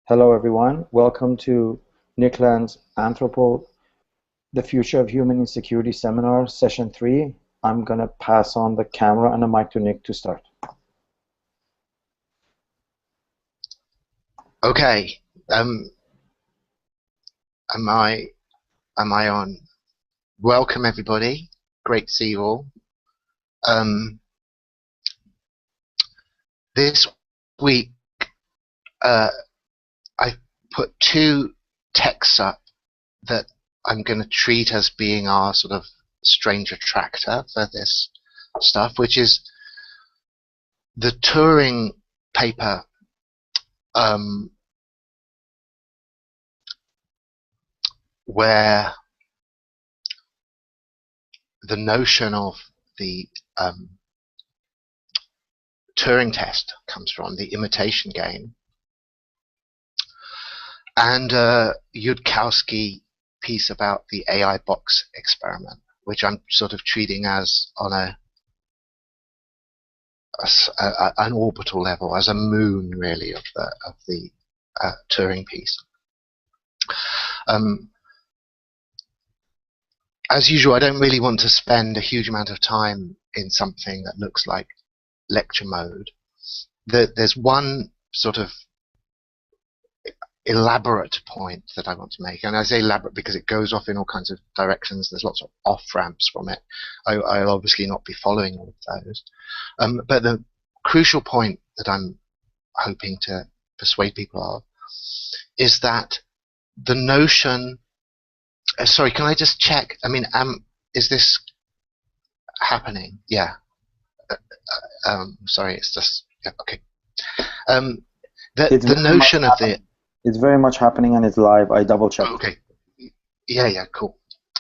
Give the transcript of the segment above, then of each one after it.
Hello, everyone. Welcome to Nick Land's Anthropol, the Future of Human Insecurity Seminar, Session 3. I'm going to pass on the camera and the mic to Nick to start. Okay. Am I on? Welcome, everybody. Great to see you all. This week, I put two texts up that I'm going to treat as being our sort of strange attractor for this stuff, which is the Turing paper where the notion of the Turing test comes from, the imitation game, and Yudkowsky piece about the AI box experiment, which I'm sort of treating as on an orbital level, as a moon really of the Turing piece. As usual, I don't really want to spend a huge amount of time in something that looks like lecture mode. There's one sort of elaborate point that I want to make, and I say elaborate because it goes off in all kinds of directions. There's lots of off-ramps from it. I'll obviously not be following all of those. But the crucial point that I'm hoping to persuade people of is that the notion... sorry, can I just check? I mean, is this happening? Yeah. Sorry, it's just... Yeah, okay. The notion of the... It's very much happening and it's live. I double-checked. Okay. Yeah, cool.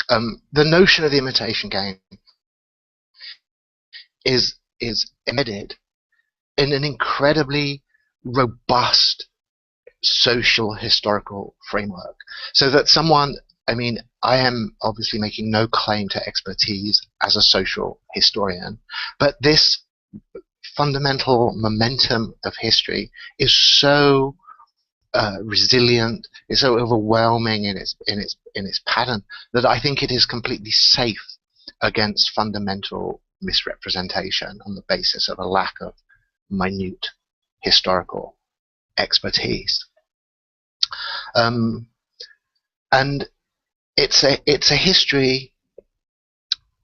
The notion of the imitation game is embedded in an incredibly robust social historical framework, so that someone... I mean, I am obviously making no claim to expertise as a social historian, but this fundamental momentum of history is so resilient, is so overwhelming in its pattern, that I think it is completely safe against fundamental misrepresentation on the basis of a lack of minute historical expertise. And it's a history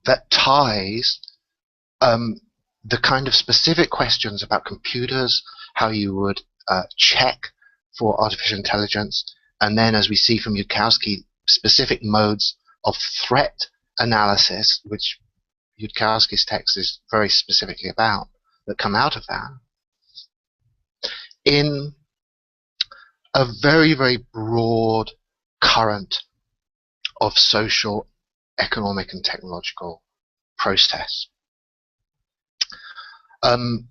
that ties the kind of specific questions about computers, how you would check for artificial intelligence, and then, as we see from Yudkowsky, specific modes of threat analysis, which Yudkowsky's text is very specifically about, that come out of that, in a very, very broad current of social, economic, and technological process. And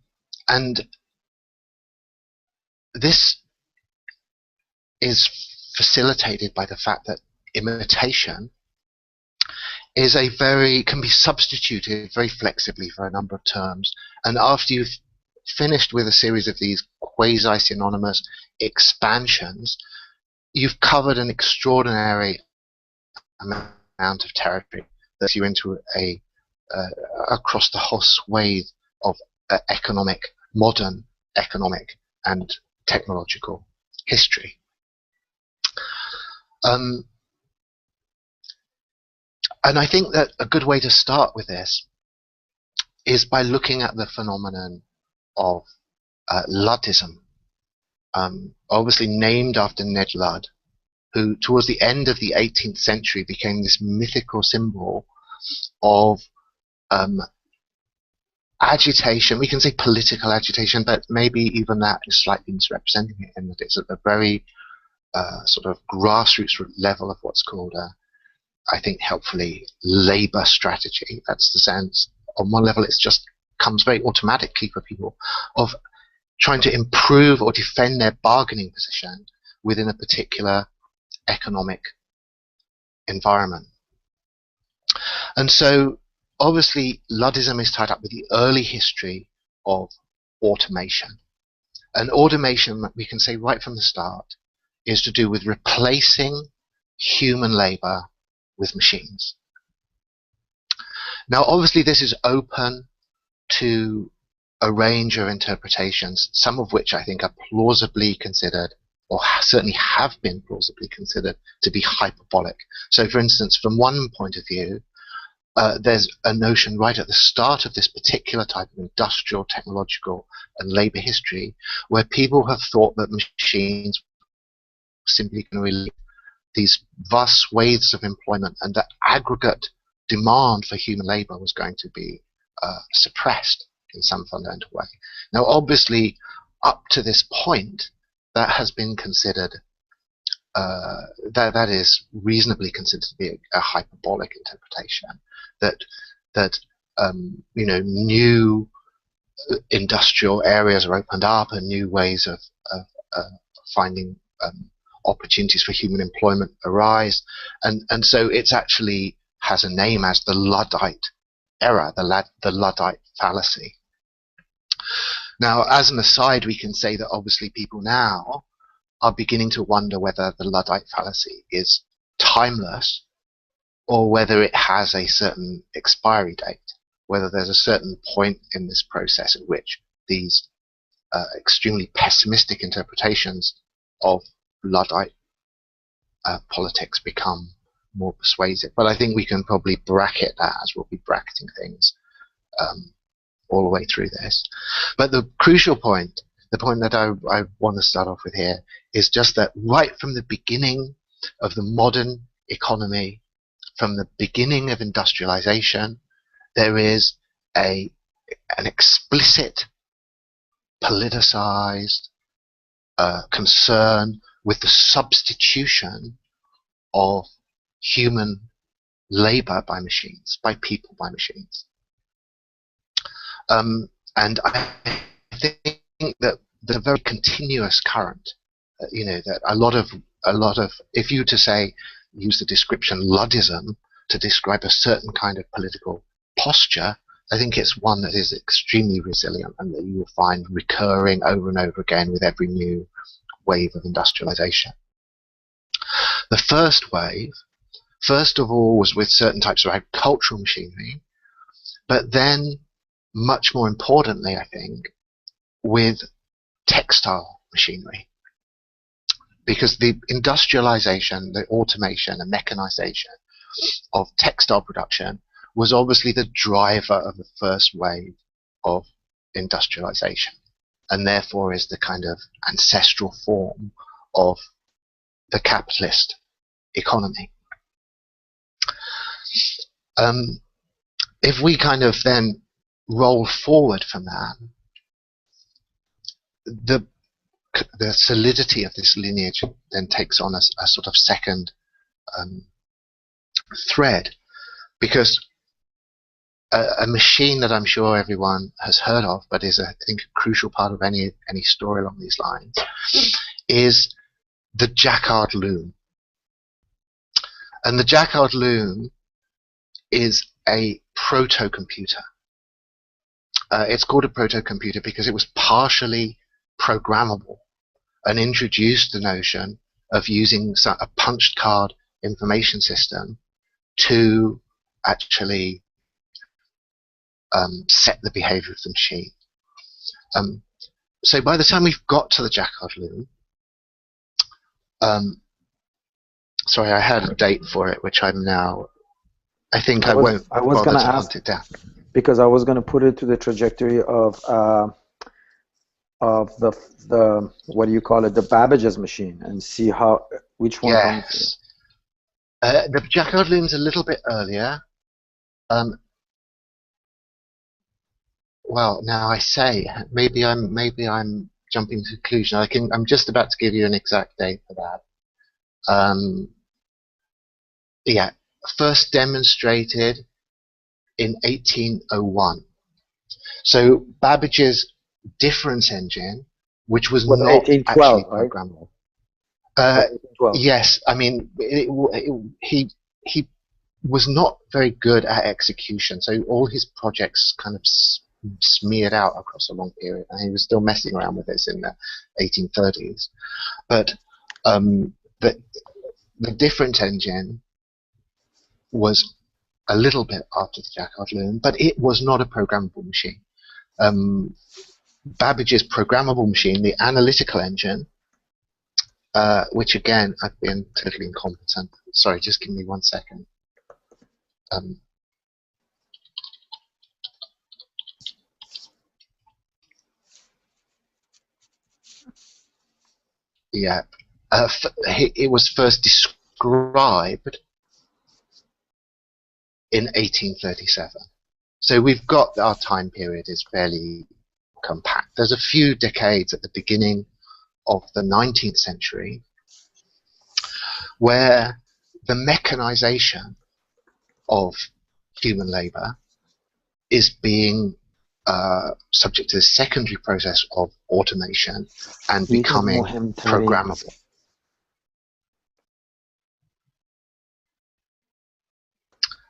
this is facilitated by the fact that imitation is can be substituted very flexibly for a number of terms. And after you've finished with a series of these quasi-synonymous expansions, you've covered an extraordinary amount of territory that you into across the whole swathe of modern economic and technological history. And I think that a good way to start with this is by looking at the phenomenon of Luddism, obviously named after Ned Ludd, who towards the end of the 18th century became this mythical symbol of agitation. We can say political agitation, but maybe even that is slightly misrepresenting it, in that it's at the very sort of grassroots level of what's called, I think helpfully, labor strategy. That's the sense. On one level, it just comes very automatically for people of trying to improve or defend their bargaining position within a particular economic environment. And so obviously Luddism is tied up with the early history of automation. And automation, we can say right from the start, is to do with replacing human labor with machines. Now, obviously, this is open to a range of interpretations, some of which I think are plausibly considered, or certainly have been plausibly considered, to be hyperbolic. So, for instance, from one point of view, there's a notion right at the start of this particular type of industrial, technological, and labor history where people have thought that machines simply can relieve these vast swathes of employment, and that aggregate demand for human labor was going to be suppressed in some fundamental way. Now, obviously, up to this point, that has been considered, that is reasonably considered to be a hyperbolic interpretation. That new industrial areas are opened up, and new ways of finding opportunities for human employment arise, and so it's actually has a name as the Luddite era, the Luddite fallacy. Now, as an aside, we can say that obviously people now are beginning to wonder whether the Luddite fallacy is timeless or whether it has a certain expiry date, whether there's a certain point in this process at which these extremely pessimistic interpretations of Luddite politics become more persuasive. But I think we can probably bracket that, as we'll be bracketing things all the way through this. But the crucial point, the point that I want to start off with here, is just that right from the beginning of the modern economy, from the beginning of industrialization, there is an explicit politicized concern with the substitution of human labor by machines, by people by machines. And I think that the very continuous current, that a lot of, if you were to say, use the description Luddism to describe a certain kind of political posture, I think it's one that is extremely resilient and that you will find recurring over and over again with every new wave of industrialization. The first wave, first of all, was with certain types of agricultural machinery, but then, much more importantly, I think, with textile machinery. Because the industrialization, the automation and mechanization of textile production was obviously the driver of the first wave of industrialization, and therefore is the kind of ancestral form of the capitalist economy. If we kind of then roll forward from that, the solidity of this lineage then takes on a sort of second thread, because a machine that I'm sure everyone has heard of, but is, I think, a crucial part of any story along these lines, is the Jacquard loom. And the Jacquard loom is a proto-computer. It's called a proto-computer because it was partially programmable and introduced the notion of using a punched card information system to actually set the behavior of the machine. So by the time we've got to the Jacquard loom, sorry, I had a date for it, which I'm now, I think I won't bother to hunt it down. Because I was going to put it to the trajectory of the what do you call it, the Babbage's machine, and see which one comes. The Jacquard loom's a little bit earlier. Well, now I say, maybe I'm jumping to conclusion. I'm just about to give you an exact date for that. First demonstrated in 1801. So Babbage's difference engine, which was not 1812, actually programmable. Yes, I mean he was not very good at execution, so all his projects kind of smeared out across a long period, and he was still messing around with this in the 1830s. But That the different engine was a little bit after the Jacquard-Loom, but it was not a programmable machine. Babbage's programmable machine, the analytical engine, which again, I've been totally incompetent. Sorry, just give me 1 second. Yeah, it was first described in 1837. So we've got our time period is fairly compact. There's a few decades at the beginning of the 19th century where the mechanization of human labor is being subject to the secondary process of automation and becoming programmable.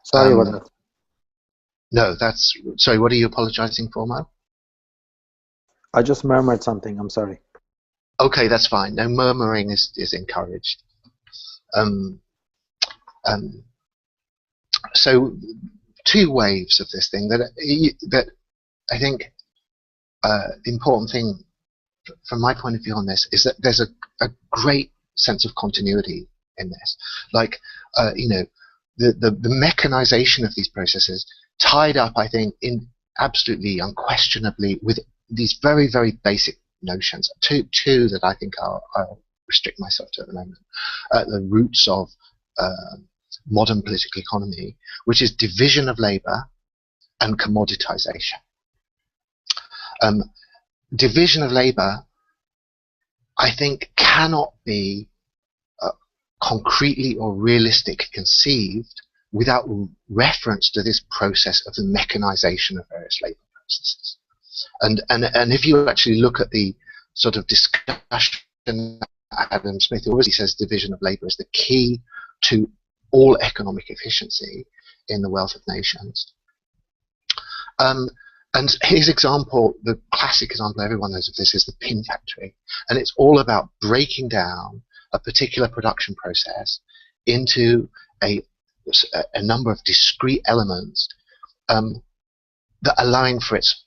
Sorry about that. No, that's... Sorry, what are you apologizing for, Mo? I just murmured something. I'm sorry. Okay, that's fine. No, murmuring is encouraged. So two waves of this thing that I think the important thing from my point of view on this is that there's a great sense of continuity in this. Like, you know, the mechanization of these processes tied up, I think, in absolutely unquestionably with these very, very basic notions. Two that I think I'll restrict myself to at the moment. The roots of modern political economy, which is division of labor and commoditization. Division of labor, I think, cannot be concretely or realistically conceived without reference to this process of the mechanization of various labor processes. And if you actually look at the sort of discussion, Adam Smith always says division of labor is the key to all economic efficiency in the wealth of nations. And his example, the classic example everyone knows of this, is the pin factory. And it's all about breaking down a particular production process into a number of discrete elements that allowing for its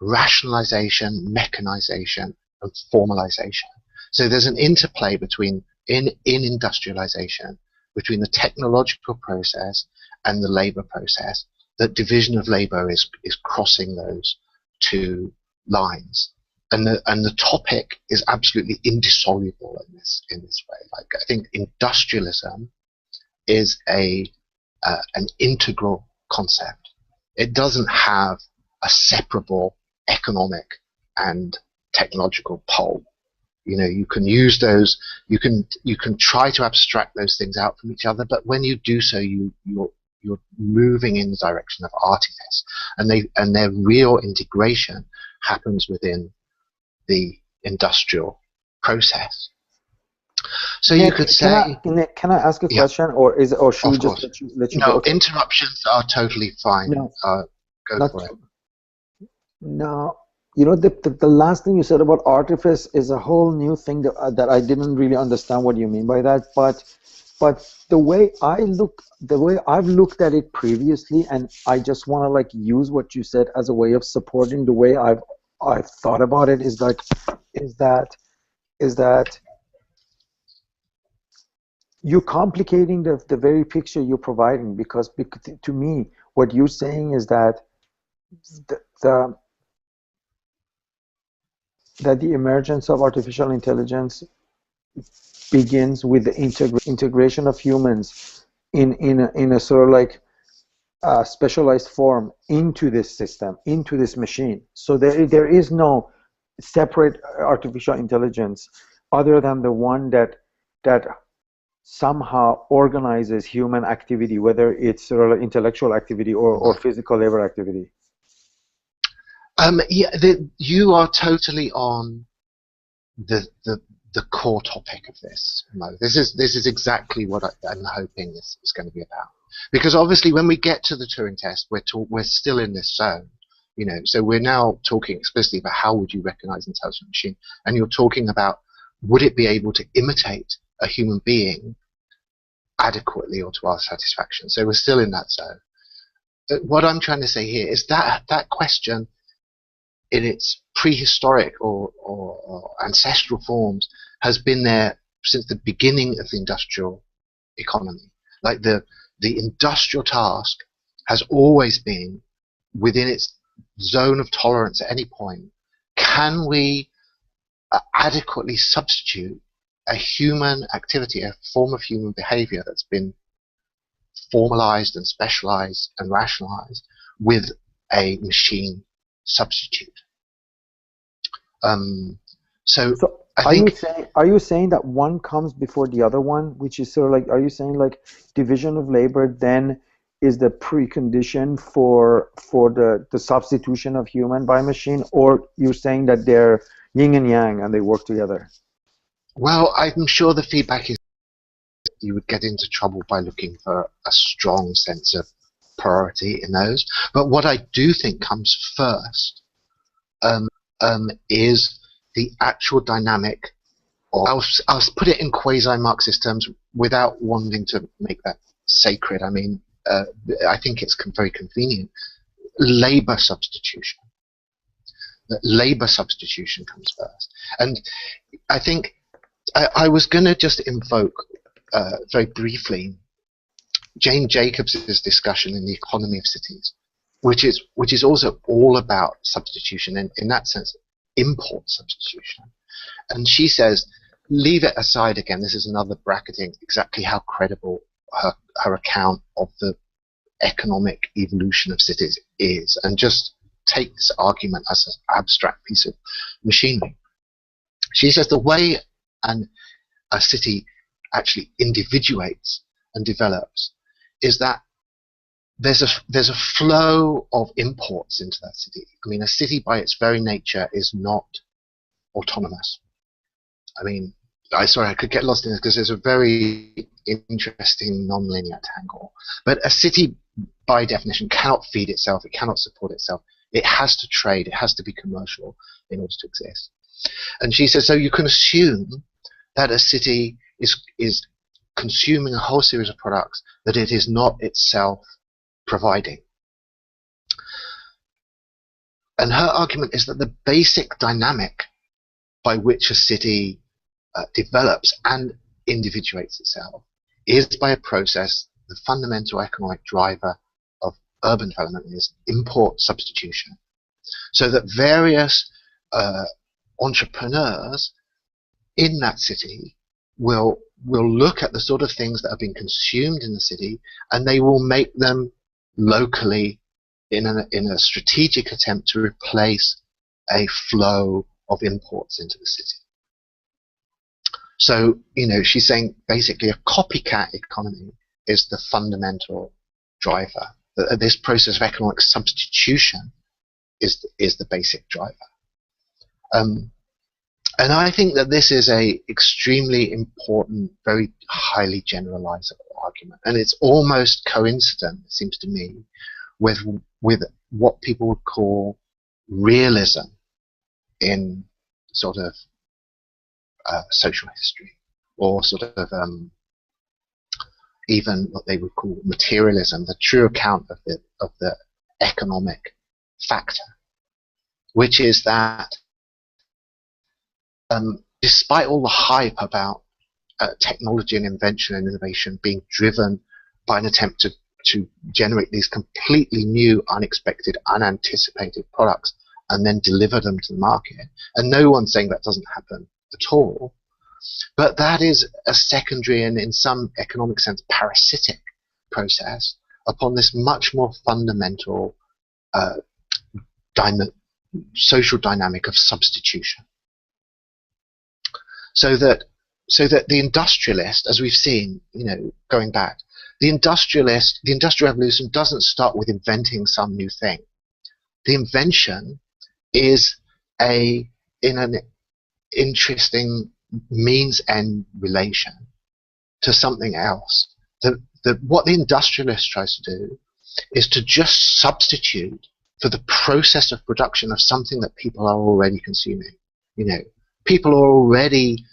rationalization, mechanization, and formalization. So there's an interplay between in industrialization between the technological process and the labor process. That division of labor is crossing those two lines, and the topic is absolutely indissoluble in this way. Like, I think industrialism is an integral concept. It doesn't have a separable economic and technological pole. You know, you can use those. You can try to abstract those things out from each other, but when you do so, you're moving in the direction of artifice, and their real integration happens within the industrial process. So Nick, you could say, can I ask a question, or should we just let you no, go? interruptions are totally fine. No, go for it. No, you know, the last thing you said about artifice is a whole new thing that I didn't really understand what you mean by that, but the way I've looked at it previously, and I just want to like use what you said as a way of supporting the way I've thought about it, is that you're complicating the very picture you're providing, because to me what you're saying is that the emergence of artificial intelligence begins with the integration of humans in a sort of like specialized form into this system, into this machine. So there is no separate artificial intelligence other than the one that somehow organizes human activity, whether it's sort of intellectual activity or physical labor activity. Yeah, you are totally on the core topic of this, Mo. This is exactly what I'm hoping this is going to be about. Because obviously, when we get to the Turing test, we're still in this zone, you know. So we're now talking explicitly about how would you recognize an intelligent machine, and you're talking about would it be able to imitate a human being adequately or to our satisfaction? So we're still in that zone. But what I'm trying to say here is that that question in its prehistoric or ancestral forms has been there since the beginning of the industrial economy. Like the industrial task has always been within its zone of tolerance at any point. Can we adequately substitute a human activity, a form of human behavior that's been formalized and specialized and rationalized with a machine substitute? So So I think, are you saying that one comes before the other one, which is sort of like, are you saying like division of labor then is the precondition for the substitution of human by machine, or you're saying that they're yin and yang and they work together? well, I'm sure the feedback is you would get into trouble by looking for a strong sense of priority in those. But what I do think comes first is the actual dynamic, or I'll put it in quasi-Marxist terms without wanting to make that sacred. I mean, I think it's very convenient. Labor substitution. Labor substitution comes first. And I think I was going to just invoke very briefly Jane Jacobs's discussion in The Economy of Cities, which is also all about substitution, and in that sense, import substitution. And she says, leave it aside again, this is another bracketing exactly how credible her account of the economic evolution of cities is, and just take this argument as an abstract piece of machinery. She says the way a city actually individuates and develops is that there's a flow of imports into that city. I mean, a city by its very nature is not autonomous. I mean, I could get lost in this because there's a very interesting nonlinear tangle. But a city, by definition, cannot feed itself. It cannot support itself. It has to trade. It has to be commercial in order to exist. And she says, so you can assume that a city is consuming a whole series of products that it is not itself providing. And her argument is that the basic dynamic by which a city develops and individuates itself is by a process. The fundamental economic driver of urban development is import substitution, so that various entrepreneurs in that city will look at the sort of things that have been consumed in the city, and they will make them locally in a strategic attempt to replace a flow of imports into the city. So, she's saying basically a copycat economy is the fundamental driver. This process of economic substitution is the basic driver. And I think that this is a extremely important, very highly generalizable argument. And it's almost coincident, it seems to me, with what people would call realism in sort of social history, or sort of even what they would call materialism, the true account of the economic factor, which is that despite all the hype about technology and invention and innovation being driven by an attempt to generate these completely new, unexpected, unanticipated products and then deliver them to the market, and no one's saying that doesn't happen at all, but that is a secondary and, in some economic sense, parasitic process upon this much more fundamental social dynamic of substitution. So that the industrialist, as we've seen, going back, the industrial revolution doesn't start with inventing some new thing. The invention is in an interesting means-end relation to something else. What the industrialist tries to do is to just substitute for the process of production of something that people are already consuming. People are already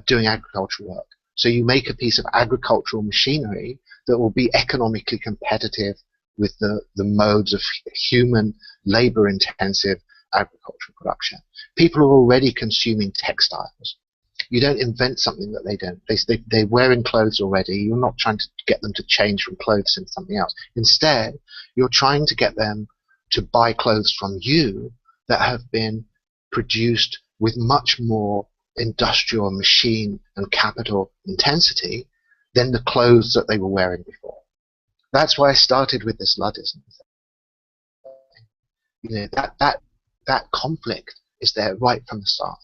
doing agricultural work. So you make a piece of agricultural machinery that will be economically competitive with the modes of human labor-intensive agricultural production. People are already consuming textiles. You don't invent something that they don't. They're wearing clothes already. You're not trying to get them to change from clothes into something else. Instead, you're trying to get them to buy clothes from you that have been produced with much more industrial, machine, and capital intensity than the clothes that they were wearing before. That's why I started with this Luddism. That conflict is there right from the start.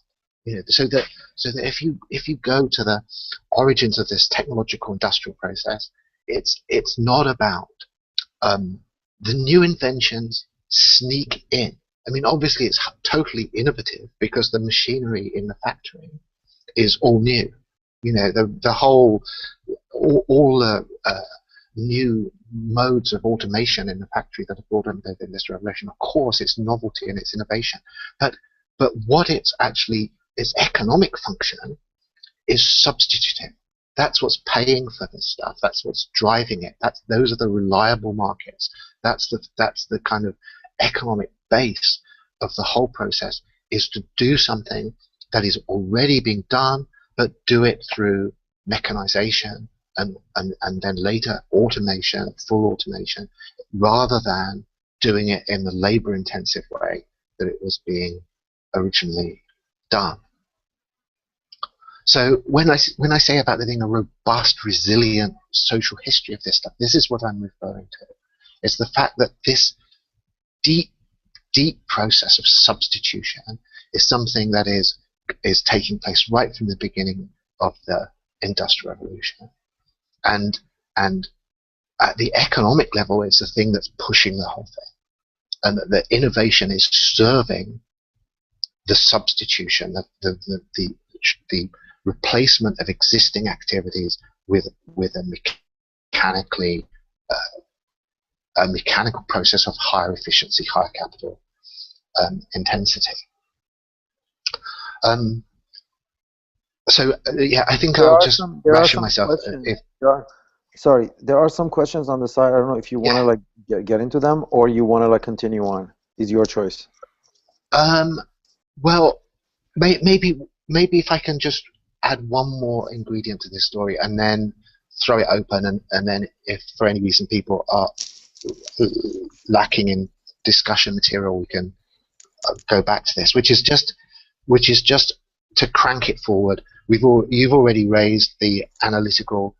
So that if you go to the origins of this technological industrial process, it's not about the new inventions sneak in. I mean, obviously it's totally innovative because the machinery in the factory is all new. The whole all the new modes of automation in the factory that have brought under the industrial revolution. Of course, it's novelty and it's innovation, but what it's actually its economic function is substitutive. That's what's paying for this stuff. That's what's driving it. Those are the reliable markets. That's the kind of economic base of the whole process, is to do something that is already being done, but do it through mechanization and then later automation, full automation, rather than doing it in the labor-intensive way that it was being originally done. So when I say about there being a robust, resilient social history of this stuff, this is what I'm referring to. It's the fact that this deep process of substitution is something that is taking place right from the beginning of the Industrial Revolution. And at the economic level, it's the thing that's pushing the whole thing. And the innovation is serving the substitution, the replacement of existing activities with a mechanical process of higher efficiency, higher capital intensity. Yeah, I think I'll just ration myself. Sorry, there are some questions on the side. I don't know if you want to like get into them or you want to like continue on. It's your choice. Well, maybe if I can just add one more ingredient to this story and then throw it open, and then if for any reason people are lacking in discussion material, we can go back to this, which is just to crank it forward. You've already raised the analytical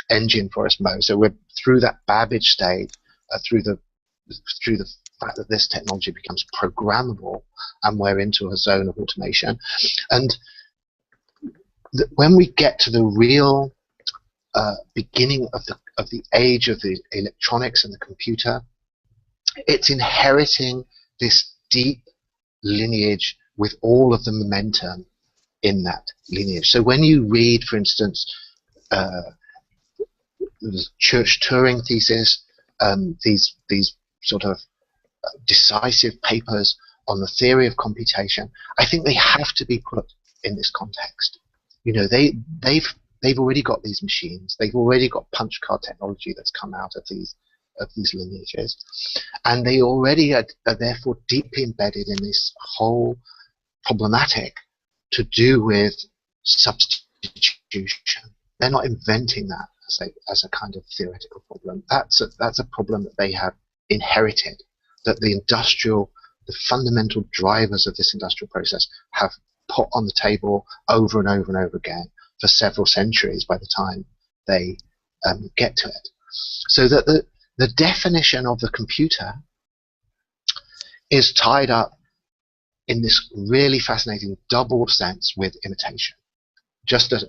engine for us, Mo. So we're through that Babbage stage, through the fact that this technology becomes programmable, and we're into a zone of automation. And when we get to the real beginning of the age of the electronics and the computer, it's inheriting this deep lineage with all of the momentum in that lineage. So when you read, for instance, the Church-Turing thesis, these sort of decisive papers on the theory of computation, I think they have to be put in this context. They've already got these machines. They've already got punch card technology that's come out of these lineages, and they already are therefore deeply embedded in this whole problematic to do with substitution. They're not inventing that as a kind of theoretical problem. That's a problem that they have inherited, that the fundamental drivers of this industrial process have put on the table over and over and over again for several centuries by the time they get to it. So that the definition of the computer is tied up in this really fascinating double sense with imitation, just at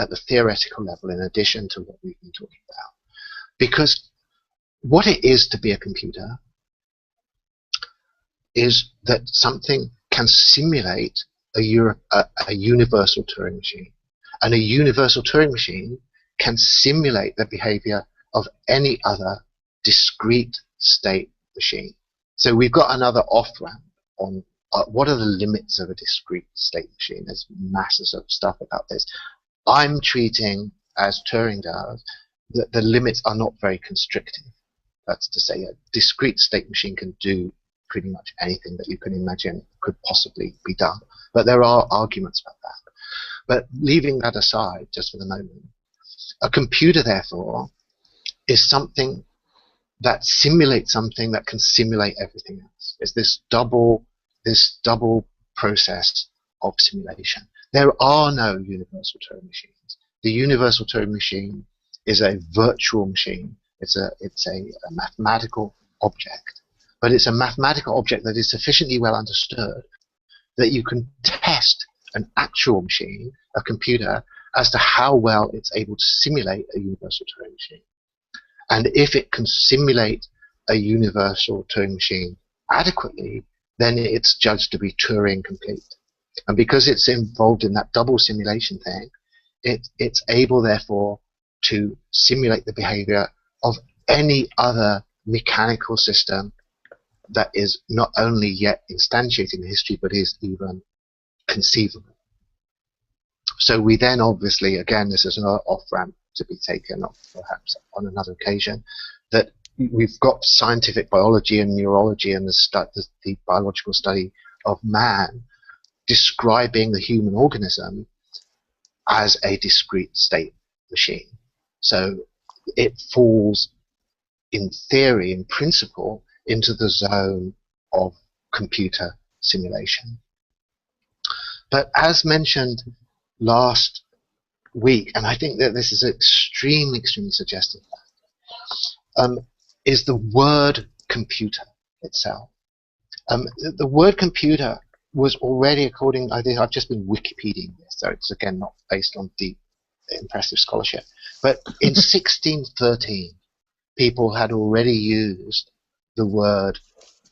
the theoretical level, in addition to what we've been talking about. Because what it is to be a computer is that something can simulate a universal Turing machine. And a universal Turing machine can simulate the behavior of any other discrete state machine. So we've got another off-ramp on what are the limits of a discrete state machine? There's masses of stuff about this. I'm treating, as Turing does, that the limits are not very constrictive. That's to say, a discrete state machine can do pretty much anything that you can imagine could possibly be done. But there are arguments about that. But leaving that aside, just for the moment, a computer, therefore, is something that simulates something that can simulate everything else. It's this double process of simulation. There are no universal Turing machines. The universal Turing machine is a virtual machine. It's a mathematical object, but it's a mathematical object that is sufficiently well understood that you can test an actual machine, a computer, as to how well it's able to simulate a universal Turing machine. And if it can simulate a universal Turing machine adequately, then it's judged to be Turing complete. And because it's involved in that double simulation thing, it's able, therefore, to simulate the behavior of any other mechanical system that is not only yet instantiated in history, but is even conceivable. So we then obviously, again, this is another off-ramp to be taken up perhaps on another occasion, that we've got scientific biology and neurology and the biological study of man describing the human organism as a discrete state machine. So it falls, in theory, in principle, into the zone of computer simulation. But as mentioned last week, and I think that this is extremely suggestive, is the word computer itself. The word computer was already, according, I think I've just been Wikipediaing this, so it's again not based on deep, impressive scholarship, but in 1613, people had already used the word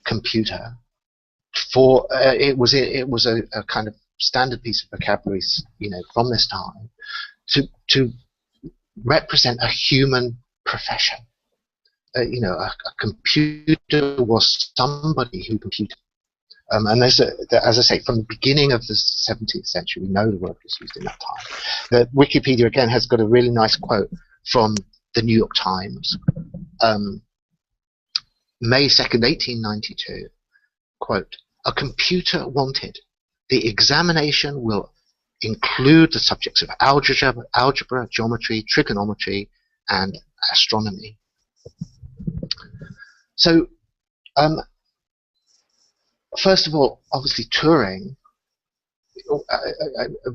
computer for, it was a kind of standard piece of vocabulary, from this time, to represent a human profession. A computer was somebody who computed. And as I say, from the beginning of the 17th century, we know the word was used in that time. The Wikipedia, again, has got a really nice quote from the New York Times, May 2nd, 1892, quote, "A computer wanted. The examination will include the subjects of algebra, geometry, trigonometry, and astronomy." So, first of all, obviously Turing,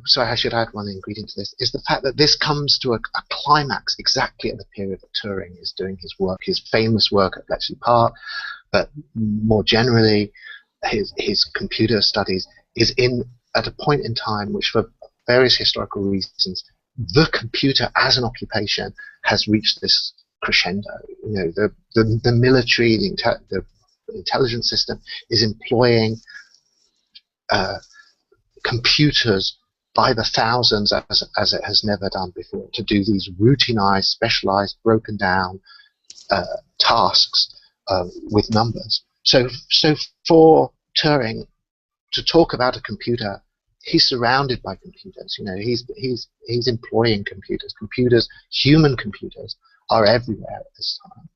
sorry, I should add one ingredient to this, is the fact that this comes to a climax exactly at the period that Turing is doing his work, his famous work at Bletchley Park, but more generally, his computer studies is at a point in time which, for various historical reasons, the computer as an occupation has reached this crescendo. The military, the intelligence system is employing computers by the thousands as it has never done before to do these routinized, specialized, broken down tasks with numbers. So for Turing to talk about a computer, he's surrounded by computers. He's employing computers. Human computers are everywhere at this time.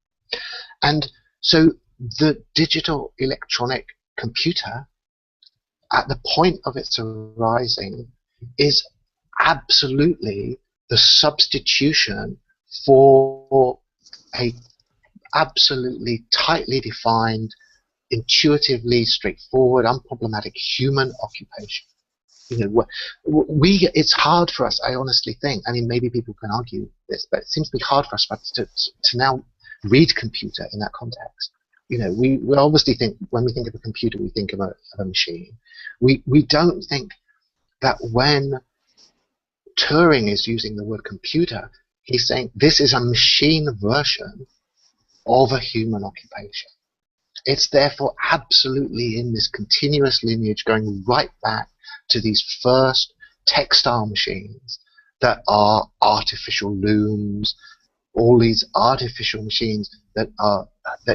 And so the digital electronic computer, at the point of its arising, is absolutely the substitution for a absolutely tightly defined, intuitively straightforward, unproblematic human occupation. It's hard for us, I honestly think, I mean, maybe people can argue this, but it seems to be hard for us to now read computer in that context. We obviously think, when we think of a computer, we think of a machine. We don't think that when Turing is using the word computer, he's saying this is a machine version of a human occupation. It's therefore absolutely in this continuous lineage going right back to these first textile machines that are artificial looms, all these artificial machines that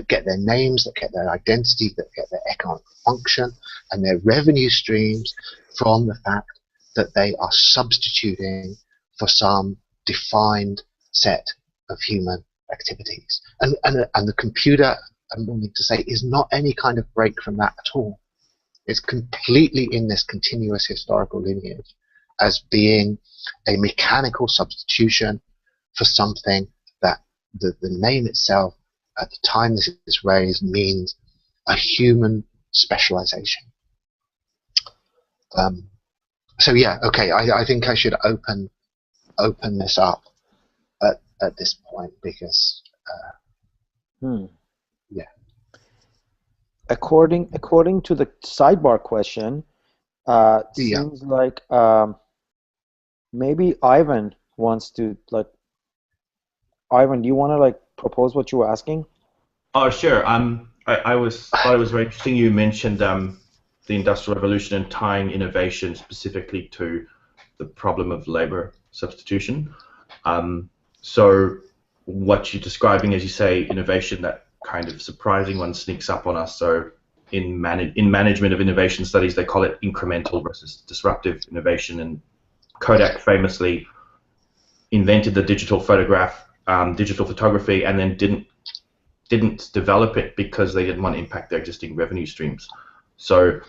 get their names, that get their identity, that get their economic function and their revenue streams from the fact that they are substituting for some defined set of human activities. And the computer, I'm willing to say, is not any kind of break from that at all. It's completely in this continuous historical lineage as being a mechanical substitution for something that the name itself, at the time this is raised, means a human specialization. So yeah, okay, I think I should open this up at this point because yeah. According to the sidebar question, Yeah. seems like maybe Ivan wants to Ivan, do you want to propose what you were asking? Oh, sure. Thought it was very interesting you mentioned the Industrial Revolution and tying innovation specifically to the problem of labor substitution. So what you're describing, as you say, innovation, that kind of surprising one sneaks up on us. So in management of innovation studies, they call it incremental versus disruptive innovation. And Kodak famously invented the digital photograph, digital photography, and then didn't develop it because they didn't want to impact their existing revenue streams. So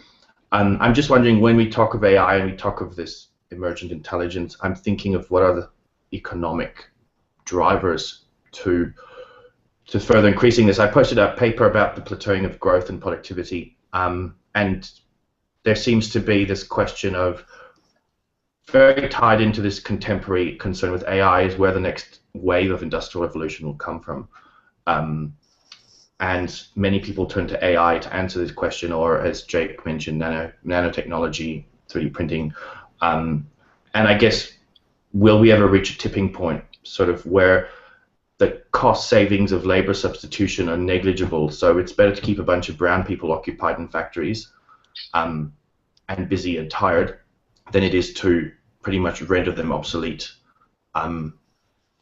I'm just wondering, when we talk of AI and we talk of this emergent intelligence, I'm thinking of what are the economic drivers to further increasing this. I posted a paper about the plateauing of growth and productivity, and there seems to be this question of, very tied into this contemporary concern with AI, is where the next wave of industrial revolution will come from. And many people turn to AI to answer this question, or as Jake mentioned, nanotechnology, 3D printing. And I guess, will we ever reach a tipping point, sort of where the cost savings of labor substitution are negligible? So it's better to keep a bunch of brown people occupied in factories and busy and tired than it is to pretty much render them obsolete.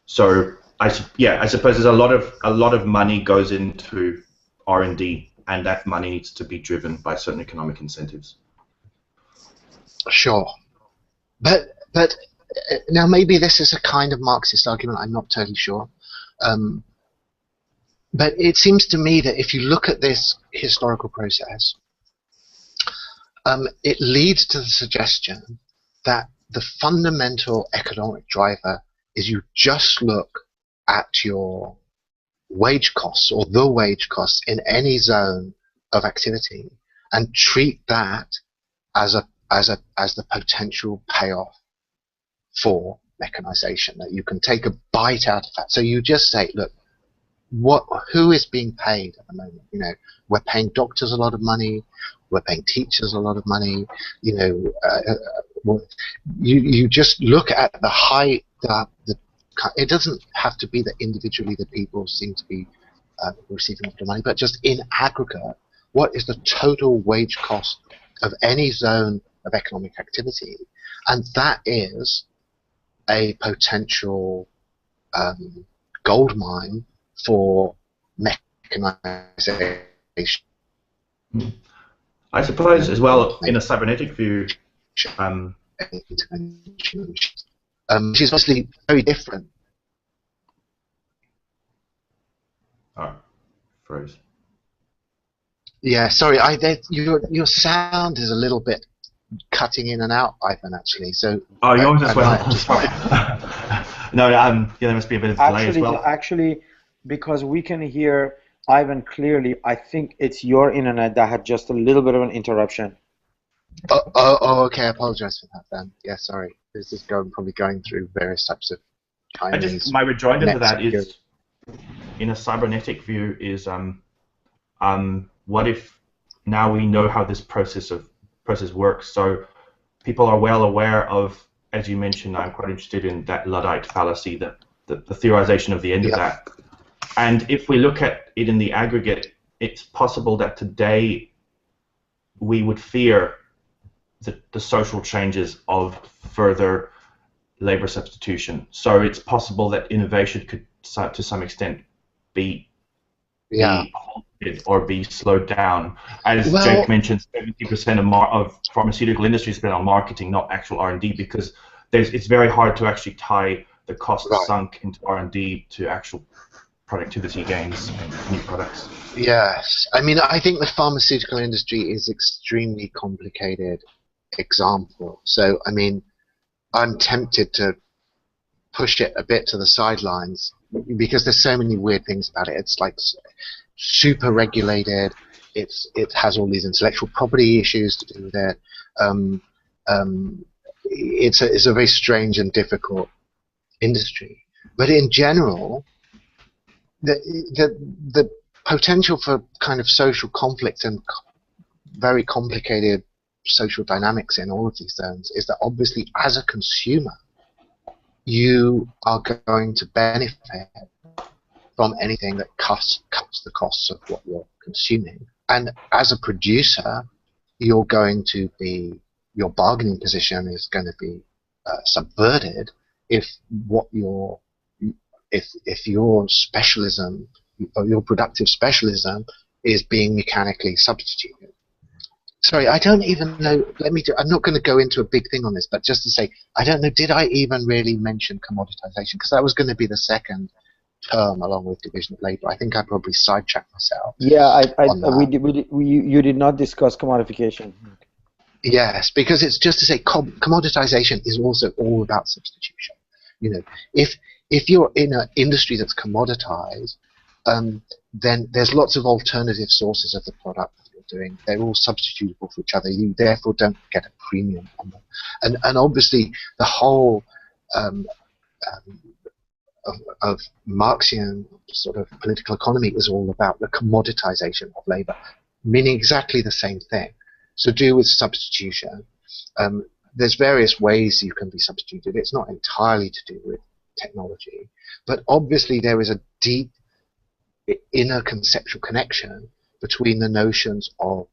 So I suppose there's a lot of money goes into R&D, and that money needs to be driven by certain economic incentives. Sure, but now maybe this is a kind of Marxist argument. I'm not totally sure, but it seems to me that if you look at this historical process, it leads to the suggestion that the fundamental economic driver is you just look at your wage costs or the wage costs in any zone of activity and treat that as the potential payoff for mechanization, that you can take a bite out of that. So you just say, look, who is being paid at the moment? You know, we're paying doctors a lot of money, we're paying teachers a lot of money. You know, you just look at the high. It doesn't have to be that individually the people seem to be receiving a lot of money, but just in aggregate, what is the total wage cost of any zone of economic activity? And that is a potential gold mine for mechanization. I suppose as well, in a cybernetic view, which is obviously very different. Oh, froze. Yeah, sorry. Your sound is a little bit cutting in and out, Ivan. Actually, so. Oh, yours as well. No, yeah, there must be a bit of delay as well. Actually, because we can hear Ivan clearly, I think it's your internet that had just a little bit of an interruption. Oh, okay. I apologize for that then. Yeah, sorry. This is probably going through various types of Chinese. My rejoinder to that is, in a cybernetic view, is what if now we know how this process works? So people are well aware of, as you mentioned, I'm quite interested in that Luddite fallacy, the theorization of the end of that. And if we look at it in the aggregate, it's possible that today we would fear the social changes of further labor substitution. So it's possible that innovation to some extent be Yeah. halted or be slowed down. As Jake Well, mentioned, 70% of pharmaceutical industry is spent on marketing, not actual R&D, because it's very hard to actually tie the cost right. sunk into R&D to actual productivity gains and new products. Yes. I mean, I think the pharmaceutical industry is extremely complicated example. So, I mean, I'm tempted to push it a bit to the sidelines because there's so many weird things about it. It's like super regulated. It has all these intellectual property issues to do with it. Um, it's a very strange and difficult industry. But in general, the the potential for kind of social conflict and very complicated social dynamics in all of these zones is that obviously as a consumer you are going to benefit from anything that cuts the costs of what you're consuming, and as a producer you're going to be, your bargaining position is going to be subverted if what your if your specialism or your productive specialism is being mechanically substituted. Sorry, I don't even know. I'm not going to go into a big thing on this, but just to say, I don't know. Did I even really mention commoditization? Because that was going to be the second term along with division of labor. I think I probably sidetracked myself. Yeah, On that. you did not discuss commodification. Yes, because it's just to say commoditization is also all about substitution. You know, if you're in an industry that's commoditized, then there's lots of alternative sources of the product that you're doing. They're all substitutable for each other. You therefore don't get a premium on them. And obviously the whole of Marxian sort of political economy is all about the commoditization of labor, meaning exactly the same thing. So do with substitution. There's various ways you can be substituted. It's not entirely to do with technology, but obviously there is a deep inner conceptual connection between the notions of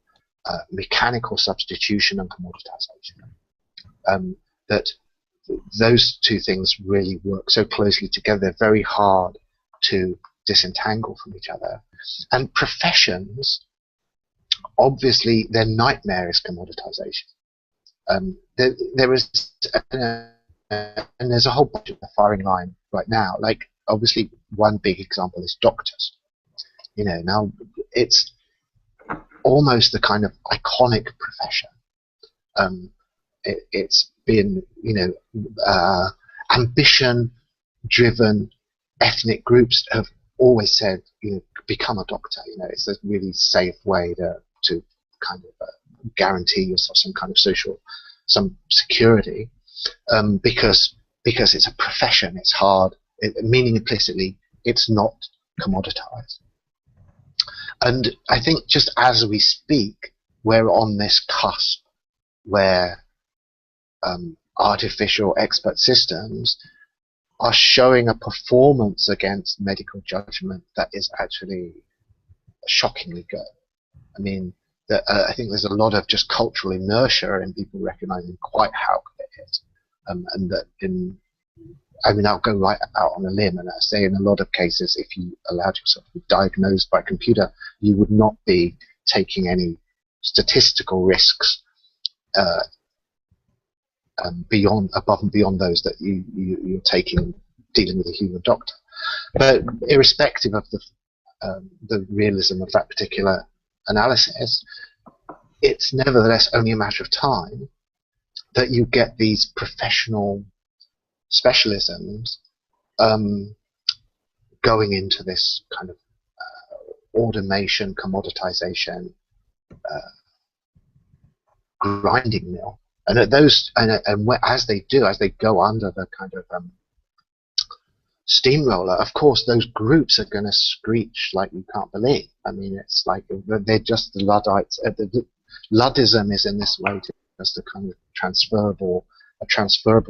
mechanical substitution and commoditization. That those two things really work so closely together. They're very hard to disentangle from each other. And professions, obviously, their nightmare is commoditization. There is, and there's a whole bunch of the firing line right now. Like, obviously, one big example is doctors. You know, now it's almost the kind of iconic profession. It's been, you know, ambition-driven ethnic groups have always said, you know, become a doctor. You know, it's a really safe way to kind of guarantee yourself some kind of some security, because it's a profession. It's hard, meaning implicitly it's not commoditized. And I think just as we speak, we're on this cusp where artificial expert systems are showing a performance against medical judgment that is actually shockingly good. I mean, I think there's a lot of just cultural inertia in people recognizing quite how good it is, and that I mean, I'll go right out on a limb and I say in a lot of cases, if you allowed yourself to be diagnosed by a computer, you would not be taking any statistical risks above and beyond those that you're taking dealing with a human doctor. But irrespective of the realism of that particular analysis, it's nevertheless only a matter of time that you get these professional specialisms going into this kind of automation, commoditization, grinding mill. And at those, as they go under the kind of steamroller, of course, those groups are going to screech like you can't believe. I mean, it's like they're just the Luddites. Luddism is in this way just a kind of transferable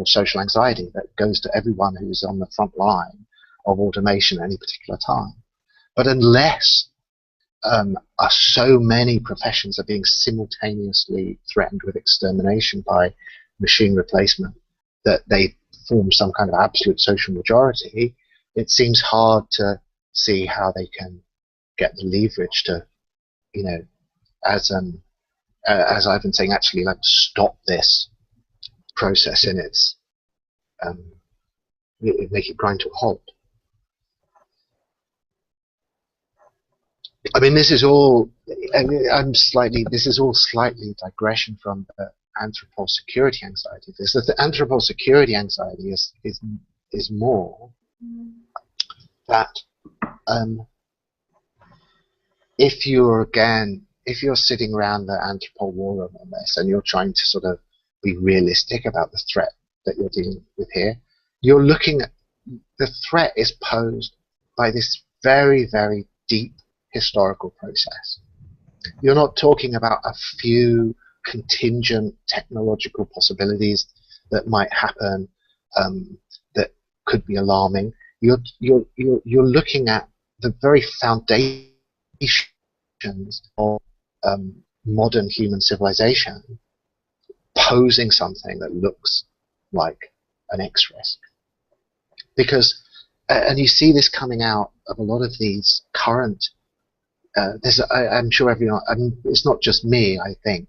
social anxiety that goes to everyone who's on the front line of automation at any particular time. But unless so many professions are being simultaneously threatened with extermination by machine replacement that they form some kind of absolute social majority, it seems hard to see how they can get the leverage to, you know, as I've been saying, actually like stop this process in its um, make it grind to a halt. I mean, this is all. I mean, This is all slightly digression from the Anthropol security anxiety. The Anthropol security anxiety is more that if you're sitting around the Anthropol war room on this, and you're trying to sort of be realistic about the threat that you're dealing with here, you're looking at the threat is posed by this very, very deep historical process. You're not talking about a few contingent technological possibilities that might happen that could be alarming. You're looking at the very foundations of modern human civilization posing something that looks like an X-risk. Because, and you see this coming out of a lot of these current, I'm sure everyone, I mean, it's not just me, I think,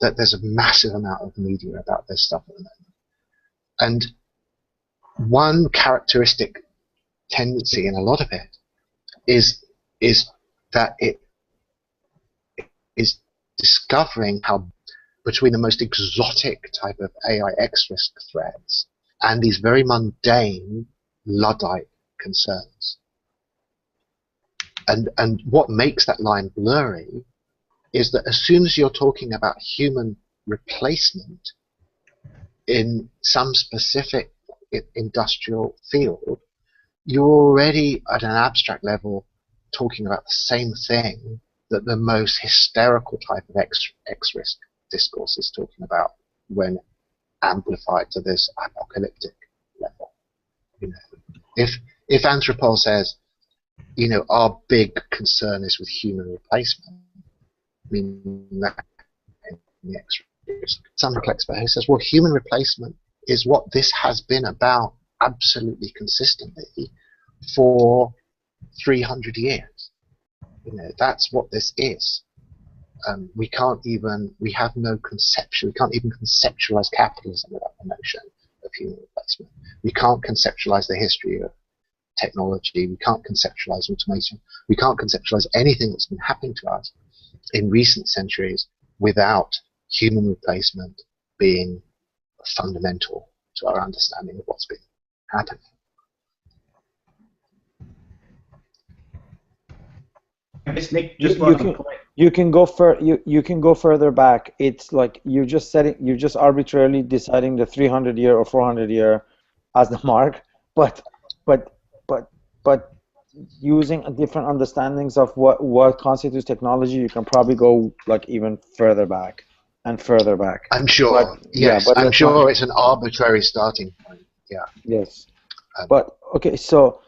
that there's a massive amount of media about this stuff at the moment. And one characteristic tendency in a lot of it is that it is discovering how between the most exotic type of AI X-risk threats and these very mundane Luddite concerns. And what makes that line blurry is that as soon as you're talking about human replacement in some specific industrial field, you're already at an abstract level talking about the same thing that the most hysterical type of X-risk discourse is talking about when amplified to this apocalyptic level. You know, if Anthropol says, you know, our big concern is with human replacement, I mean that in the X-risk, some expert who says, well, human replacement is what this has been about absolutely consistently for 300 years. You know, that's what this is. We have no conception. We can't even conceptualize capitalism without the notion of human replacement. We can't conceptualize the history of technology. We can't conceptualize automation. We can't conceptualize anything that's been happening to us in recent centuries without human replacement being fundamental to our understanding of what's been happening. I guess Nick just brought up a point. You can go further back. It's like you're just arbitrarily deciding the 300-year or 400-year as the mark, but using different understandings of what constitutes technology, you can probably go like even further back and further back. I'm sure. But, yes, yeah, but I'm sure it's an arbitrary starting point. Yeah. Yes. But okay, so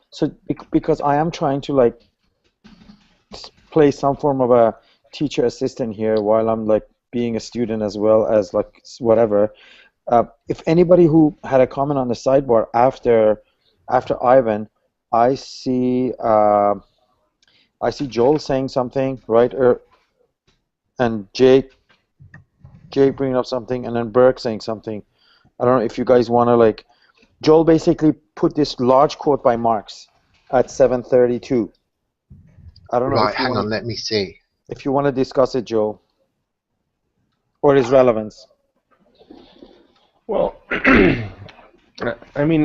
because I am trying to like play some form of a teacher assistant here while I'm like being a student as well as like whatever. If anybody who had a comment on the sidebar after Ivan, I see Joel saying something, right? And Jay bringing up something, and then Burke saying something. I don't know if you guys want to like. Joel basically put this large quote by Marx at 7:32. I don't know. Right, hang on, let me see. If you want to discuss it, Joel, or its relevance. Well, I mean,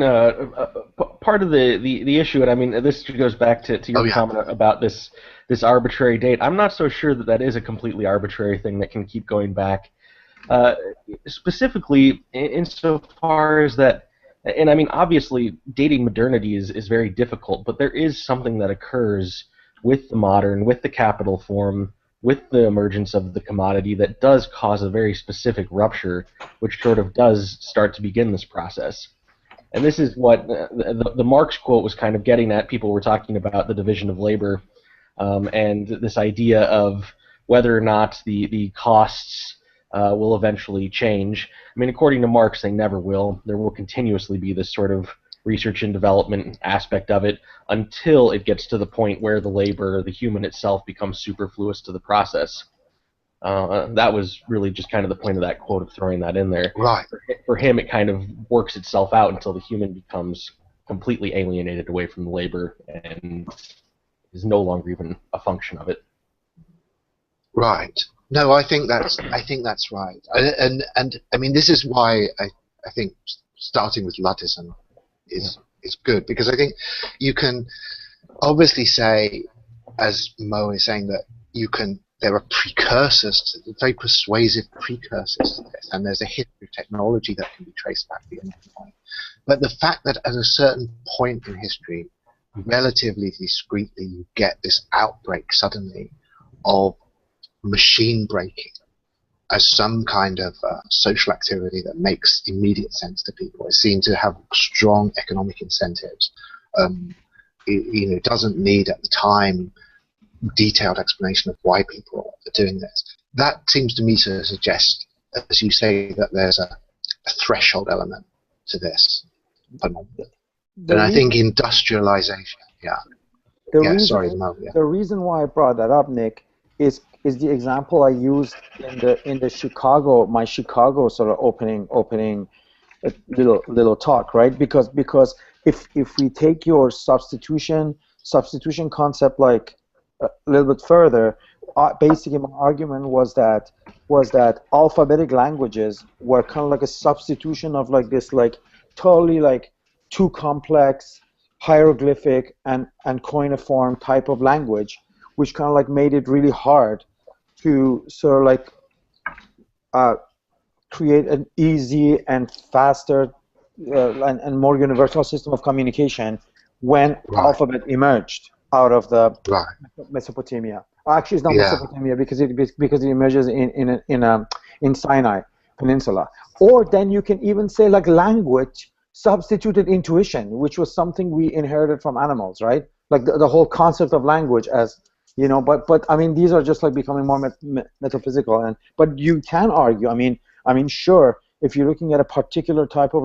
part of the issue, and I mean, this goes back to your comment about this arbitrary date. I'm not so sure that is a completely arbitrary thing that can keep going back. Specifically, insofar as that, and I mean, obviously, dating modernity is very difficult, but there is something that occurs with the modern, with the capital form, with the emergence of the commodity that does cause a very specific rupture, which sort of does start to begin this process. And this is what the Marx quote was kind of getting at. People were talking about the division of labor and this idea of whether or not the costs will eventually change. I mean, according to Marx, they never will. There will continuously be this sort of research and development aspect of it until it gets to the point where the labor, the human itself, becomes superfluous to the process. That was really just kind of the point of that quote of throwing that in there. Right. For him, it kind of works itself out until the human becomes completely alienated away from the labor and is no longer even a function of it. Right. No, I think that's right. And I mean, this is why I think starting with Luddism is good, because I think you can obviously say, as Mo is saying, that there are precursors, very persuasive precursors to this, and there's a history of technology that can be traced back beyond that point. But the fact that at a certain point in history, relatively discreetly, you get this outbreak suddenly of machine breaking as some kind of social activity that makes immediate sense to people. It seemed to have strong economic incentives. It doesn't need at the time detailed explanation of why people are doing this. That seems to me to suggest, as you say, that there's a threshold element to this phenomenon. And I think industrialization, The reason why I brought that up, Nick, is the example I used in the Chicago, my Chicago sort of opening little talk, right? Because if we take your substitution concept like a little bit further, basically my argument was that alphabetic languages were kind of like a substitution of like this like totally like too complex hieroglyphic and coiniform type of language, which kind of like made it really hard to sort of like create an easy and faster and more universal system of communication when alphabet emerged out of the Mesopotamia. Actually, it's not Mesopotamia because it emerges in Sinai Peninsula. Or then you can even say like language substituted intuition, which was something we inherited from animals, right? Like the whole concept of language as, you know, but I mean, these are just like becoming more metaphysical, but you can argue, I mean, sure, if you're looking at a particular type of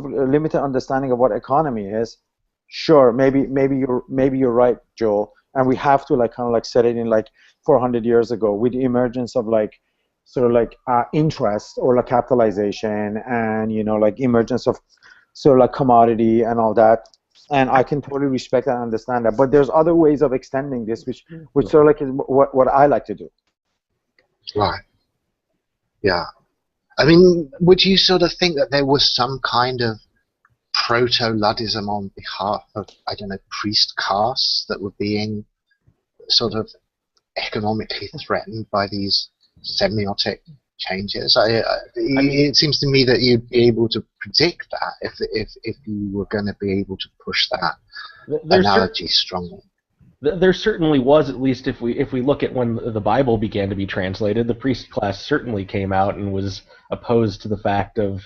limited understanding of what economy is, sure, maybe you're right, Joel, and we have to like kind of like set it in like 400 years ago with the emergence of like sort of like interest or like capitalization and, you know, like emergence of sort of like commodity and all that. And I can totally respect and understand that. But there's other ways of extending this, which sort of like is what I like to do. Right. Yeah. I mean, would you sort of think that there was some kind of proto-Luddism on behalf of, I don't know, priest castes that were being sort of economically threatened by these semiotic changes? It seems to me that you'd be able to predict that if you were going to be able to push that analogy strongly. There certainly was, at least if we look at when the Bible began to be translated, the priest class certainly came out and was opposed to the fact of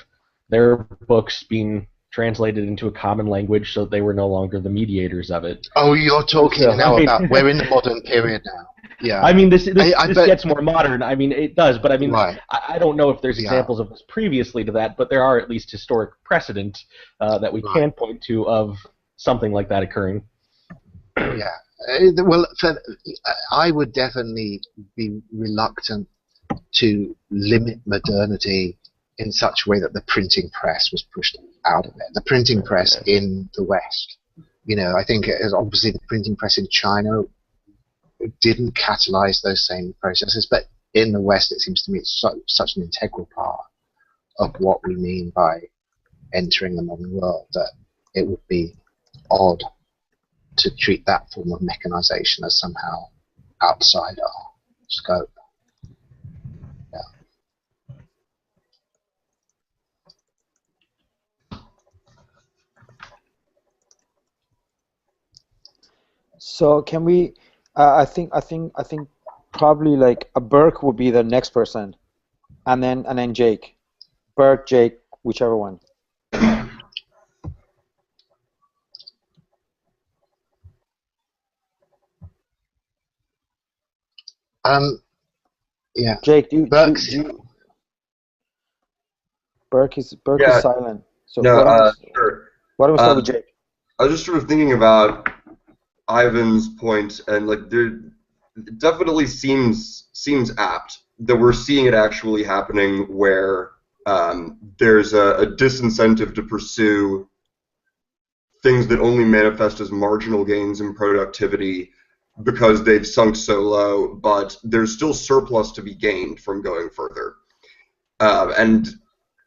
their books being translated into a common language so that they were no longer the mediators of it. Oh, you're talking now about, we're in the modern period now. Yeah. I mean, this gets more modern. I mean, it does, but I mean, I don't know if there's examples of this previously to that, but there are at least historic precedent that we can point to of something like that occurring. Yeah. Well, I would definitely be reluctant to limit modernity in such a way that the printing press was pushed out of it. The printing press in the West, you know, I think obviously the printing press in China didn't catalyze those same processes, but in the West it seems to me it's such an integral part of what we mean by entering the modern world that it would be odd to treat that form of mechanization as somehow outside our scope. So can we? I think probably like a Burke would be the next person, and then Jake, Burke, Jake, whichever one. Yeah. Jake, Burke Burke is silent. So No, sure. why don't we start with Um, Jake? I was just sort of thinking about Ivan's point, and like there it definitely seems apt that we're seeing it actually happening where there's a disincentive to pursue things that only manifest as marginal gains in productivity because they've sunk so low, but there's still surplus to be gained from going further. And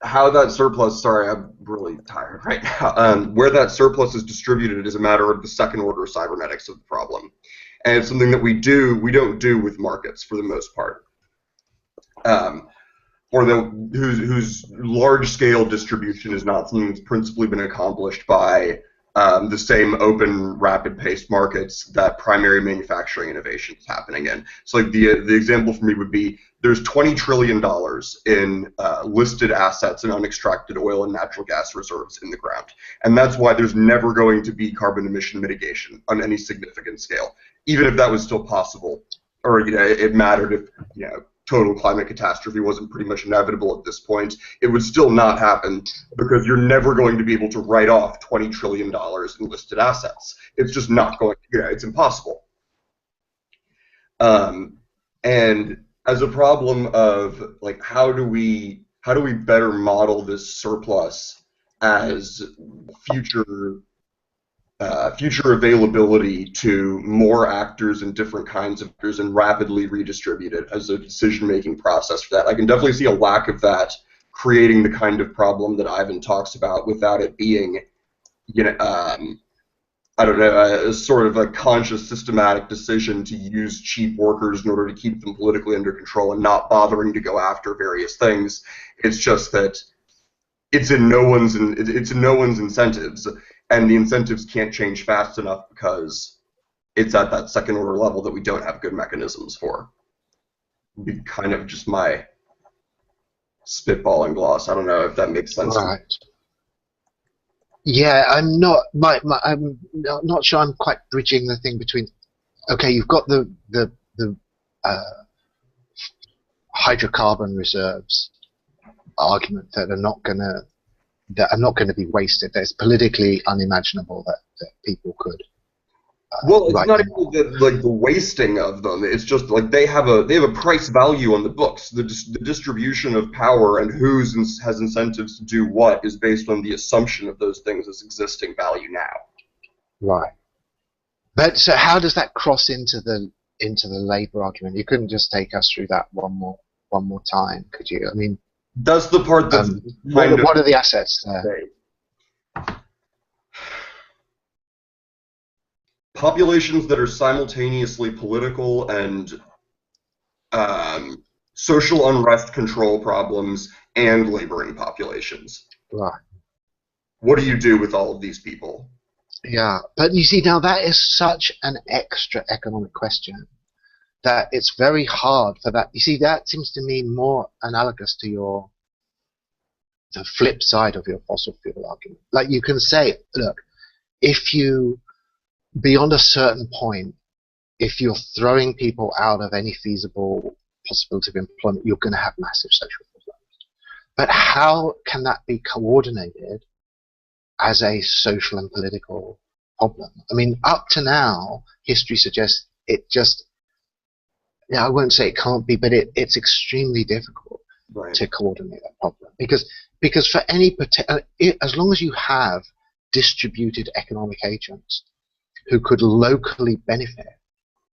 how that surplus, sorry, I'm really tired right now, where that surplus is distributed is a matter of the second order cybernetics of the problem. And it's something that we don't do with markets for the most part. Or whose large-scale distribution is not something that's principally been accomplished by the same open, rapid-paced markets that primary manufacturing innovation is happening in. So, like the example for me would be there's $20 trillion in listed assets and unextracted oil and natural gas reserves in the ground, and that's why there's never going to be carbon emission mitigation on any significant scale, even if that was still possible, or it mattered if total climate catastrophe wasn't pretty much inevitable at this point. It would still not happen because you're never going to be able to write off $20 trillion in listed assets. It's just not going to, it's impossible. And as a problem of like how do we better model this surplus as future availability to more actors and different kinds of actors and rapidly redistribute it as a decision-making process for that. I can definitely see a lack of that creating the kind of problem that Ivan talks about without it being, I don't know, a sort of a conscious, systematic decision to use cheap workers in order to keep them politically under control and not bothering to go after various things. It's just that it's in no one's incentives, and the incentives can't change fast enough because it's at that second order level that we don't have good mechanisms for. It'd be kind of just my spitballing gloss. I don't know if that makes sense. Right. Yeah, I'm not sure I'm quite bridging the thing between. Okay, you've got the hydrocarbon reserves argument that are not going to be wasted. That it's politically unimaginable that people could. Well, it's not even the wasting of them. It's just like they have a price value on the books. The distribution of power and has incentives to do what is based on the assumption of those things as existing value now. Right. But so how does that cross into the labor argument? You couldn't just take us through that one more time, could you? I mean, that's the part that's what are the assets there? Populations that are simultaneously political and social unrest control problems and laboring populations. Right. What do you do with all of these people? Yeah, but you see, now that is such an extra economic question that it's very hard for that. You see, that seems to me more analogous to the flip side of your fossil fuel argument. Like you can say, look, if you beyond a certain point, if you're throwing people out of any feasible possibility of employment, you're going to have massive social problems. But how can that be coordinated as a social and political problem? I mean, up to now, history suggests it just, I won't say it can't be, but it's extremely difficult to coordinate that problem. Because for any as long as you have distributed economic agents who could locally benefit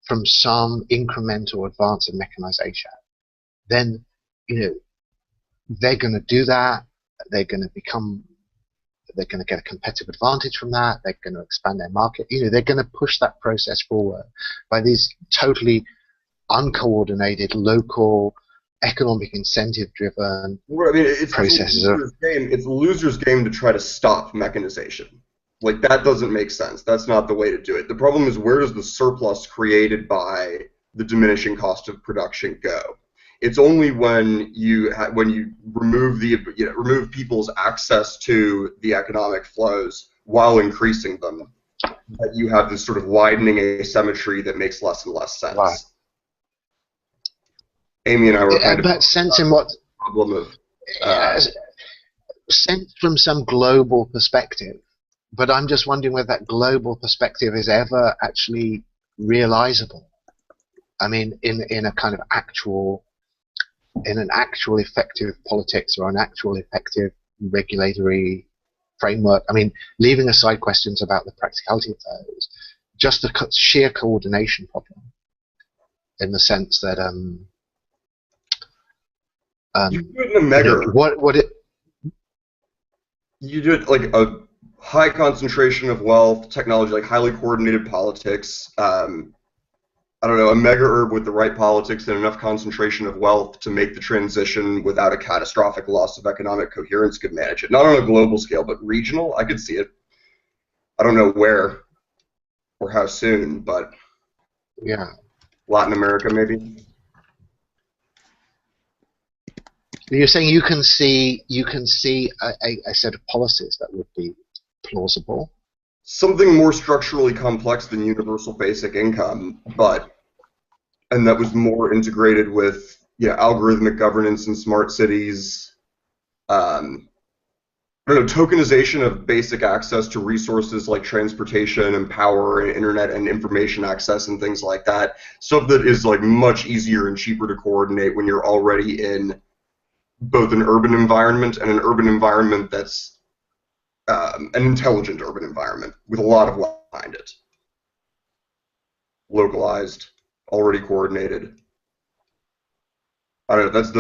from some incremental advance in mechanization, then they're going to do that. They're going to get a competitive advantage from that. They're going to expand their market. They're going to push that process forward by these totally uncoordinated, local, economic incentive-driven processes. It's a loser's game to try to stop mechanization. Like, that doesn't make sense. That's not the way to do it. The problem is, where does the surplus created by the diminishing cost of production go? It's only when you remove people's access to the economic flows while increasing them that you have this sort of widening asymmetry that makes less and less sense. Right. Amy and I were kind of sensing what problem of sent from some global perspective, but I'm just wondering whether that global perspective is ever actually realizable. I mean, in a kind of in an actual effective politics or an actual effective regulatory framework. I mean, leaving aside questions about the practicality of those, just the sheer coordination problem, in the sense that you do it in a mega. what it You do it like a high concentration of wealth, technology, like highly coordinated politics. I don't know, a mega herb with the right politics and enough concentration of wealth to make the transition without a catastrophic loss of economic coherence could manage it. Not on a global scale, but regional, I could see it. I don't know where or how soon, but yeah. Latin America maybe. You're saying you can see a set of policies that would be plausible. Something more structurally complex than universal basic income, and that was more integrated with algorithmic governance and smart cities. I don't know, tokenization of basic access to resources like transportation and power and internet and information access and things like that. Stuff that is like much easier and cheaper to coordinate when you're already in both an urban environment and an urban environment that's an intelligent urban environment with a lot of wealth behind it. Localized, already coordinated. I don't know. That's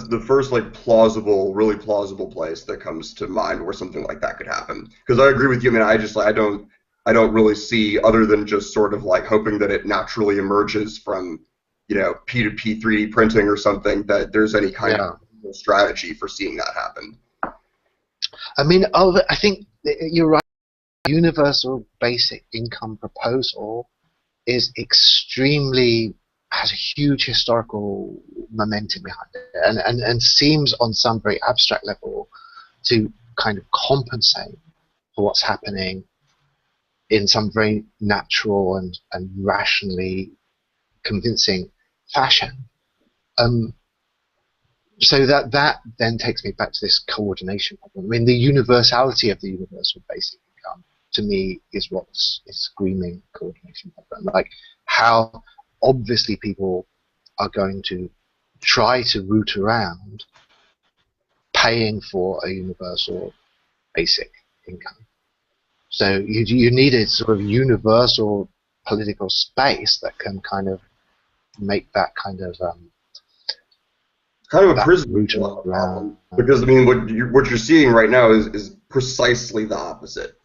the first like plausible, really plausible place that comes to mind where something like that could happen. Because I agree with you. I mean, I don't really see, other than just sort of like hoping that it naturally emerges from P2P 3D printing or something, that there's any kind of strategy for seeing that happen. I mean, I think you're right. The universal basic income proposal is has a huge historical momentum behind it, and seems on some very abstract level to kind of compensate for what's happening in some very natural and rationally convincing fashion. So that then takes me back to this coordination problem. I mean, the universality of the universal basic income, to me, is what's screaming coordination problem. Like, how obviously people are going to try to root around paying for a universal basic income. So you need a sort of universal political space that can kind of make that kind of kind of a prison problem, because I mean what you're seeing right now is precisely the opposite.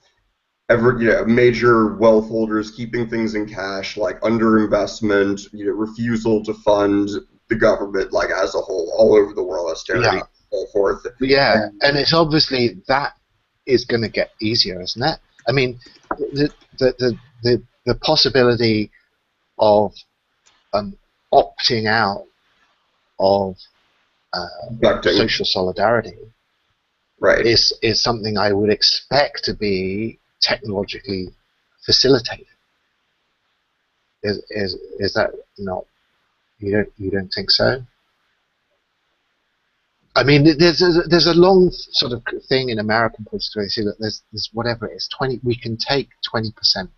Major wealth holders keeping things in cash, like underinvestment, refusal to fund the government like as a whole, all over the world, austerity, and so forth. Yeah, and it's obviously that is going to get easier, isn't it? I mean, the possibility of opting out of social solidarity, right, is something I would expect to be technologically facilitated. Is that not? You don't think so? I mean, there's a long sort of thing in American politics where they say that there's whatever it is, we can take 20%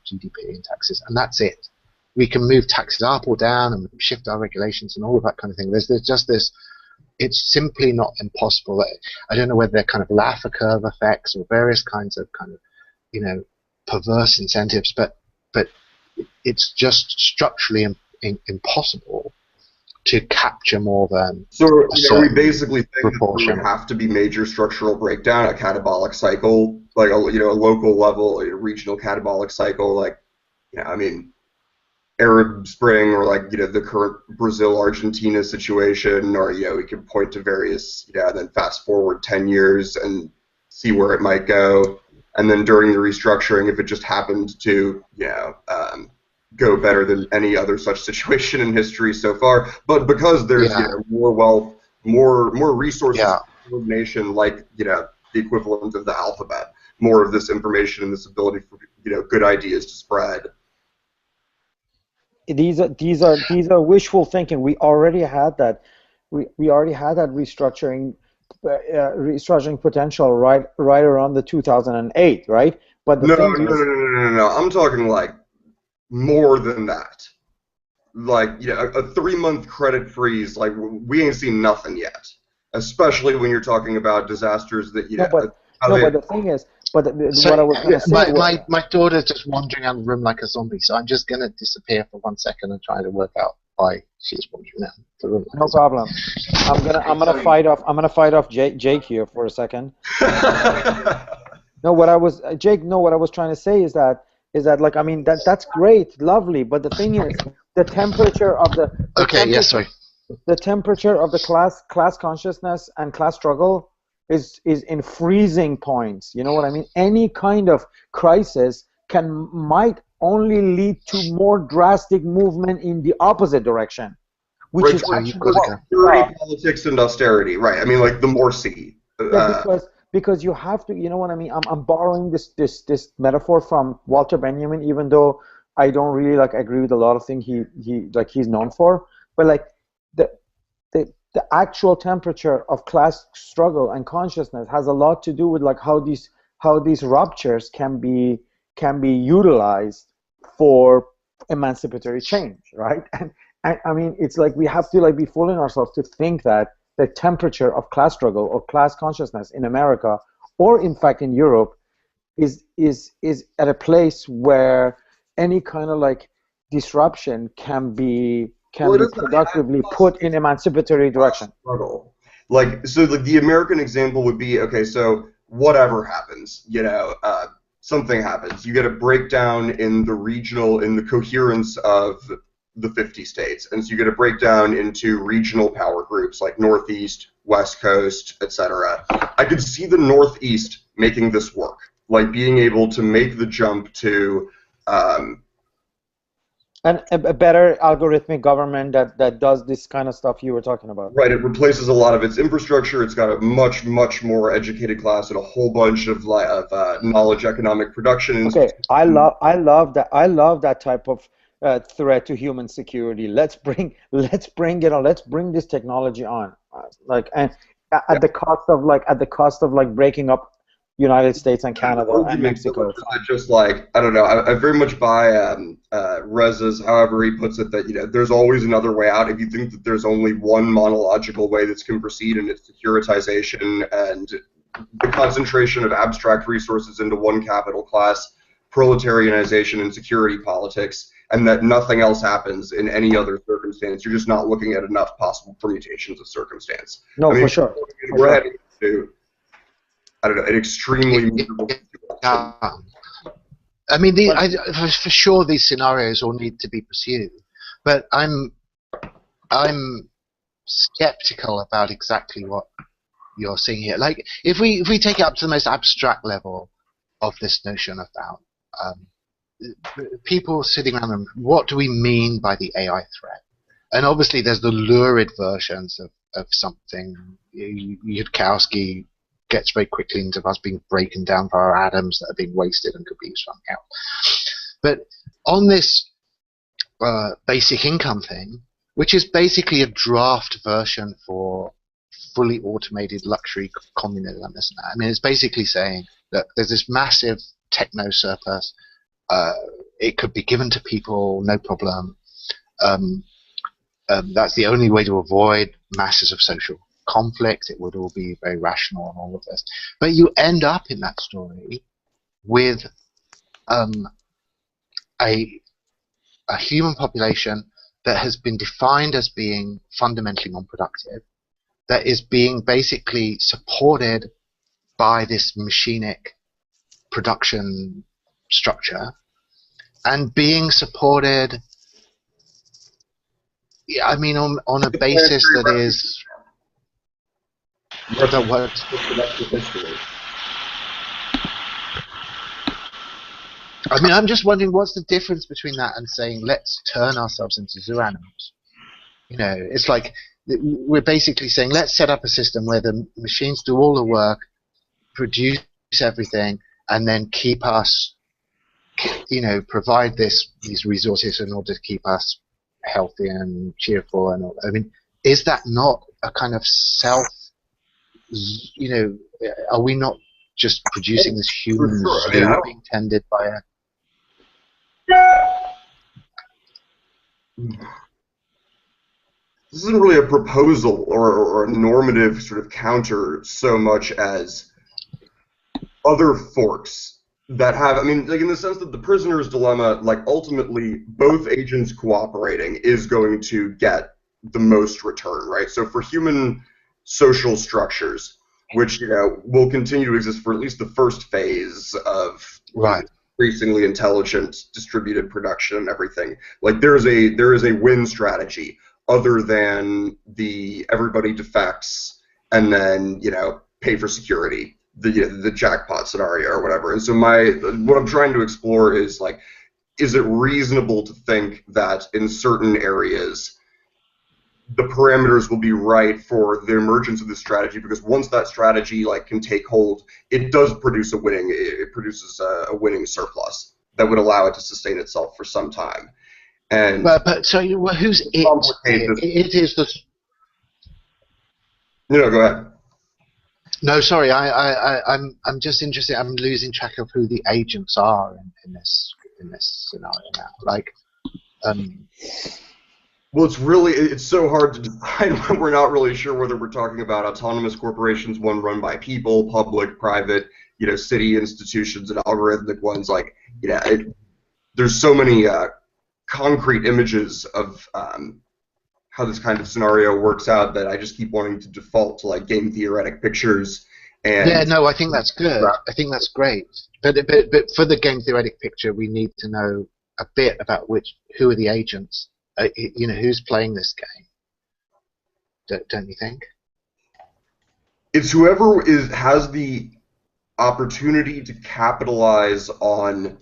GDP in taxes, and that's it. We can move taxes up or down and shift our regulations and all of that kind of thing. There's just this. It's simply not impossible. I don't know whether they're kind of Laffer curve effects or various kinds of perverse incentives, but it's just structurally impossible to capture more than we basically think that there would have to be major structural breakdown, a catabolic cycle, like a local level, a regional catabolic cycle, like I mean Arab Spring, or like the current Brazil-Argentina situation, or we can point to various and then fast forward 10 years and see where it might go, and then during the restructuring, if it just happened to go better than any other such situation in history so far, but because there's more wealth, more resources, coordination, like the equivalent of the alphabet, more of this information and this ability for good ideas to spread. These are wishful thinking. We already had that. We already had that restructuring restructuring potential right around the 2008, right? But the No, thing no, no, is, no, no, no, no. I'm talking like more than that. Like, a 3-month credit freeze, like we ain't seen nothing yet. Especially when you're talking about disasters that, no, but how no, they, but the thing is, but So what I was gonna say was, my daughter's just wandering out of the room like a zombie, so I'm just gonna disappear for 1 second and try to work out why she's wandering out of the room like no a zombie. problem. I'm gonna fight off Jake here for a second. No, what I was Jake. No, what I was trying to say is that like I mean that's great, lovely. But the thing is, the temperature of the Okay, yes, temperature sorry. the temperature of the class consciousness and class struggle is in freezing points. You know what I mean? Any kind of crisis might only lead to more drastic movement in the opposite direction, which right, is So you've actually got to what go. we saw. security, politics, and austerity, right? I mean, like the Morsi. Yeah, because you have to, you know what I mean? I'm borrowing this metaphor from Walter Benjamin, even though I don't really like agree with a lot of things he's known for. But like the the actual temperature of class struggle and consciousness has a lot to do with like how these ruptures can be utilized for emancipatory change, right? And I mean, it's like we have to like be fooling ourselves to think that the temperature of class struggle or class consciousness in America or in fact in Europe is at a place where any kind of like disruption Well, can it be doesn't have productively put in emancipatory direction. struggle. Like, so like the American example would be, okay, so whatever happens, something happens. You get a breakdown in the coherence of the 50 states. And so you get a breakdown into regional power groups like Northeast, West Coast, etc. I could see the Northeast making this work, like being able to make the jump to And a better algorithmic government that does this kind of stuff you were talking about. right, it replaces a lot of its infrastructure. It's got a much, much more educated class and a whole bunch of knowledge economic production. Okay, I love that type of threat to human security. Let's bring it on. Let's bring this technology on. Like and Yeah. at the cost of like breaking up United States and Canada and Argument so Mexico. much as I just like I don't know. I very much buy Reza's, however he puts it, that there's always another way out. If you think that there's only one monological way that can proceed, and it's securitization and the concentration of abstract resources into one capital class, proletarianization and security politics, and that nothing else happens in any other circumstance, you're just not looking at enough possible permutations of circumstance. No, I mean, for sure. we're heading to, I don't know, an extremely miserable situation. I mean, for sure these scenarios all need to be pursued, but I'm skeptical about exactly what you're seeing here. Like, if we take it up to the most abstract level of this notion about people sitting around them, what do we mean by the AI threat? And obviously, there's the lurid versions of something. Yudkowsky gets very quickly into us being broken down for our atoms that are being wasted and could be used something else. But on this basic income thing, which is basically a draft version for fully automated luxury communism, isn't it? I mean, it's basically saying that there's this massive techno surplus. It could be given to people, no problem. That's the only way to avoid masses of social conflict. It would all be very rational and all of this. But you end up in that story with a human population that has been defined as being fundamentally non-productive, that is being basically supported by this machinic production structure, and being supported, I mean, on a basis that is that works. I mean, I'm just wondering what's the difference between that and saying let's turn ourselves into zoo animals. It's like we're basically saying let's set up a system where the machines do all the work, produce everything, and then keep us, provide these resources in order to keep us healthy and cheerful and all. I mean, is that not a kind of you know, are we not just producing this For human sure. I mean, zoo being tended by a... this isn't really a proposal or a normative sort of counter so much as other forks that have, I mean, like in the sense that the prisoner's dilemma, like ultimately both agents cooperating is going to get the most return, right? So for human social structures, which, you know, will continue to exist for at least the first phase of Right. increasingly intelligent distributed production and everything, like there is a win strategy other than the everybody defects and then, you know, pay for security, the jackpot scenario or whatever. And so what I'm trying to explore is, like, is it reasonable to think that in certain areas the parameters will be right for the emergence of this strategy, because once that strategy, like, can take hold, it does produce it produces a winning surplus that would allow it to sustain itself for some time. And But so who's it? complicate this. It is the... No, go ahead. No, sorry, I'm just interested. I'm losing track of who the agents are in this scenario now. Like, Well, it's so hard to define when we're not really sure whether we're talking about autonomous corporations, one run by people, public, private, you know, city institutions, and algorithmic ones. Like, you know, there's so many concrete images of how this kind of scenario works out that I just keep wanting to default to, like, game theoretic pictures. And yeah, no, I think that's good. I think that's great. But for the game theoretic picture, we need to know a bit about who are the agents. You know, who's playing this game? Don't you think? it's whoever has the opportunity to capitalize on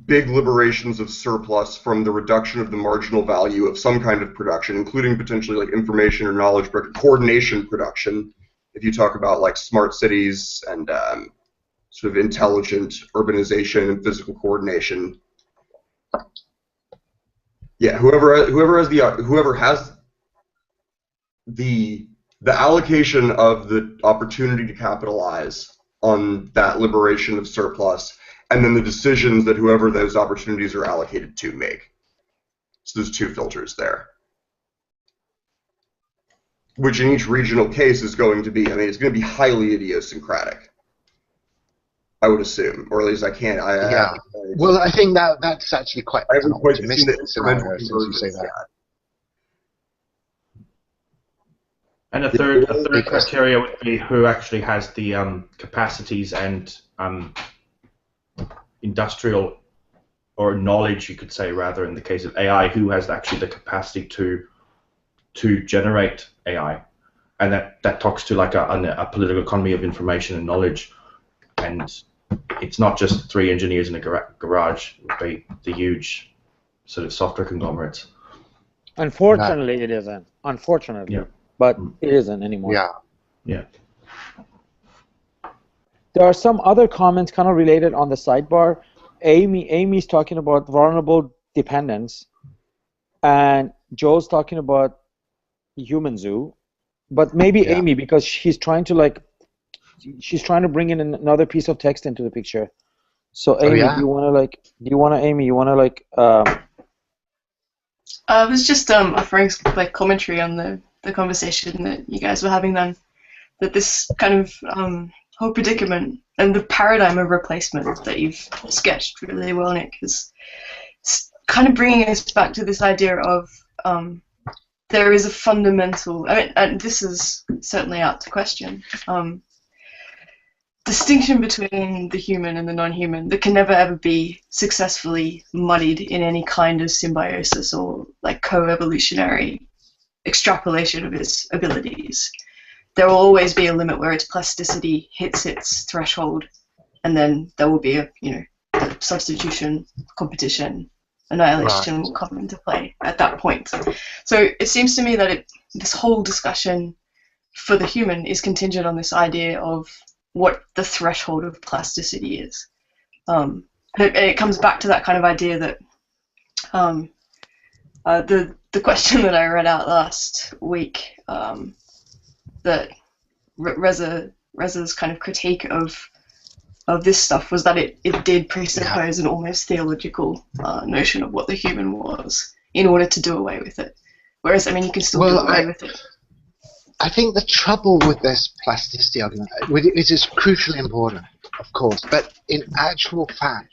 big liberations of surplus from the reduction of the marginal value of some kind of production, including potentially, like, information or knowledge coordination production, if you talk about, like, smart cities and sort of intelligent urbanization and physical coordination. Yeah, whoever has the allocation of the opportunity to capitalize on that liberation of surplus, and then the decisions that whoever those opportunities are allocated to make. So there's two filters there, which in each regional case is going to be, I mean, it's going to be highly idiosyncratic, I would assume, or at least I can't. Yeah. Well, I think that's actually quite I an haven't quite seen the optimistic scenario incremental since you say convergence that. yet. And a third criteria would be who actually has the capacities and industrial or knowledge, you could say, rather, in the case of AI, who has actually the capacity to generate AI, and that talks to, like, a political economy of information and knowledge, and it's not just 3 engineers in a garage. It would be the huge sort of software conglomerates. Unfortunately, it isn't. Unfortunately. Yeah. But it isn't anymore. Yeah. Yeah. There are some other comments kind of related on the sidebar. Amy's talking about vulnerable dependence, and Joe's talking about human zoo. But maybe Amy, because she's trying to bring in another piece of text into the picture. So Amy, do you want to I was just offering, like, commentary on the conversation that you guys were having then, that this kind of whole predicament and the paradigm of replacement that you've sketched really well, Nick, is kind of bringing us back to this idea of there is a fundamental, I mean, and this is certainly out to question, distinction between the human and the non-human that can never ever be successfully muddied in any kind of symbiosis or, like, co-evolutionary extrapolation of its abilities. There will always be a limit where its plasticity hits its threshold, and then there will be the substitution, competition, annihilation will come into play at that point. So it seems to me that this whole discussion for the human is contingent on this idea of what the threshold of plasticity is. And it comes back to that kind of idea that the question that I read out last week, that Reza's kind of critique of this stuff was that it did presuppose an almost theological notion of what the human was in order to do away with it. Whereas, I mean, you can still do away with it. I think the trouble with this plasticity argument, it is crucially important, of course, but in actual fact,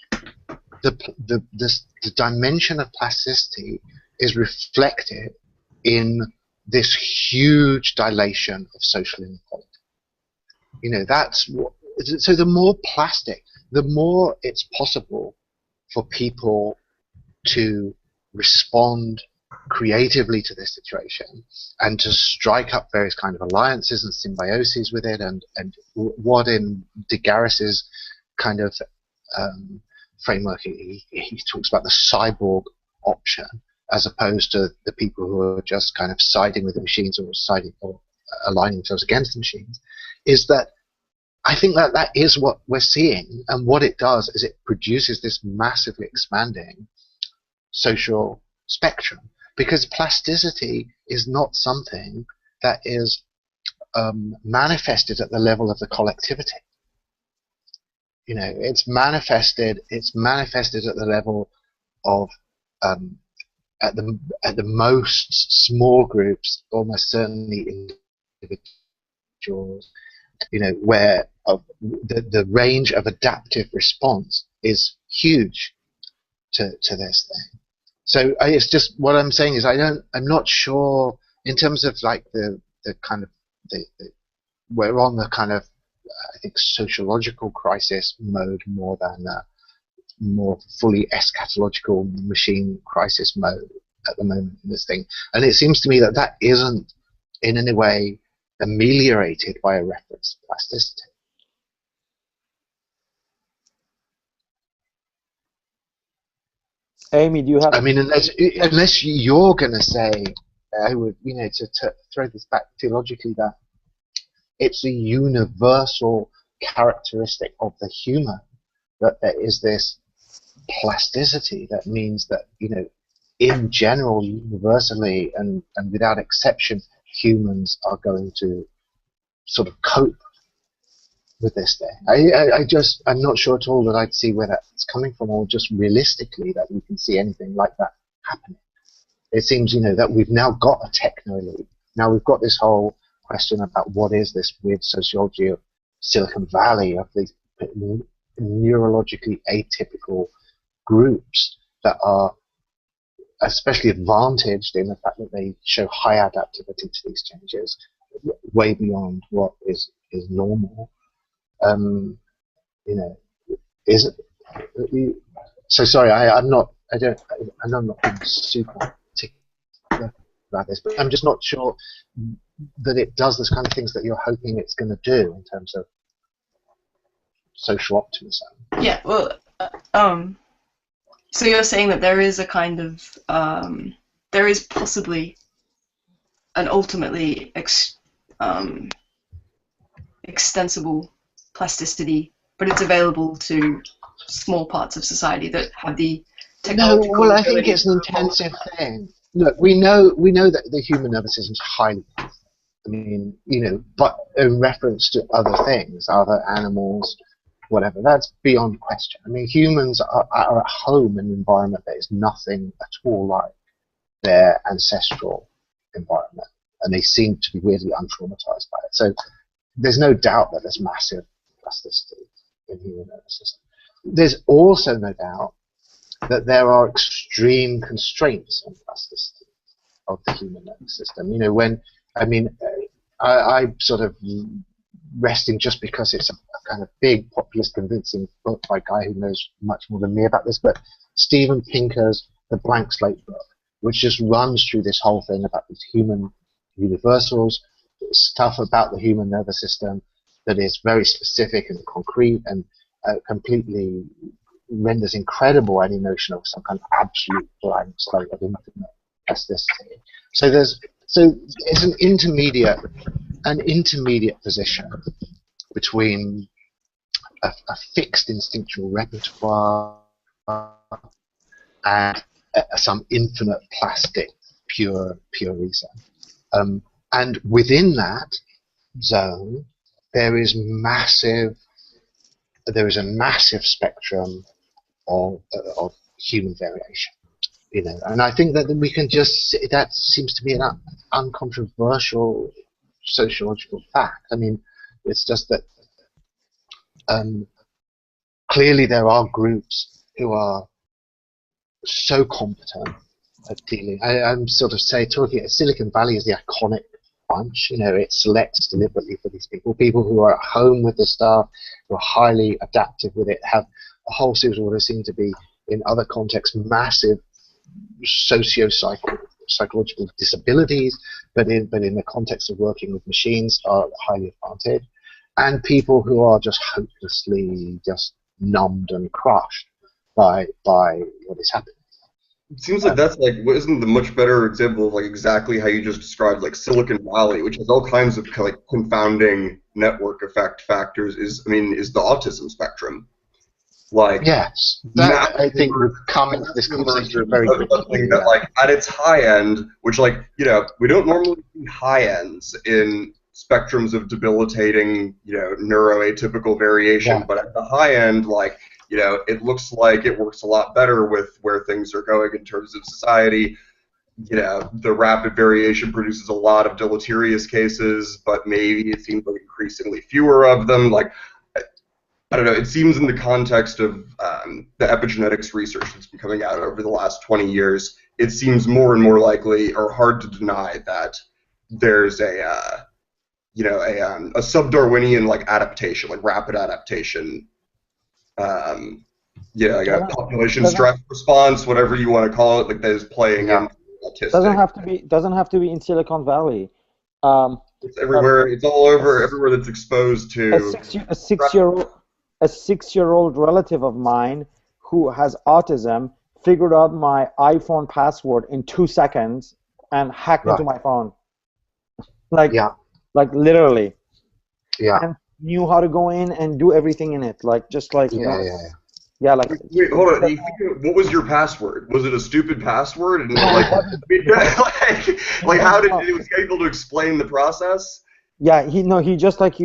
the dimension of plasticity is reflected in this huge dilation of social inequality. You know, that's what. So the more plastic, the more it's possible for people to respond creatively to this situation and to strike up various kind of alliances and symbioses with it, and what in de Garis's kind of framework he talks about the cyborg option, as opposed to the people who are just kind of siding with the machines or aligning themselves against the machines, is that I think that is what we're seeing, and what it does is it produces this massively expanding social spectrum, because plasticity is not something that is manifested at the level of the collectivity. You know, it's manifested at the level of at the most small groups, almost certainly individuals. You know, where the range of adaptive response is huge to this thing. So it's just what I'm saying is I'm not sure in terms of like the kind of we're on the kind of I think sociological crisis mode more than more fully eschatological machine crisis mode at the moment in this thing, and it seems to me that isn't in any way ameliorated by a reference to plasticity. Amy, do you have? I mean, unless you're going to say, I would, you know, to throw this back theologically, that it's a universal characteristic of the human that there is this plasticity that means that, you know, in general, universally and without exception, humans are going to sort of cope with this thing. I'm not sure at all that I'd see where that's coming from, or just realistically that we can see anything like that happening. It seems, you know, that we've now got a techno-elite. Now we've got this whole question about what is this weird sociology of Silicon Valley, of these neurologically atypical groups that are especially advantaged in the fact that they show high adaptivity to these changes, way beyond what is normal. You know, is it? So sorry, I'm not being super particular about this, but I'm just not sure that it does this kind of things that you're hoping it's going to do in terms of social optimism. Yeah, well, so you're saying that there is a kind of, there is possibly an ultimately extensible plasticity, but it's available to small parts of society that have the technological No, well, I think ability it's an to evolve. intensive thing. Look, we know that the human nervous system is highly plastic. I mean, you know, but in reference to other things, other animals, whatever, that's beyond question. I mean, humans are at home in an environment that is nothing at all like their ancestral environment, and they seem to be weirdly untraumatized by it. So there's no doubt that there's massive plasticity in the human nervous system. There's also no doubt that there are extreme constraints on plasticity of the human nervous system. You know, I'm sort of resting just because it's a kind of big, populist, convincing book by a guy who knows much more than me about this, but Steven Pinker's The Blank Slate book, which just runs through this whole thing about these human universals, stuff about the human nervous system that is very specific and concrete and completely renders incredible any notion of some kind of absolute blank slate of infinite plasticity. So it's an intermediate position between a fixed instinctual repertoire and some infinite plastic pure reason. And within that zone, there is a massive spectrum of human variation, and I think that we can that seems to be an uncontroversial sociological fact. I mean, it's just that clearly there are groups who are so competent at dealing. I'm sort of talking. Silicon Valley is the iconic bunch. It selects deliberately for these people who are at home with this stuff, who are highly adaptive with it, have a whole series of what seem to be, in other contexts, massive psychological disabilities, but in the context of working with machines are highly advantaged, and people who are just hopelessly just numbed and crushed by what is happening. It seems like that's like, isn't the much better example of like exactly how you just described, like Silicon Valley, which has all kinds of like confounding network effect factors, is the autism spectrum. Like, yes, that I think would come into this conversation very quickly. That like at its high end, which like we don't normally see high ends in spectrums of debilitating neuroatypical variation, but at the high end, like it looks like it works a lot better with where things are going in terms of society. The rapid variation produces a lot of deleterious cases, but maybe it seems like increasingly fewer of them. Like, I don't know, it seems in the context of the epigenetics research that's been coming out over the last 20 years, it seems more and more likely, or hard to deny, that there's a sub-Darwinian like adaptation, like rapid adaptation, like a population stress response, whatever you want to call it, like that is playing in autistic. Doesn't have to be in Silicon Valley. It's everywhere. It's all over. Everywhere that's exposed to a six-year-old relative of mine who has autism figured out my iPhone password in 2 seconds and hacked into my phone. Like literally. Yeah. And knew how to go in and do everything in it. Like just like Yeah, like. Wait, hold on. What was your password? Was it a stupid password? And like how was he able to explain the process? Yeah, he just like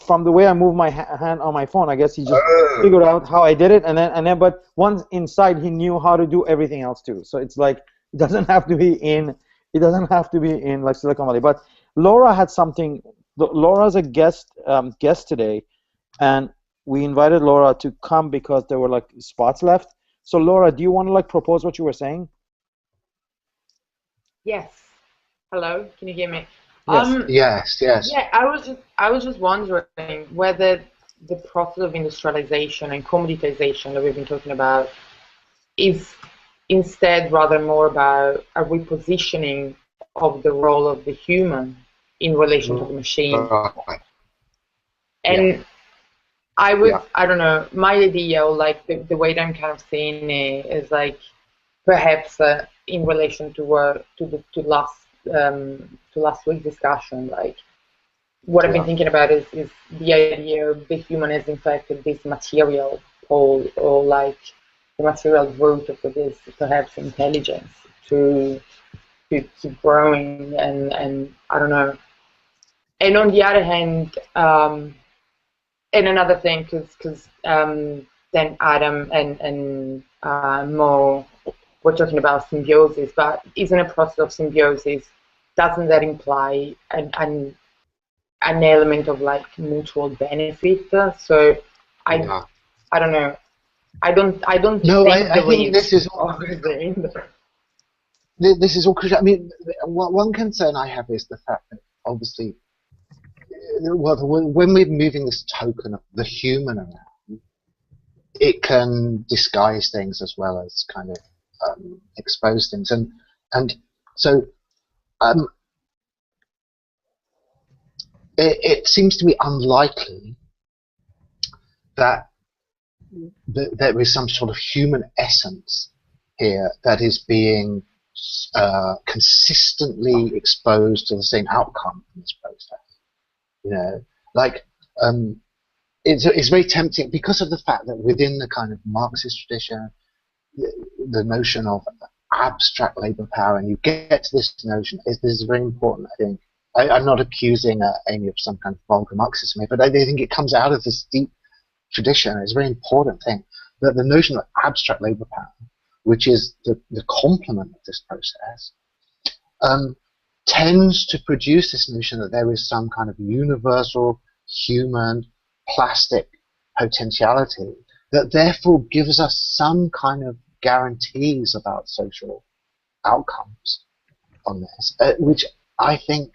from the way I move my hand on my phone, I guess he just figured out how I did it, and then but once inside he knew how to do everything else too. So it's like it doesn't have to be in like Silicon Valley. But Laura had something. Laura's a guest today, and we invited Laura to come because there were like spots left. So Laura, do you want to like propose what you were saying? Yes. Hello, can you hear me? Yes. Yeah, I was just wondering whether the process of industrialization and commoditization that we've been talking about is instead rather more about a repositioning of the role of the human in relation to the machine. And I don't know, my idea, or like the way that I'm kind of seeing it is like perhaps in relation to last week's discussion, like what I've been thinking about is the idea of the human as in fact this material pole, or like the material root of this perhaps intelligence to keep growing, and I don't know. And on the other hand, and another thing, because then Adam and Mo were talking about symbiosis, but isn't a process of symbiosis, doesn't that imply an element of like mutual benefit? So I don't know. I don't think this is all this is all crucial. I mean, one concern I have is the fact that obviously, when we're moving this token of the human around, it can disguise things as well as kind of expose things, and so it seems to be unlikely that there is some sort of human essence here that is being consistently exposed to the same outcome in this process. Like it's very tempting because of the fact that within the kind of Marxist tradition, the notion of abstract labor power, and you get to this notion, this is very important, I think, I'm not accusing Amy of some kind of vulgar Marxism here, but I think it comes out of this deep tradition. It's a very important thing that the notion of abstract labor power, which is the complement of this process, tends to produce this notion that there is some kind of universal human plastic potentiality that therefore gives us some kind of guarantees about social outcomes on this, which I think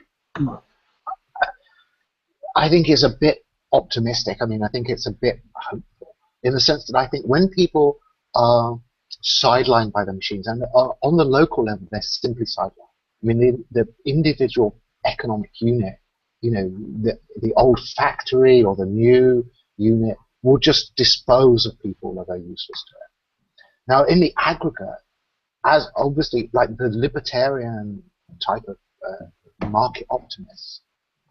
is a bit optimistic. I mean, I think it's a bit hopeful in the sense that I think when people are sidelined by the machines, and on the local level, they're simply sidelined. I mean, the individual economic unit, you know, the old factory or the new unit will just dispose of people that are useless to it. Now, in the aggregate, as obviously, like the libertarian type of market optimists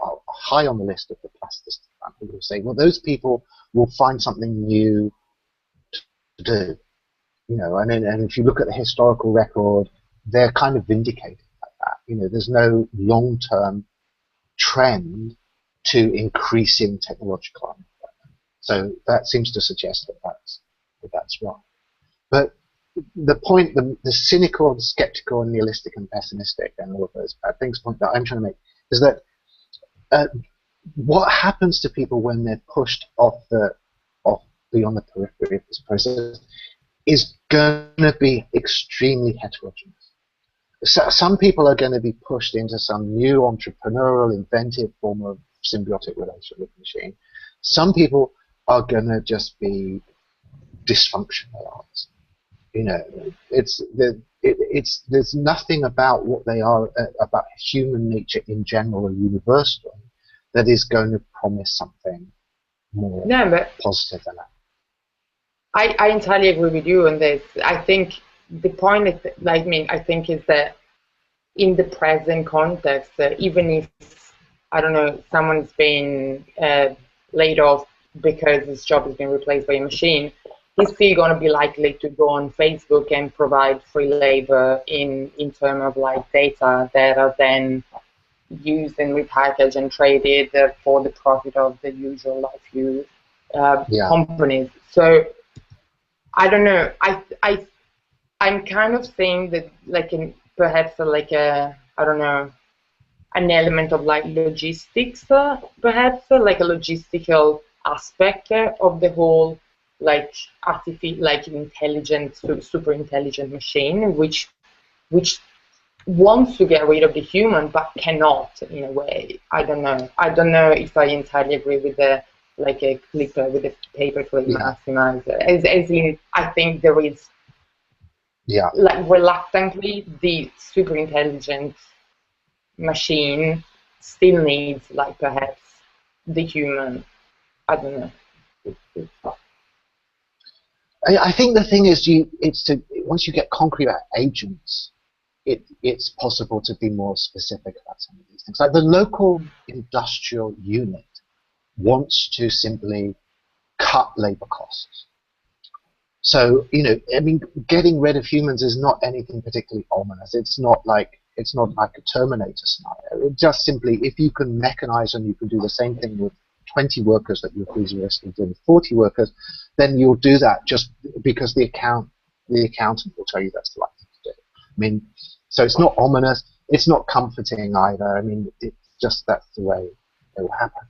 are high on the list of the plasticist people who say, well, those people will find something new to do. You know, and if you look at the historical record, they're kind of vindicated like that. You know, there's no long-term trend to increasing technological unemployment. So that seems to suggest that that's wrong. But the point, the cynical, the skeptical, and nihilistic and pessimistic, and all of those bad things, point that I'm trying to make is that what happens to people when they're pushed off beyond the periphery of this process is going to be extremely heterogeneous. So some people are going to be pushed into some new entrepreneurial, inventive form of symbiotic relationship with the machine. Some people are going to just be dysfunctionalized. You know, there's nothing about what they are, about human nature in general or universal, that is going to promise something more positive than that. I entirely agree with you on this. I think the point is, I think is that in the present context, even if, I don't know, someone's been laid off because his job has been replaced by a machine, he's still going to be likely to go on Facebook and provide free labor in terms of like data that are then used and repackaged and traded for the profit of the usual like few companies. So I don't know. I'm kind of saying that like perhaps like I don't know, an element of like logistics, perhaps like a logistical aspect of the whole like intelligent, super intelligent machine, which wants to get rid of the human but cannot in a way. I don't know if I entirely agree with the like a clipper with a paperclip maximizer. As in, I think there is like reluctantly the super intelligent machine still needs like perhaps the human. I don't know. I think the thing is, once you get concrete about agents, it's possible to be more specific about some of these things. Like the local industrial unit wants to simply cut labor costs. So, you know, I mean, getting rid of humans is not anything particularly ominous. It's not like a Terminator scenario. It just simply, if you can mechanize and you can do the same thing with 20 workers that you're previously doing with 40 workers, then you'll do that just because the accountant will tell you that's the right thing to do. I mean, so it's not ominous. It's not comforting either. I mean, it's just that's the way it will happen.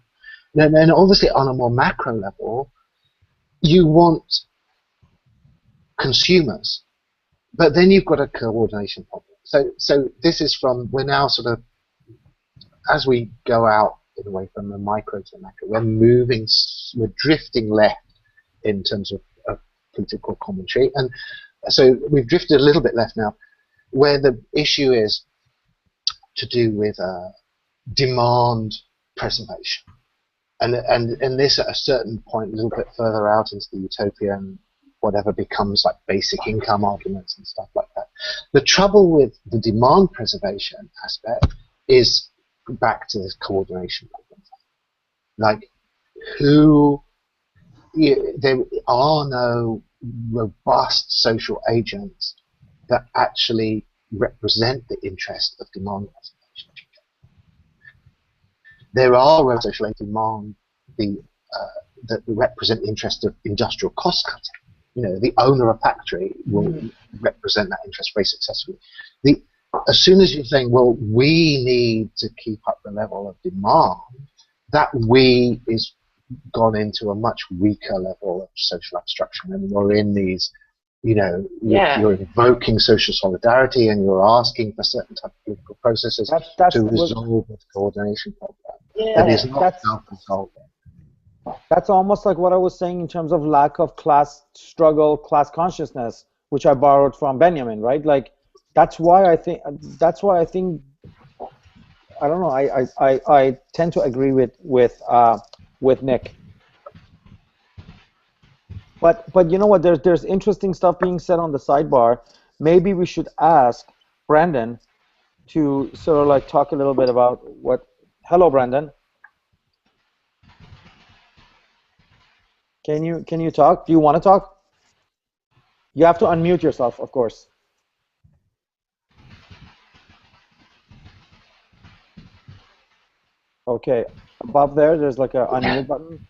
And then obviously on a more macro level, you want consumers, but then you've got a coordination problem. So this is we're now sort of, as we go out in a way from the micro to the macro, we're drifting left in terms of political commentary, and so we've drifted a little bit left now, where the issue is to do with demand preservation. And this at a certain point, a little bit further out into the utopian, whatever becomes like basic income arguments and stuff like that. The trouble with the demand preservation aspect is back to this coordination problem. Like, there are no robust social agents that actually represent the interest of demand preservation. there are social demand that represent the interest of industrial cost cutting. You know, the owner of a factory will represent that interest very successfully. As soon as you're saying, well, we need to keep up the level of demand, that we is gone into a much weaker level of social abstraction, and we're in these, you know, you're invoking social solidarity, and you're asking for certain type of political processes to resolve this coordination problem. That is not self-resolving. That's almost like what I was saying in terms of lack of class struggle, class consciousness, which I borrowed from Benjamin, right? Like, that's why I think, I don't know, I tend to agree with Nick. But you know what, there's interesting stuff being said on the sidebar. Maybe we should ask Brandon to sort of like talk a little bit about hello, Brandon. Can you talk? Do you want to talk? You have to unmute yourself, of course. Okay, above there's like a unmute button.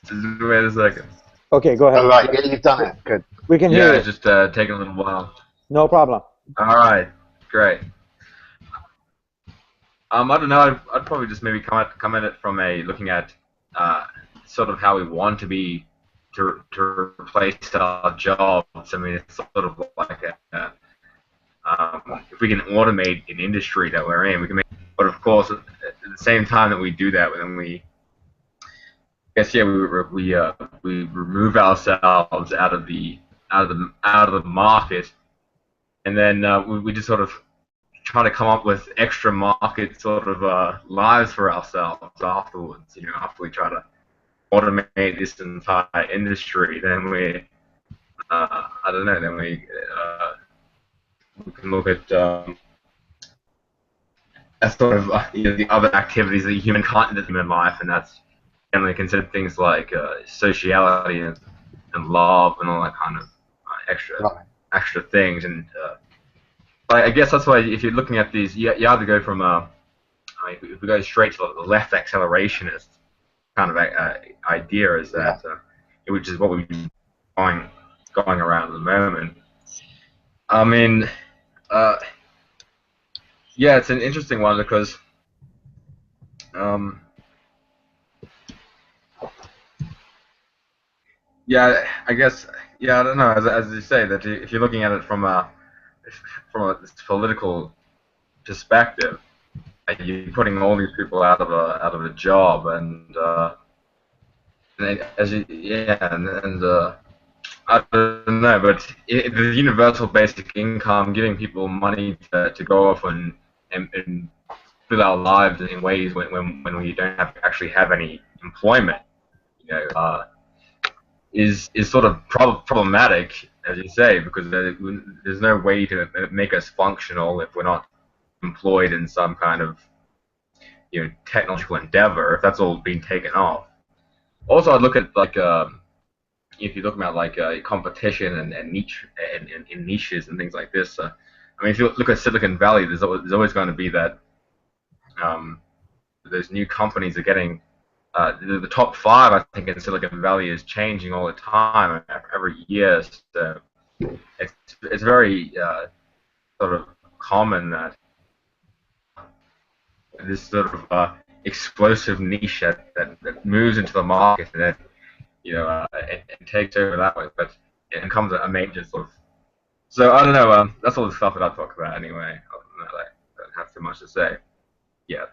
Just wait a second. Okay, go ahead. All right, yeah, you've done it. Good. We can hear you. Yeah, it's just taking a little while. No problem. All right, great. I don't know. I'd probably just maybe come at it from looking at sort of how we want to be to replace our jobs. I mean, it's sort of like if we can automate an industry that we're in, we can make. But of course, at the same time that we do that, then we remove ourselves out of the market, and then we just sort of try to come up with extra market sort of lives for ourselves afterwards. You know, after we try to automate this entire industry, then we I don't know. Then we can look at sort of the other activities that human can't do in human life, and that's generally considered things like sociality and love and all that kind of extra things. And I guess that's why if you're looking at these, you either go from if we go straight to the left accelerationist kind of idea, is that which is what we've been going around at the moment. I mean, yeah, it's an interesting one because yeah, I guess, yeah, I don't know. As you say, that if you're looking at it from a political perspective, you're putting all these people out of a job, and as you, and I don't know, but the universal basic income, giving people money to go off and fill our lives in ways when we don't actually have any employment, you know, is sort of problematic, as you say, because there's no way to make us functional if we're not employed in some kind of, you know, technological endeavor, if that's all being taken off. Also, I'd look at like if you're looking at like competition and niche and niches and things like this. I mean, if you look at Silicon Valley, there's always going to be that those new companies are getting the top 5. I think in Silicon Valley is changing all the time every year. So it's very sort of common that this sort of explosive niche that moves into the market and then, you know, and takes over that way, but it becomes a major sort of. So I don't know. That's all the stuff that I talk about anyway. I don't have too much to say. Yeah.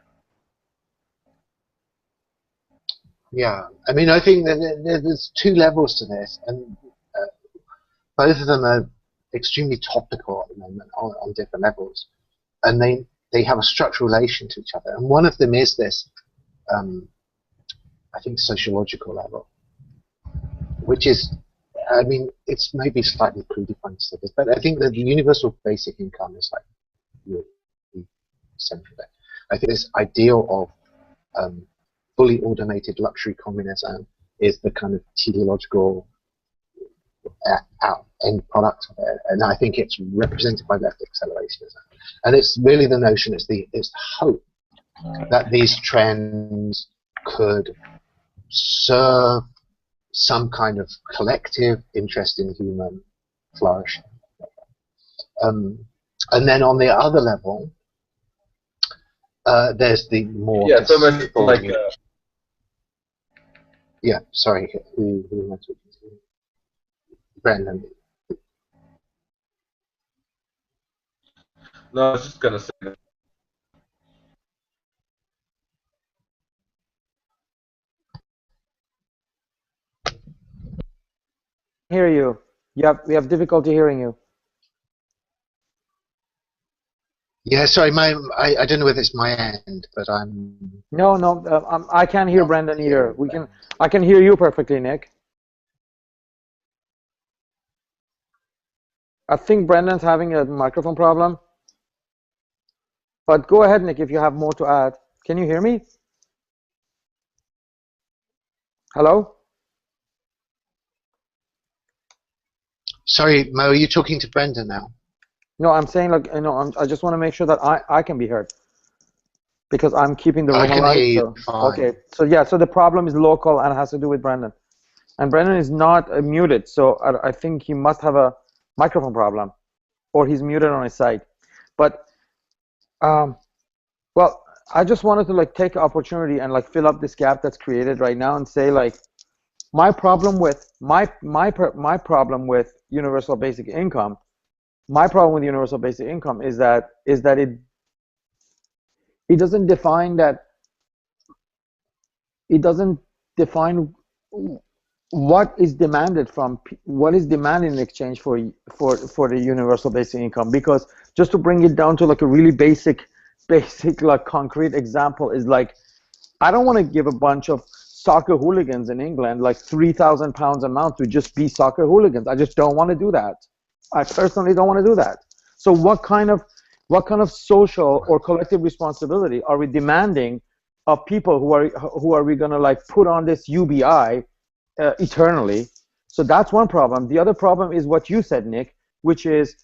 Yeah, I mean, I think that there's 2 levels to this, and both of them are extremely topical at the moment on different levels, and they have a structural relation to each other. And one of them is this, I think, sociological level, which is, I mean, it's maybe slightly predefined to this, but I think that the universal basic income is like really central there. I think this ideal of fully automated luxury communism is the kind of teleological end product of it, and I think it's represented by left accelerationism. And it's really the notion, it's the hope that these trends could serve some kind of collective interest in human flourishing. And then on the other level, there's the more so much like yeah. Sorry, who am I talking to? Brendan. no, I was just gonna say that. Hear you. We have difficulty hearing you. Yeah, sorry, I don't know whether it's my end, but I'm. No, I can't hear Brendan either. I can hear you perfectly, Nick. I think Brendan's having a microphone problem. But go ahead, Nick, if you have more to add. Can you hear me? Hello? Sorry, Mo, are you talking to Brendan now? No, I'm saying I just want to make sure that I can be heard because I'm keeping the room I can alive. hear you fine. Okay, so the problem is local and has to do with Brendan, and Brendan is not muted, so I think he must have a microphone problem, or he's muted on his side. But well, I just wanted to take the opportunity and fill up this gap that's created right now and say my problem with universal basic income. My problem with universal basic income is that it doesn't define what is demanded in exchange for the universal basic income. Because just to bring it down to a really basic concrete example is I don't want to give a bunch of soccer hooligans in England £3,000 a month to just be soccer hooligans. I just don't want to do that. I personally don't want to do that. So what kind of social or collective responsibility are we demanding of people who are we going to put on this UBI eternally? So that's one problem. The other problem is what you said, Nick, which is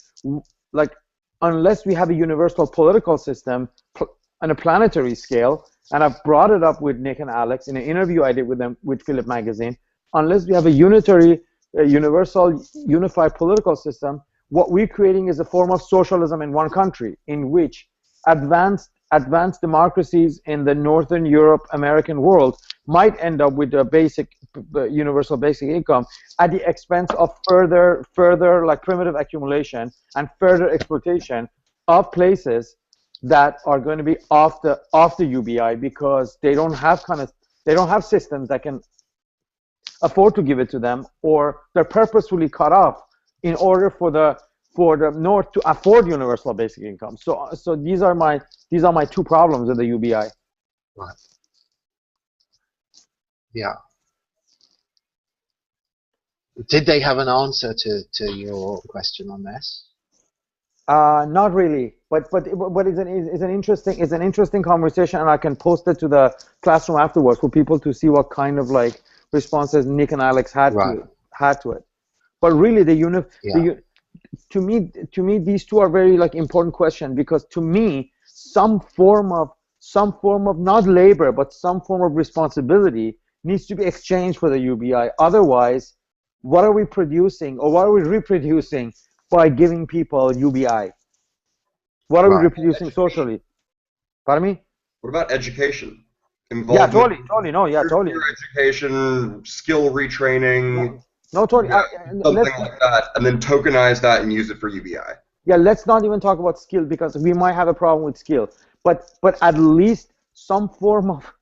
unless we have a universal political system on a planetary scale, and I've brought it up with Nick and Alex in an interview I did with them with Philip Magazine, unless we have a universal unified political system, what we're creating is a form of socialism in one country in which advanced democracies in the Northern Europe, American world might end up with a universal basic income at the expense of further primitive accumulation and further exploitation of places that are going to be off the UBI because they don't have systems that can afford to give it to them, or they're purposefully cut off in order for the North to afford universal basic income. So these are my two problems with the UBI. Right. Yeah. Did they have an answer to your question on this? Not really, but it's an interesting conversation, and I can post it to the classroom afterwards for people to see what kind of responses Nick and Alex had to it. But really, to me, these two are very important questions, because to me, some form of not labor, but some form of responsibility needs to be exchanged for the UBI. Otherwise, what are we producing, or what are we reproducing by giving people UBI? What are we reproducing socially? Pardon me? What about education? Yeah, totally. No, yeah, totally. Education, skill retraining. No, totally. Something like that, and then tokenize that and use it for UBI. Yeah, let's not even talk about skill, because we might have a problem with skill. But at least some form of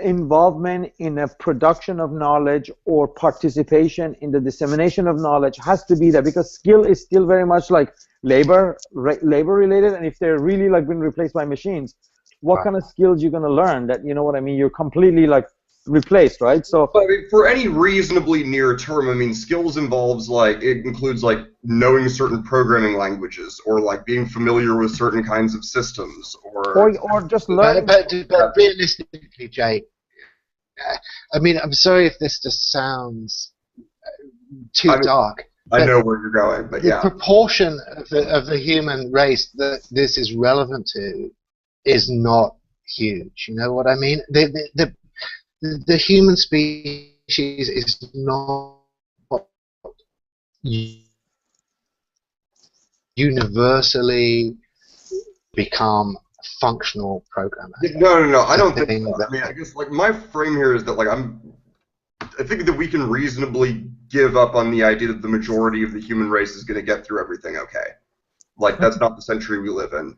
involvement in a production of knowledge or participation in the dissemination of knowledge has to be there, because skill is still very much labor related, and if they're really being replaced by machines, what kind of skills you're going to learn that, you know what I mean, you're completely replaced, right? So but for any reasonably near term, I mean, skills involves it includes knowing certain programming languages, or being familiar with certain kinds of systems, or just learning. But realistically, Jay, I mean, I'm sorry if this just sounds too I mean, dark. I But know where you're going, but the yeah. proportion of the human race that this is relevant to is not huge. You know what I mean? The human species is not universally become functional programming. No. I It's a don't think thing so. I that mean, I guess like my frame here is that like I think that we can reasonably give up on the idea that the majority of the human race is going to get through everything okay. Like that's not the century we live in.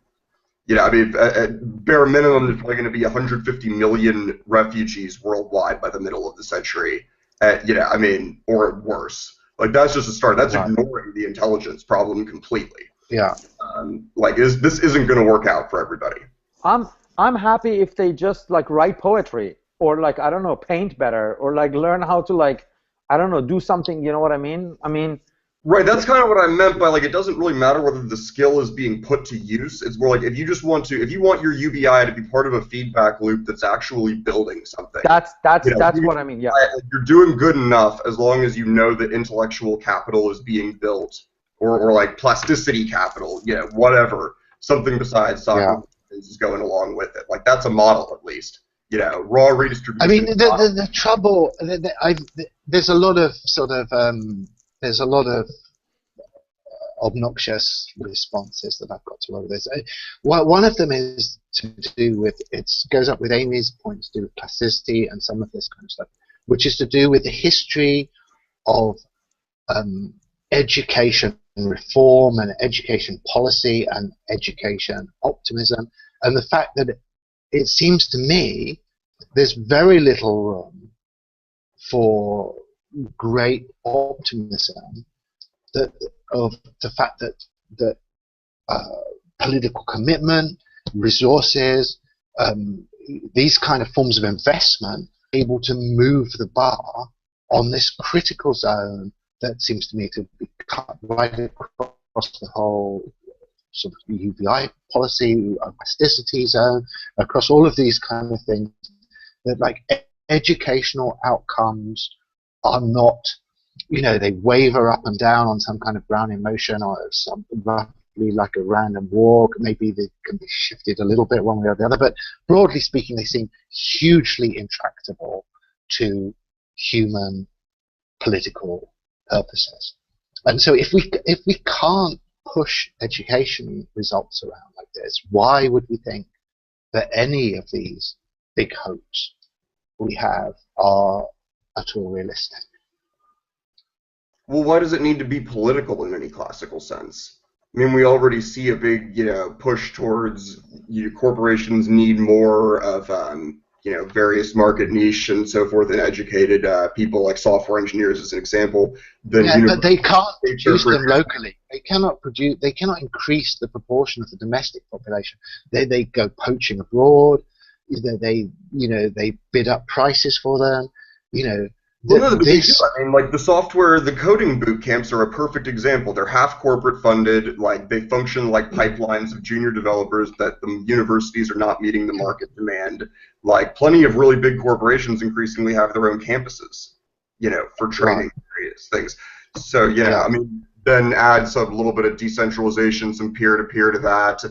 You know, I mean, at bare minimum, there's probably going to be 150 million refugees worldwide by the middle of the century. You know, I mean, or worse. Like that's just a start. That's Right. ignoring the intelligence problem completely. Yeah. Like this isn't going to work out for everybody. I'm happy if they just like write poetry or like I don't know, paint better or like learn how to like I don't know, do something, you know what I mean? I mean, Right, that's kind of what I meant by like it doesn't really matter whether the skill is being put to use. It's more like if you want your UBI to be part of a feedback loop that's actually building something. that's You know, what I mean. Yeah. you're doing good enough as long as you know that intellectual capital is being built, or like plasticity capital, you know, whatever, something besides soccer is going along with it. Like that's a model at least. You know, raw redistribution. I mean, the trouble, there's a lot of sort of there's a lot of obnoxious responses that I've got to all of this. One of them is to do with, it goes up with Amy's point, to do with plasticity and some of this kind of stuff, which is to do with the history of education reform and education policy and education optimism, and the fact that it seems to me there's very little room for great optimism of the fact that political commitment, resources, these kind of forms of investment are able to move the bar on this critical zone that seems to me to be cut right across the whole sort of UBI policy, plasticity zone, across all of these kind of things, that like educational outcomes are not, you know, they waver up and down on some kind of ground emotion or something roughly like a random walk. Maybe they can be shifted a little bit one way or the other, but broadly speaking, they seem hugely intractable to human political purposes. And so if we can't push education results around like this, why would we think that any of these big hopes we have are at all realistic? Well, why does it need to be political in any classical sense? I mean, we already see a big, you know, push towards corporations need more of, you know, various market niche and so forth, and educated people like software engineers, as an example. But they can't produce them locally. They cannot produce. They cannot increase the proportion of the domestic population. They go poaching abroad. They bid up prices for them. You know. Well, no, but they do. I mean, like the coding boot camps are a perfect example. They're half corporate funded, like they function like pipelines of junior developers that the universities are not meeting the market demand. Like plenty of really big corporations increasingly have their own campuses, you know, for training various things. So, yeah, I mean, then add some little bit of decentralization, some peer-to-peer to that.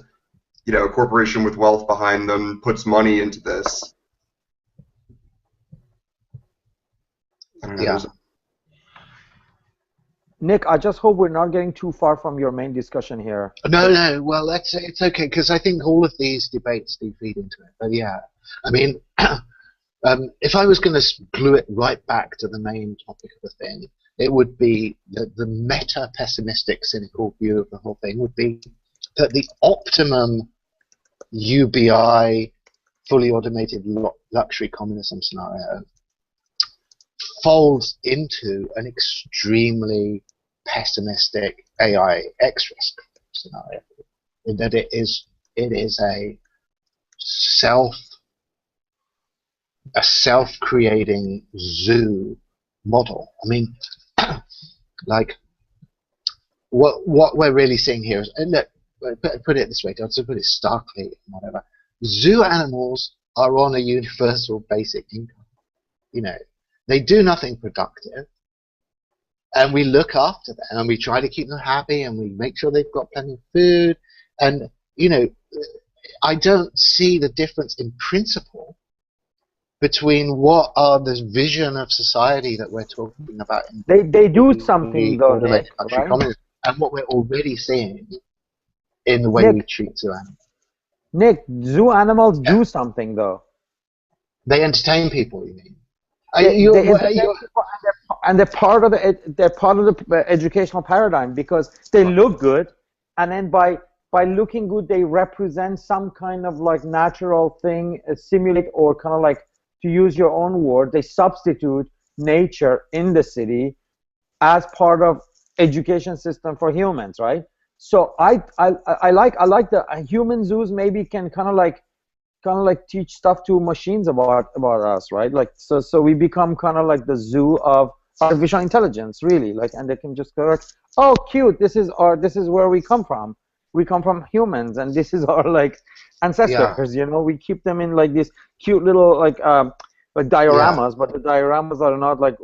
You know, a corporation with wealth behind them puts money into this. Yeah. Nick, I just hope we're not getting too far from your main discussion here. No. Well, it's okay, because I think all of these debates do feed into it. But yeah, I mean, if I was going to glue it right back to the main topic of the thing, it would be that the meta-pessimistic, cynical view of the whole thing would be that the optimum UBI, fully automated luxury communism scenario folds into an extremely pessimistic AI X-risk scenario, in that it is a self-creating zoo model. I mean, like what we're really seeing here is, and look, put it this way, to put it starkly, whatever. Zoo animals are on a universal basic income. You know, they do nothing productive. and we look after them, and we try to keep them happy, and we make sure they've got plenty of food. And I don't see the difference in principle between what are the vision of society that we're talking about in They do something the though, Nick, automated country right? communism, and what we're already seeing in the way we Nick, treat zoo animals. Nick, zoo animals Yeah. do something though. They entertain people, you mean? They entertain people, and they're part of the educational paradigm because they look good, and then by looking good, they represent some kind of like natural thing, simulate, or kind of like, to use your own word, they substitute nature in the city as part of education system for humans, right? So I like the human zoos maybe can kind of like teach stuff to machines about us, right? Like so we become kind of like the zoo of artificial intelligence, really. Like, and they can just go like, oh, cute, this is where we come from. We come from humans, and this is our like ancestors. We keep them in like these cute little like dioramas, but the dioramas are not like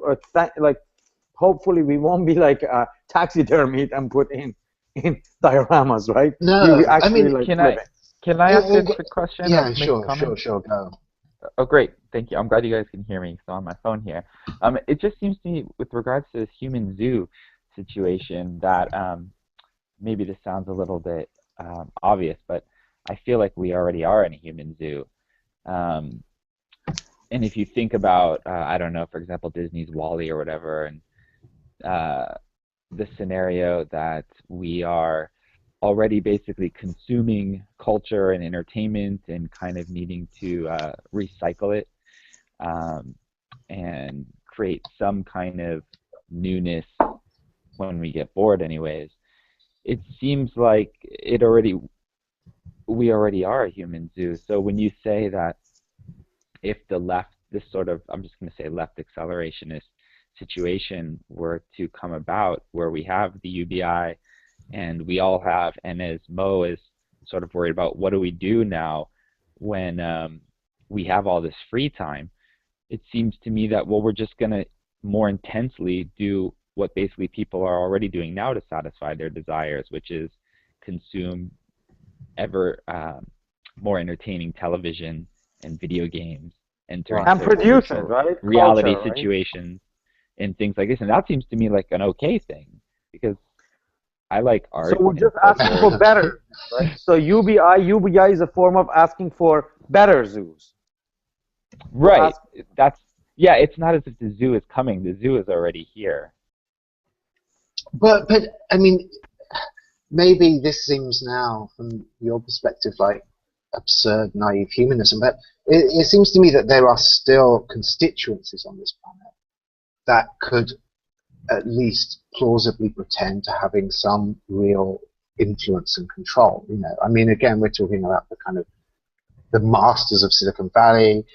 like. Hopefully, we won't be like taxidermied and put in dioramas, right? No, we actually I mean, like can I ask a quick question? Yeah, Make a comment? sure, go. Oh, great. Thank you. I'm glad you guys can hear me. So on my phone here. It just seems to me, with regards to this human zoo situation, that maybe this sounds a little bit obvious, but I feel like we already are in a human zoo. And if you think about, I don't know, for example, Disney's WALL-E or whatever, and the scenario that we are already basically consuming culture and entertainment and kind of needing to recycle it and create some kind of newness when we get bored anyways. It seems like we already are a human zoo. So when you say that if the left, this sort of, I'm just going to say left accelerationist situation were to come about, where we have the UBI and we all have, and as Mo is sort of worried about, what do we do now when we have all this free time? It seems to me that, well, we're just going to more intensely do what basically people are already doing now to satisfy their desires, which is consume ever more entertaining television and video games and turn and produce it, right? Reality Culture, right? situations and things like this. And that seems to me like an okay thing, because I like art. So we're just asking for better, right? So UBI is a form of asking for better zoos. Right. It's not as if the zoo is coming. The zoo is already here. But I mean, maybe this seems now, from your perspective, like absurd, naive humanism, but it seems to me that there are still constituencies on this planet that could at least plausibly pretend to having some real influence and control. I mean, again, we're talking about the kind of the masters of Silicon Valley,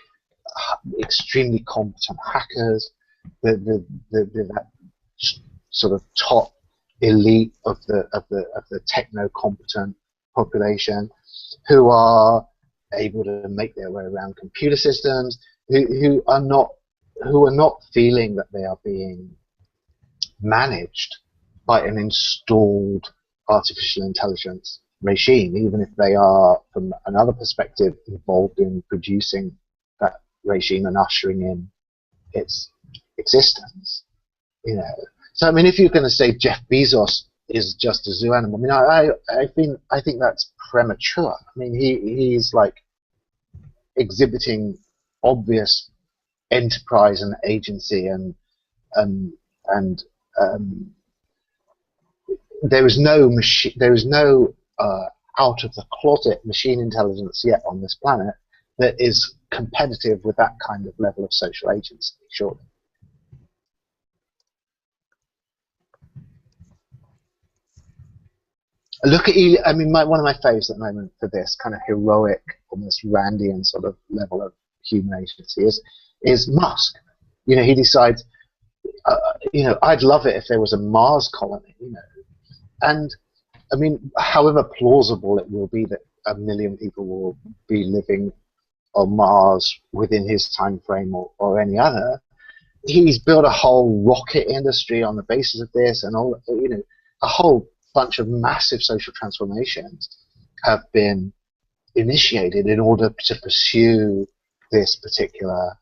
extremely competent hackers, that sort of top elite of the techno competent population, who are able to make their way around computer systems, who are not feeling that they are being managed by an installed artificial intelligence regime, even if they are, from another perspective, involved in producing that regime and ushering in its existence. So I mean, if you're going to say Jeff Bezos is just a zoo animal, I mean, I think that's premature. I mean, he's like exhibiting obvious enterprise and agency, and there is no out of the closet machine intelligence yet on this planet that is competitive with that kind of level of social agency, surely. Look at I mean, one of my faves at the moment for this kind of heroic, almost Randian sort of level of human agency is Musk. He decides, I'd love it if there was a Mars colony, and I mean, however plausible it will be that 1 million people will be living on Mars within his time frame or any other, he's built a whole rocket industry on the basis of this, and all, a whole bunch of massive social transformations have been initiated in order to pursue this particular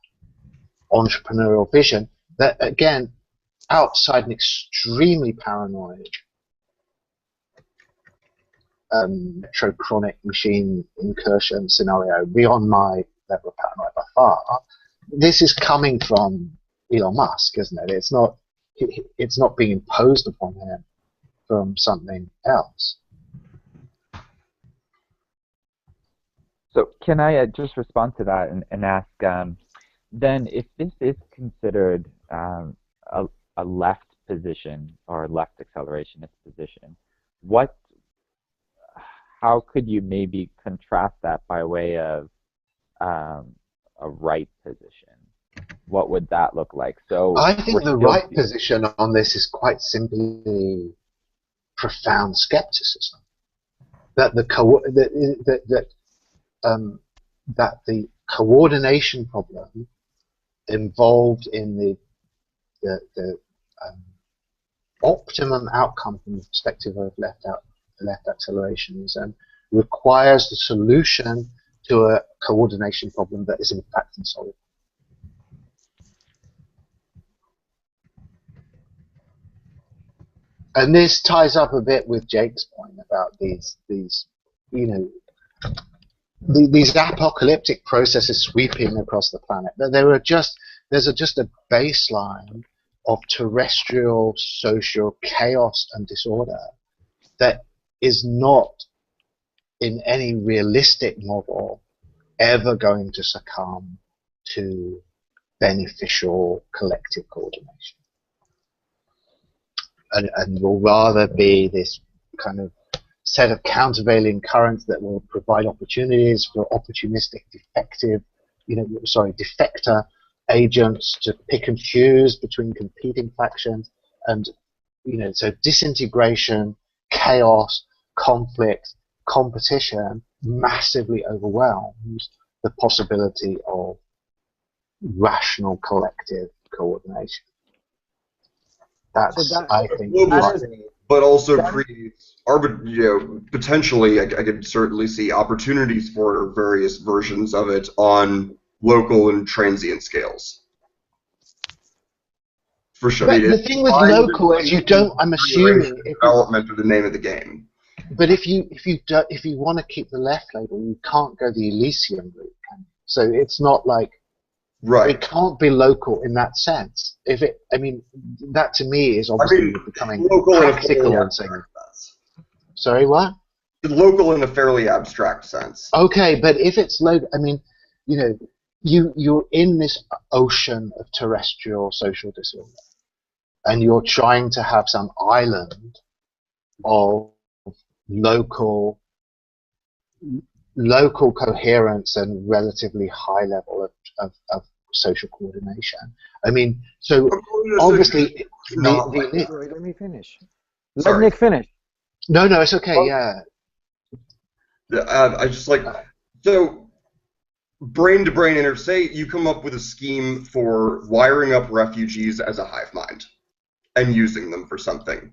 entrepreneurial vision that, again, outside an extremely paranoid metrochronic machine incursion scenario, beyond my level of paranoia by far, this is coming from Elon Musk, isn't it? It's not being imposed upon him from something else. So can I just respond to that and ask, then if this is considered a left position or a left accelerationist position, how could you maybe contrast that by way of a right position? What would that look like? So I think the right position on this is quite simply profound skepticism. That the coordination problem involved in the optimum outcome from the perspective of left accelerationism requires the solution to a coordination problem that is in fact insoluble. And this ties up a bit with Jake's point about these apocalyptic processes sweeping across the planet. There's just a baseline of terrestrial social chaos and disorder that is not, in any realistic model, ever going to succumb to beneficial collective coordination. And will rather be this kind of set of countervailing currents that will provide opportunities for opportunistic defector agents to pick and choose between competing factions, and so disintegration, chaos, conflict, competition massively overwhelms the possibility of rational collective coordination. I think, but also creates potentially. I could certainly see opportunities for various versions of it on local and transient scales. For sure. But the thing with local is you don't. I'm assuming development of the name of the game. But if you want to keep the left label, you can't go the Elysium route. So it's not like. Right. It can't be local in that sense. That to me is obviously becoming practical and saying. Sorry, what? Local in a fairly abstract sense. Okay, but if it's local, you're in this ocean of terrestrial social disorder, and you're trying to have some island of local coherence and relatively high level of social coordination. So obviously, let me finish. Let Nick finish. No, it's okay. Yeah. I just so brain-to-brain interface. You come up with a scheme for wiring up refugees as a hive mind and using them for something.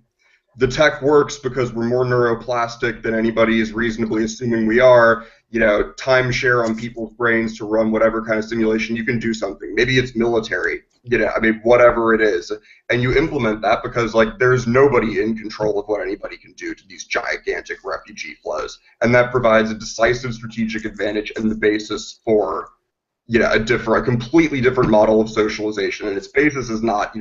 The tech works because we're more neuroplastic than anybody is reasonably assuming we are. Timeshare on people's brains to run whatever kind of simulation. You can do something. Maybe it's military. Whatever it is, and you implement that because there's nobody in control of what anybody can do to these gigantic refugee flows, and that provides a decisive strategic advantage and the basis for a completely different model of socialization. And its basis is not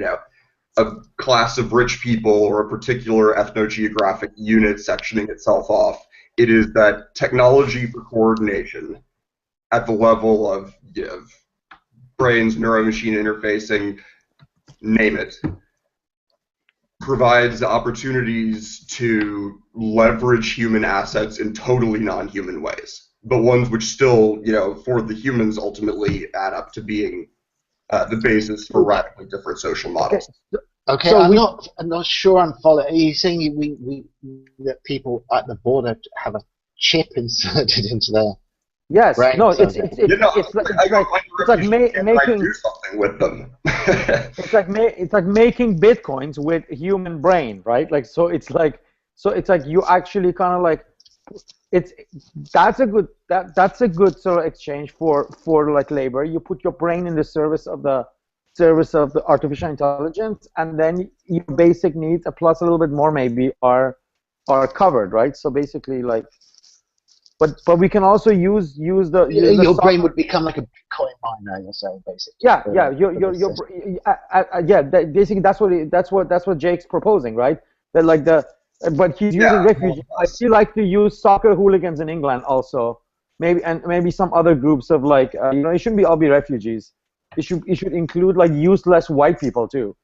a class of rich people or a particular ethno-geographic unit sectioning itself off. It is that technology for coordination at the level of brains, neuro-machine interfacing, name it, provides opportunities to leverage human assets in totally non-human ways, but ones which still, for the humans ultimately add up to being the basis for radically different social models. Okay, so I'm not sure I'm following. Are you saying that people at the border have a chip inserted into their Yes, brain? no, it's like making. with them. It's like making bitcoins with human brain, right? Like it's like you actually kind of like it's that's a good sort of exchange for like labor. You put your brain in the service of the artificial intelligence, and then your basic needs plus a little bit more maybe are covered, right? So basically like but we can also use the Your brain software. would become like a Bitcoin miner, you're saying, basically. Yeah, For the system. yeah. Basically, that's what Jake's proposing, right? That like but he's using Yeah, more refugees. or Like less. he like to use soccer hooligans in England also, maybe some other groups of like it shouldn't be all be refugees. It should include like useless white people too,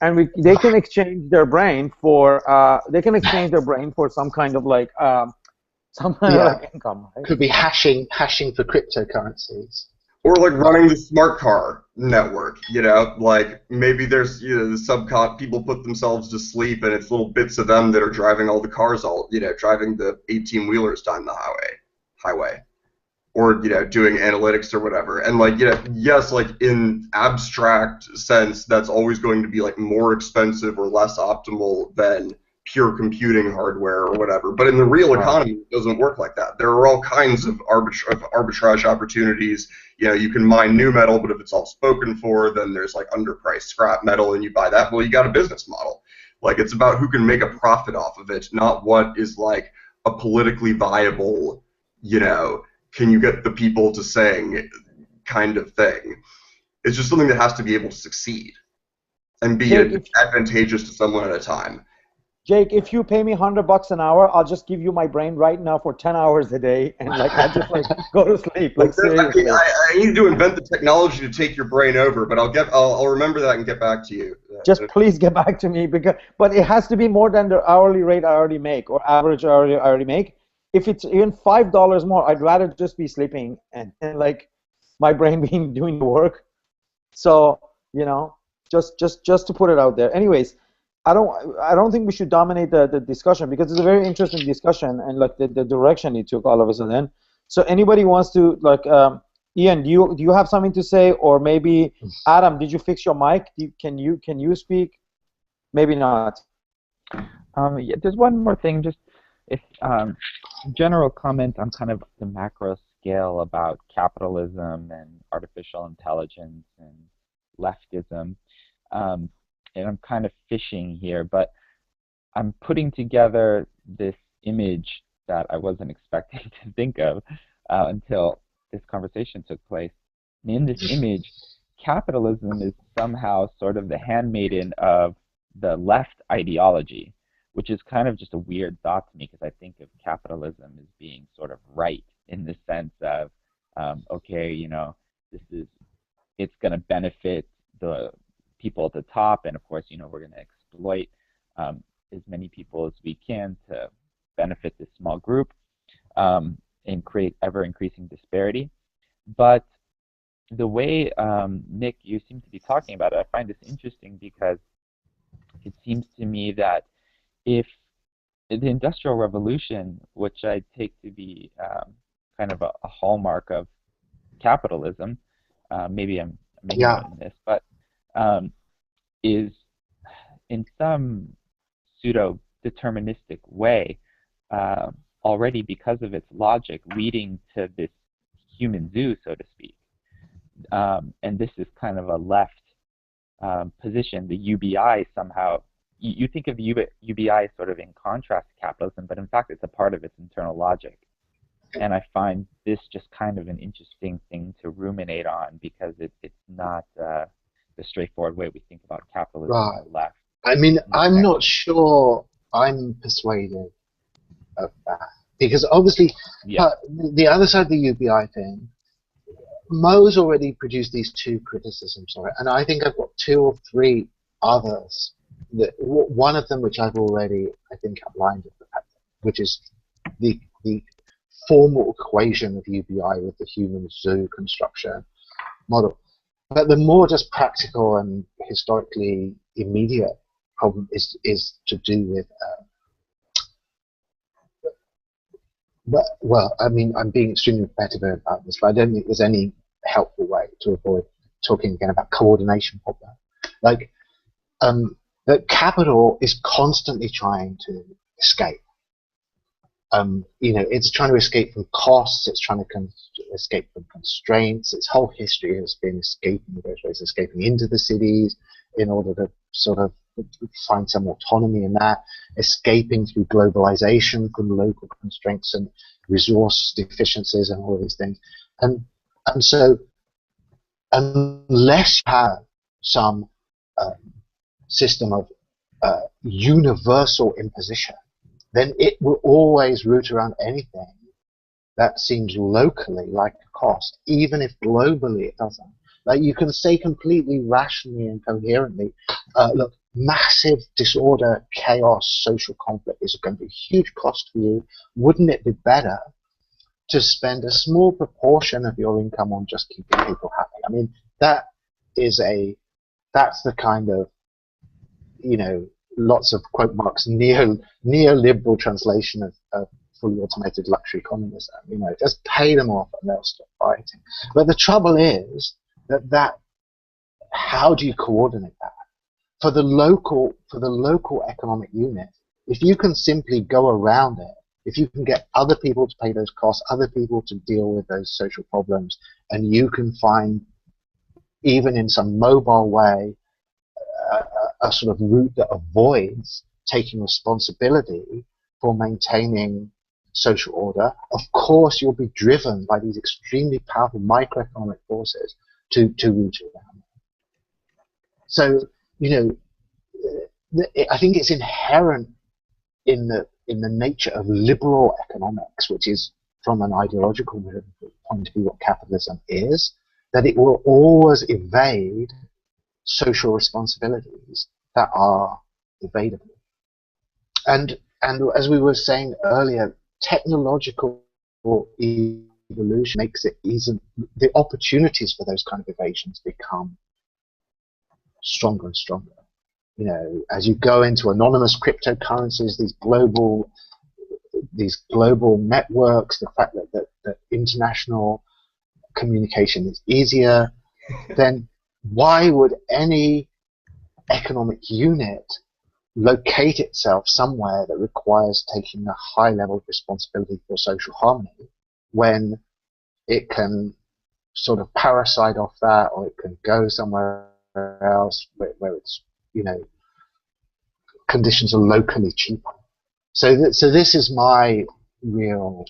and they can exchange their brain for some kind of like some kind of Yeah, like income, right? could be hashing for cryptocurrencies. Or like running the smart car network, like maybe there's the subcon people put themselves to sleep and it's little bits of them that are driving all the cars, driving the 18-wheelers down the highway, or doing analytics or whatever. And like yes, like in abstract sense, that's always going to be like more expensive or less optimal than pure computing hardware or whatever. But in the real Right. economy, it doesn't work like that. There are all kinds of arbitrage opportunities. You can mine new metal, but if it's all spoken for, then there's like underpriced scrap metal, and you buy that. Well, you got a business model. Like it's about who can make a profit off of it, not what is like a politically viable, can you get the people to sing kind of thing. It's just something that has to be able to succeed and be Jake, if advantageous to someone at a time. Jake, if you pay me $100 an hour, I'll just give you my brain right now for 10 hours a day, and like I'll just like go to sleep. Like seriously. I need to invent the technology to take your brain over, but I'll remember that and get back to you. Just please get back to me but it has to be more than the hourly rate I already make or average hourly I already make. If it's even $5 more, I'd rather just be sleeping and like my brain being doing the work. So, just to put it out there. Anyways, I don't think we should dominate the discussion because it's a very interesting discussion and like the direction it took all of a sudden. So anybody wants to like Ian, do you have something to say, or maybe Adam, did you fix your mic? Can you speak? Maybe not. Yeah, there's one more thing, just if general comment on kind of the macro scale about capitalism and artificial intelligence and leftism. And I'm kind of fishing here, but I'm putting together this image that I wasn't expecting to think of until this conversation took place. And in this image, capitalism is somehow sort of the handmaiden of the left ideology, which is kind of just a weird thought to me because I think of capitalism as being sort of right in the sense of, okay, it's going to benefit the people at the top, and of course, we're going to exploit as many people as we can to benefit this small group and create ever-increasing disparity. But the way, Nick, you seem to be talking about it, I find this interesting because it seems to me that if the Industrial Revolution, which I take to be kind of a hallmark of capitalism, maybe I'm ignorant in this, but is in some pseudo-deterministic way already, because of its logic, leading to this human zoo, so to speak. And this is kind of a left position. The UBI somehow, you think of the UBI sort of in contrast to capitalism, but in fact it's a part of its internal logic. And I find this just kind of an interesting thing to ruminate on because it's not the straightforward way we think about capitalism Right. on the left. I mean, I'm not sure I'm persuaded of that because obviously the other side of the UBI thing, Mo's already produced these two criticisms of it, and I think I've got two or three others. One of them, which I've already, I think, outlined, which is the formal equation of UBI with the human zoo construction model. But the more just practical and historically immediate problem is to do with well, I mean, I'm being extremely repetitive about this, but I don't think there's any helpful way to avoid talking again about coordination problem, like that capital is constantly trying to escape. It's trying to escape from costs. It's trying to escape from constraints. Its whole history has been escaping those ways, escaping into the cities in order to sort of find some autonomy in that, escaping through globalization from local constraints and resource deficiencies and all of these things. And so unless you have some system of universal imposition, then it will always root around anything that seems locally like a cost, even if globally it doesn't. Like, you can say completely rationally and coherently, look, massive disorder, chaos, social conflict is going to be a huge cost for you. Wouldn't it be better to spend a small proportion of your income on just keeping people happy? I mean, that's the kind of, lots of quote marks neoliberal translation of fully automated luxury communism. Just pay them off and they'll stop fighting. But the trouble is that how do you coordinate that for the local economic unit? If you can simply go around it, if you can get other people to pay those costs, other people to deal with those social problems, and you can find, even in some mobile way, a sort of route that avoids taking responsibility for maintaining social order, of course you'll be driven by these extremely powerful microeconomic forces to root around. So, I think it's inherent in the nature of liberal economics, which is, from an ideological point of view, what capitalism is, that it will always evade social responsibilities that are evadable. And as we were saying earlier, technological evolution makes it easy. The opportunities for those kind of evasions become stronger and stronger. As you go into anonymous cryptocurrencies, these global networks, the fact that international communication is easier, then why would any economic unit locate itself somewhere that requires taking a high level of responsibility for social harmony when it can sort of parasite off that, or it can go somewhere else where it's, conditions are locally cheaper? So this is my real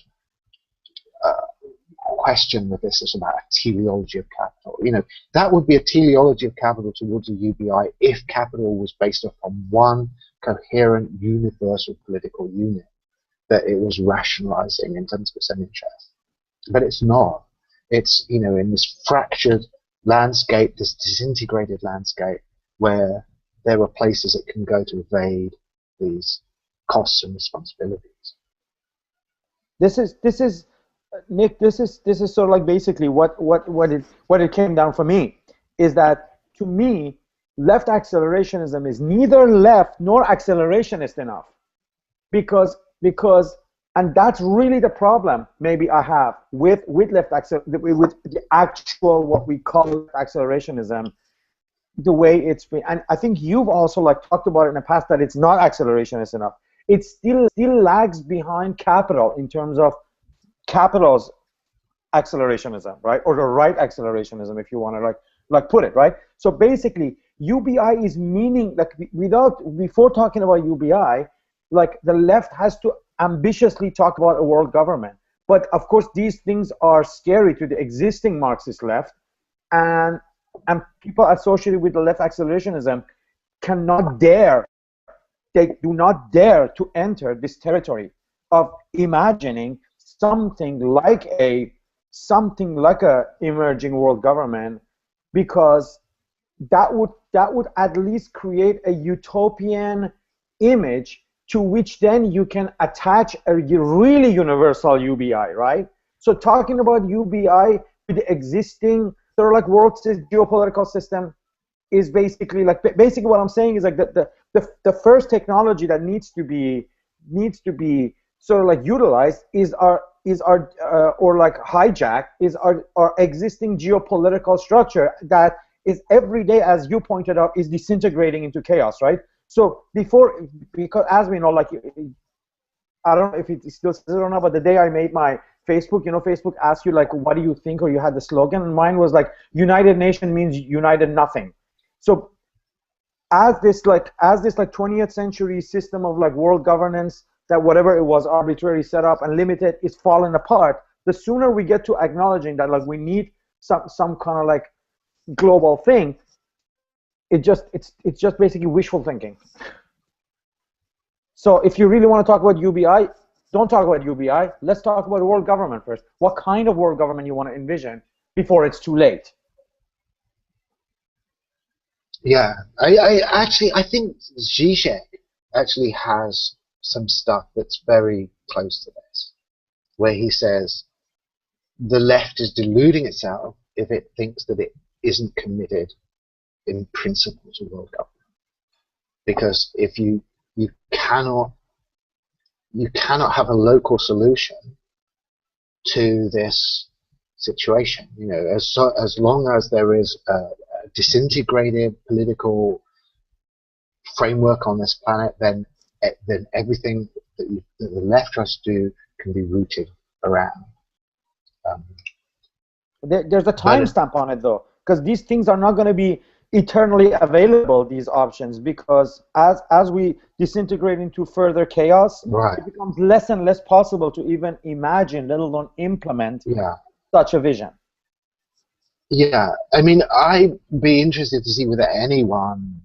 question with this. Is about a teleology of capital. That would be a teleology of capital towards a UBI if capital was based upon one coherent, universal political unit that it was rationalizing in terms of its own interest. But it's not. It's, in this fractured landscape, this disintegrated landscape, where there are places it can go to evade these costs and responsibilities. This is Nick, this is sort of like basically what it came down for me, is that, to me, left accelerationism is neither left nor accelerationist enough, because and that's really the problem maybe I have with with the actual, what we call accelerationism, the way it's been. And I think you've also talked about it in the past, that it's not accelerationist enough. It still lags behind capital in terms of capital's accelerationism, right? Or the right accelerationism, if you want to put it, right? So basically, UBI is meaning, before talking about UBI, the left has to ambitiously talk about a world government. But of course, these things are scary to the existing Marxist left, and people associated with the left accelerationism cannot dare, they do not dare to enter this territory of imagining something like a emerging world government, because that would at least create a utopian image to which then you can attach a really universal UBI, right? So talking about UBI with the existing sort of world geopolitical system is basically what I'm saying is the first technology that needs to be sort of utilized is our hijacked is our existing geopolitical structure that is every day, as you pointed out, is disintegrating into chaos, right? So because as we know, like, I don't know if it still says it or not, but the day I made my Facebook, Facebook asks you, like, what do you think, or you had the slogan, and mine was like, United Nation means united nothing. So as this 20th century system of like world governance, that whatever it was arbitrarily set up and limited, is falling apart, the sooner we get to acknowledging that, like, we need some kind of like global thing, it's just basically wishful thinking. So if you really want to talk about UBI, don't talk about UBI. Let's talk about world government first. What kind of world government you want to envision before it's too late? Yeah, I think Zizek actually has some stuff that's very close to this, where he says the left is deluding itself if it thinks that it isn't committed in principle to world government. Because if you cannot have a local solution to this situation. As long as there is a disintegrated political framework on this planet, then everything that the left tries to do can be rooted around. There's a timestamp on it, though, because these things are not going to be eternally available, these options, because as we disintegrate into further chaos, right, it becomes less and less possible to even imagine, let alone implement, such a vision. Yeah, I mean, I'd be interested to see whether anyone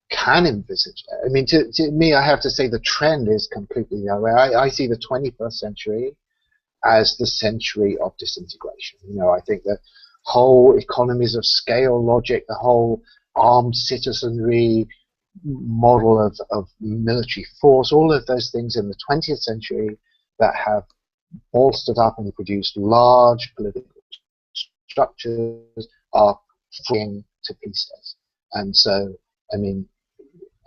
can envisage it. I mean, to me, I have to say the trend is completely the other way. I see the 21st century as the century of disintegration. I think the whole economies of scale logic, the whole armed citizenry model of military force, all of those things in the 20th century that have bolstered up and produced large political structures are falling to pieces. And so, I mean,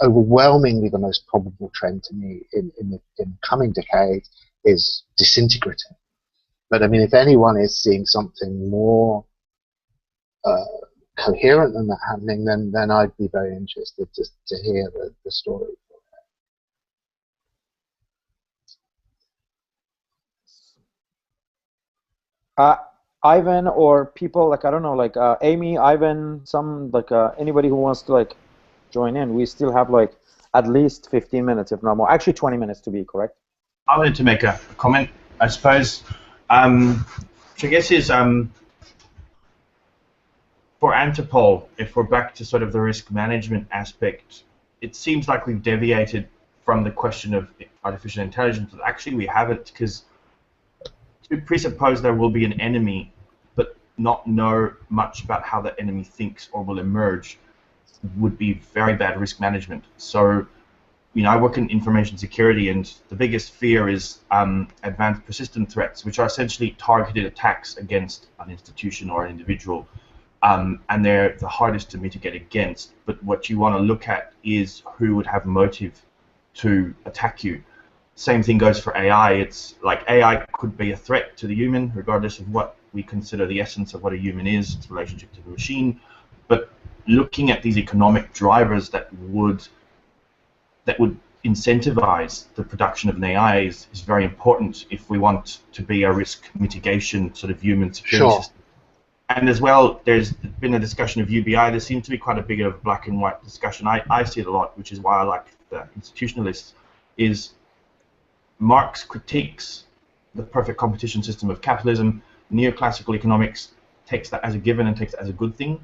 overwhelmingly the most probable trend to me in the coming decade is disintegrating. But I mean, if anyone is seeing something more coherent than that happening, then I'd be very interested to hear the story. Ivan, or people like, I don't know, like Amy, Ivan, some like anybody who wants to like join in. We still have like at least 15 minutes, if not more. Actually, 20 minutes to be correct. I wanted to make a comment, I suppose, which I guess is for Anthropol, if we're back to sort of the risk management aspect, it seems like we've deviated from the question of artificial intelligence, but actually we haven't, because to presuppose there will be an enemy, but not know much about how that enemy thinks or will emerge, would be very bad risk management. So, I work in information security, and the biggest fear is advanced persistent threats, which are essentially targeted attacks against an institution or an individual. And they're the hardest to mitigate against. But what you want to look at is who would have motive to attack you. Same thing goes for AI. It's like AI could be a threat to the human, regardless of what we consider the essence of what a human is, its relationship to the machine. But looking at these economic drivers that would incentivize the production of an AI is very important if we want to be a risk mitigation sort of human security system. And as well, there's been a discussion of UBI. There seems to be quite a big of black and white discussion. I see it a lot, which is why I like the institutionalists, is Marx critiques the perfect competition system of capitalism. Neoclassical economics takes that as a given and takes it as a good thing,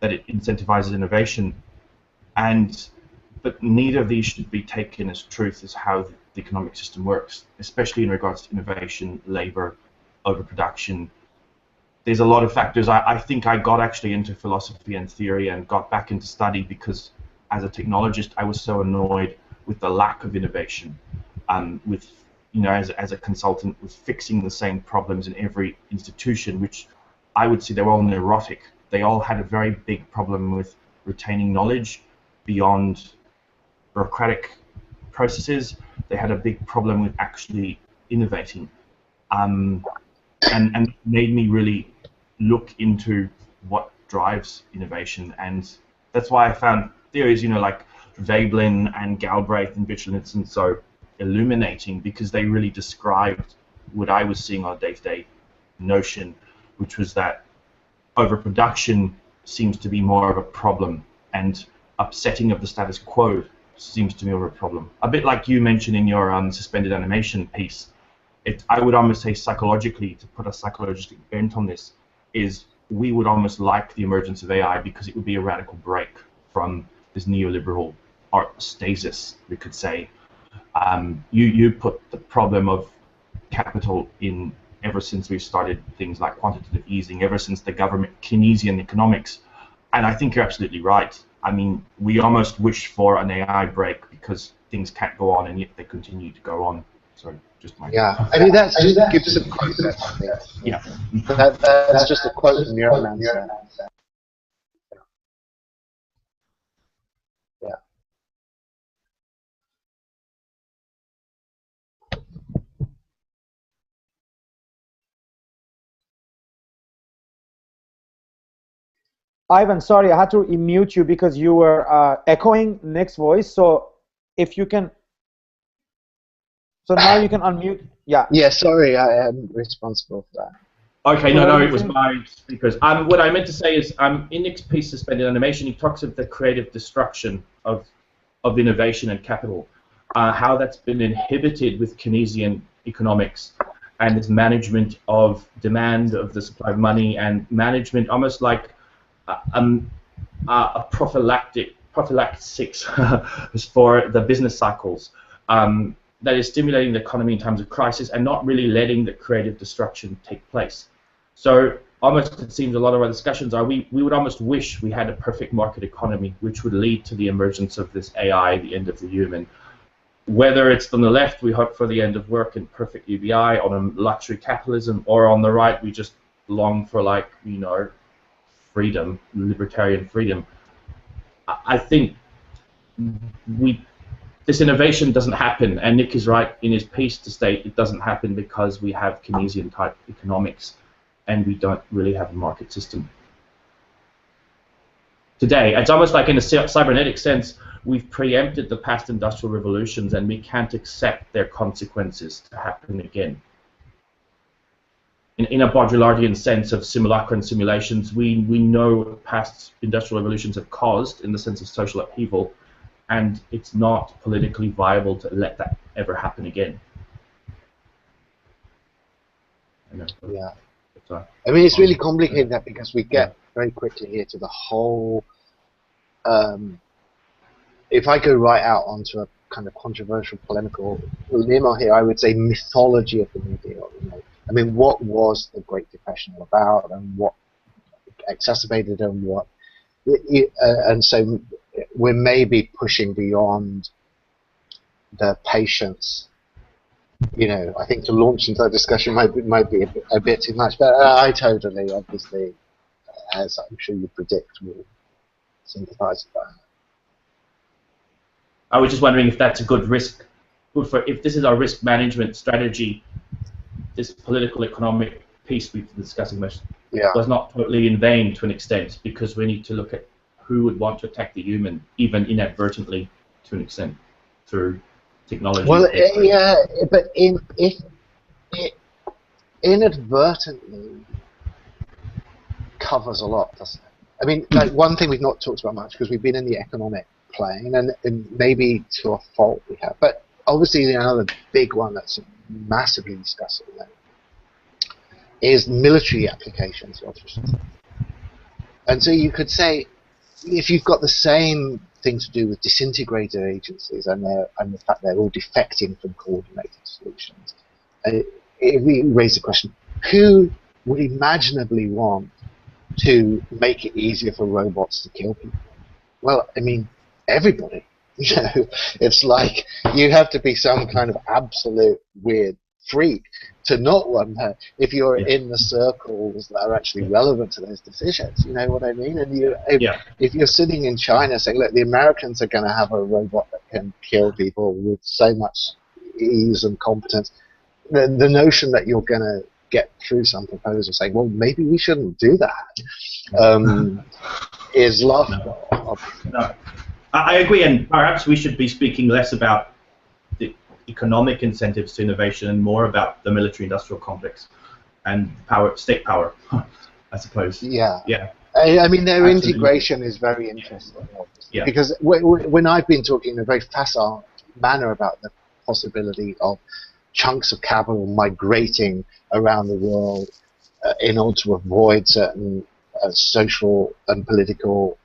that it incentivizes innovation. But neither of these should be taken as truth as how the economic system works, especially in regards to innovation, labor, overproduction. There's a lot of factors. I think I got actually into philosophy and theory and got back into study because as a technologist I was so annoyed with the lack of innovation, as a consultant, with fixing the same problems in every institution, which I would say they were all neurotic. They all had a very big problem with retaining knowledge beyond bureaucratic processes. They had a big problem with actually innovating. And made me really look into what drives innovation, and that's why I found theories, like Veblen and Galbraith and Wittgenstein so illuminating, because they really described what I was seeing on a day-to-day notion, which was that overproduction seems to be more of a problem, and upsetting of the status quo seems to be more of a problem. A bit like you mentioned in your suspended animation piece. I would almost say psychologically, to put a psychological bent on this, is we would almost like the emergence of AI because it would be a radical break from this neoliberal stasis, we could say. You put the problem of capital in ever since we've started things like quantitative easing, ever since the government Keynesian economics, and I think you're absolutely right. I mean, we almost wish for an AI break because things can't go on, and yet they continue to go on. So just my I mean that's just Gibson quote. Yeah, that's just a quote from Neuromancer. Yeah. Ivan, sorry, I had to mute you because you were echoing Nick's voice. So if you can, so now you can unmute. Yeah. Yeah, sorry, I am responsible for that. Okay, no, it was my speakers. What I meant to say is, in Nick's piece, Suspended Animation, he talks of the creative destruction of innovation and capital, how that's been inhibited with Keynesian economics and its management of demand, of the supply of money, and management almost like a prophylaxis for the business cycles. That is stimulating the economy in times of crisis and not really letting the creative destruction take place. So almost it seems a lot of our discussions are we would almost wish we had a perfect market economy which would lead to the emergence of this AI, the end of the human. Whether it's on the left, we hope for the end of work and perfect UBI, on a luxury capitalism, or on the right, we just long for freedom, libertarian freedom. I think this innovation doesn't happen, and Nick is right in his piece to state it doesn't happen because we have Keynesian-type economics and we don't really have a market system. Today, it's almost like in a cybernetic sense, we've preempted the past industrial revolutions and we can't accept their consequences to happen again. In a Baudrillardian sense of simulacra and simulations, we know past industrial revolutions have caused, in the sense of social upheaval, and it's not politically viable to let that ever happen again. Yeah. I mean, it's really complicated that because we get very quickly here to the whole. If I go right out onto a kind of controversial polemical limb here, I would say mythology of the New Deal. I mean, what was the Great Depression all about, and what exacerbated and what, and so we're maybe pushing beyond the patience. I think to launch into that discussion might be a bit too much, but I totally, obviously, as I'm sure you predict, will sympathise with that. I was just wondering if that's a good risk. If this is our risk management strategy, this political economic piece we've been discussing was not totally in vain to an extent, because we need to look at who would want to attack the human, even inadvertently, to an extent, through technology. Well, yeah, but if it inadvertently covers a lot, doesn't it? I mean, like one thing we've not talked about much because we've been in the economic plane, and maybe to a fault we have, but obviously another big one that's massively discussed at the moment is military applications of artificial intelligence. And so you could say, if you've got the same thing to do with disintegrated agencies and the fact they're all defecting from coordinated solutions, we raise the question, who would imaginably want to make it easier for robots to kill people? Well, I mean, everybody. It's like you have to be some kind of absolute weird freak to not want that if you're in the circles that are actually relevant to those decisions. You know what I mean? And if you're sitting in China saying, look, the Americans are going to have a robot that can kill people with so much ease and competence, the notion that you're going to get through some proposal saying, well, maybe we shouldn't do that, is laughable. No, I agree, and perhaps we should be speaking less about the economic incentives to innovation and more about the military-industrial complex and state power, I suppose. Yeah. Yeah. I mean, their Absolutely. integration is very interesting, obviously, Yeah. because when I've been talking in a very facile manner about the possibility of chunks of capital migrating around the world in order to avoid certain social and political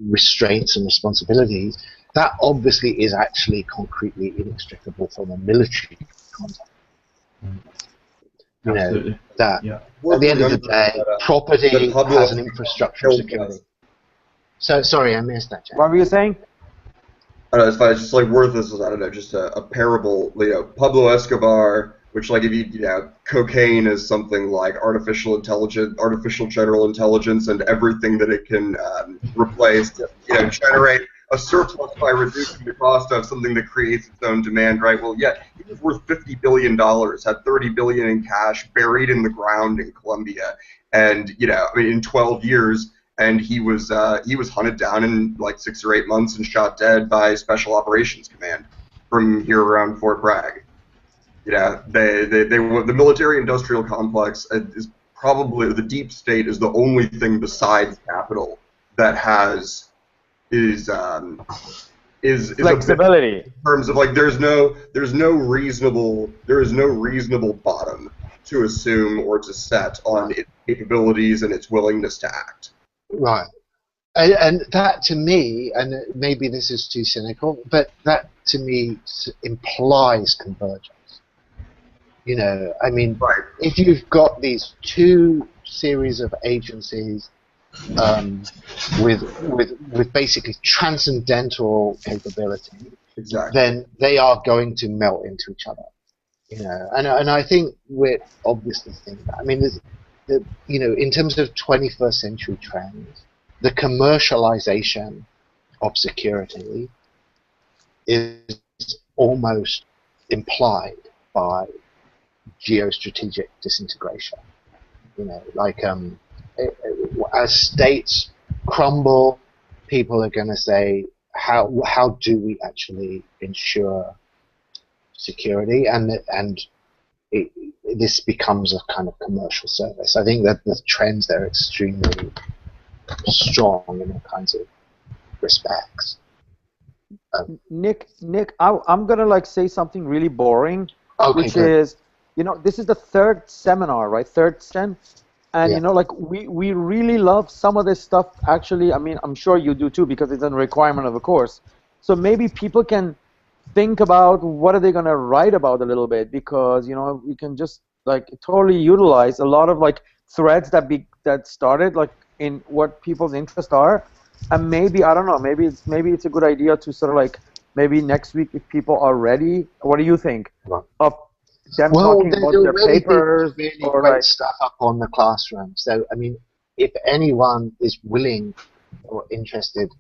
restraints and responsibilities, that obviously is actually concretely inextricable from a military context. You Absolutely. know, that Yeah. at the end of the day, property has an infrastructure of security. So, sorry, I missed that, Jack. What were you saying? It's fine. It's just like worth this. I don't know, just a parable. You know, Pablo Escobar, which like if you know, cocaine is something like artificial general intelligence, and everything that it can replace to generate a surplus by reducing the cost of something that creates its own demand, right? Well, yeah, he was worth $50 billion, had $30 billion in cash buried in the ground in Colombia, and I mean, in 12 years. And he was hunted down in like 6 or 8 months and shot dead by Special Operations Command from here around Fort Bragg. The military-industrial complex is probably, the deep state is the only thing besides capital that is Flexibility. in terms of like there is no reasonable bottom to assume or to set on its capabilities and its willingness to act. Right. And that to me, and maybe this is too cynical, but that to me implies convergence. I mean, Right. if you've got these two series of agencies with basically transcendental capability, Exactly. then they are going to melt into each other. And I think we're obviously seeing that. I mean, in terms of 21st century trends, the commercialization of security is almost implied by geostrategic disintegration. As states crumble, people are going to say, how do we actually ensure security? And this becomes a kind of commercial service. I think that the trends there are extremely strong in all kinds of respects. Nick, I'm gonna say something really boring, Okay, which good. is, this is the third seminar, right? Third sem, and Yeah. we really love some of this stuff. Actually, I mean, I'm sure you do too because it's a requirement of the course. So maybe people can think about what are they going to write about a little bit, because we can just totally utilize a lot of threads that started in what people's interests are, and maybe I don't know, maybe it's a good idea to sort of maybe next week, if people are ready, what do you think of them talking about there's their already papers really or great stuff up on the classroom. So I mean, if anyone is willing or interested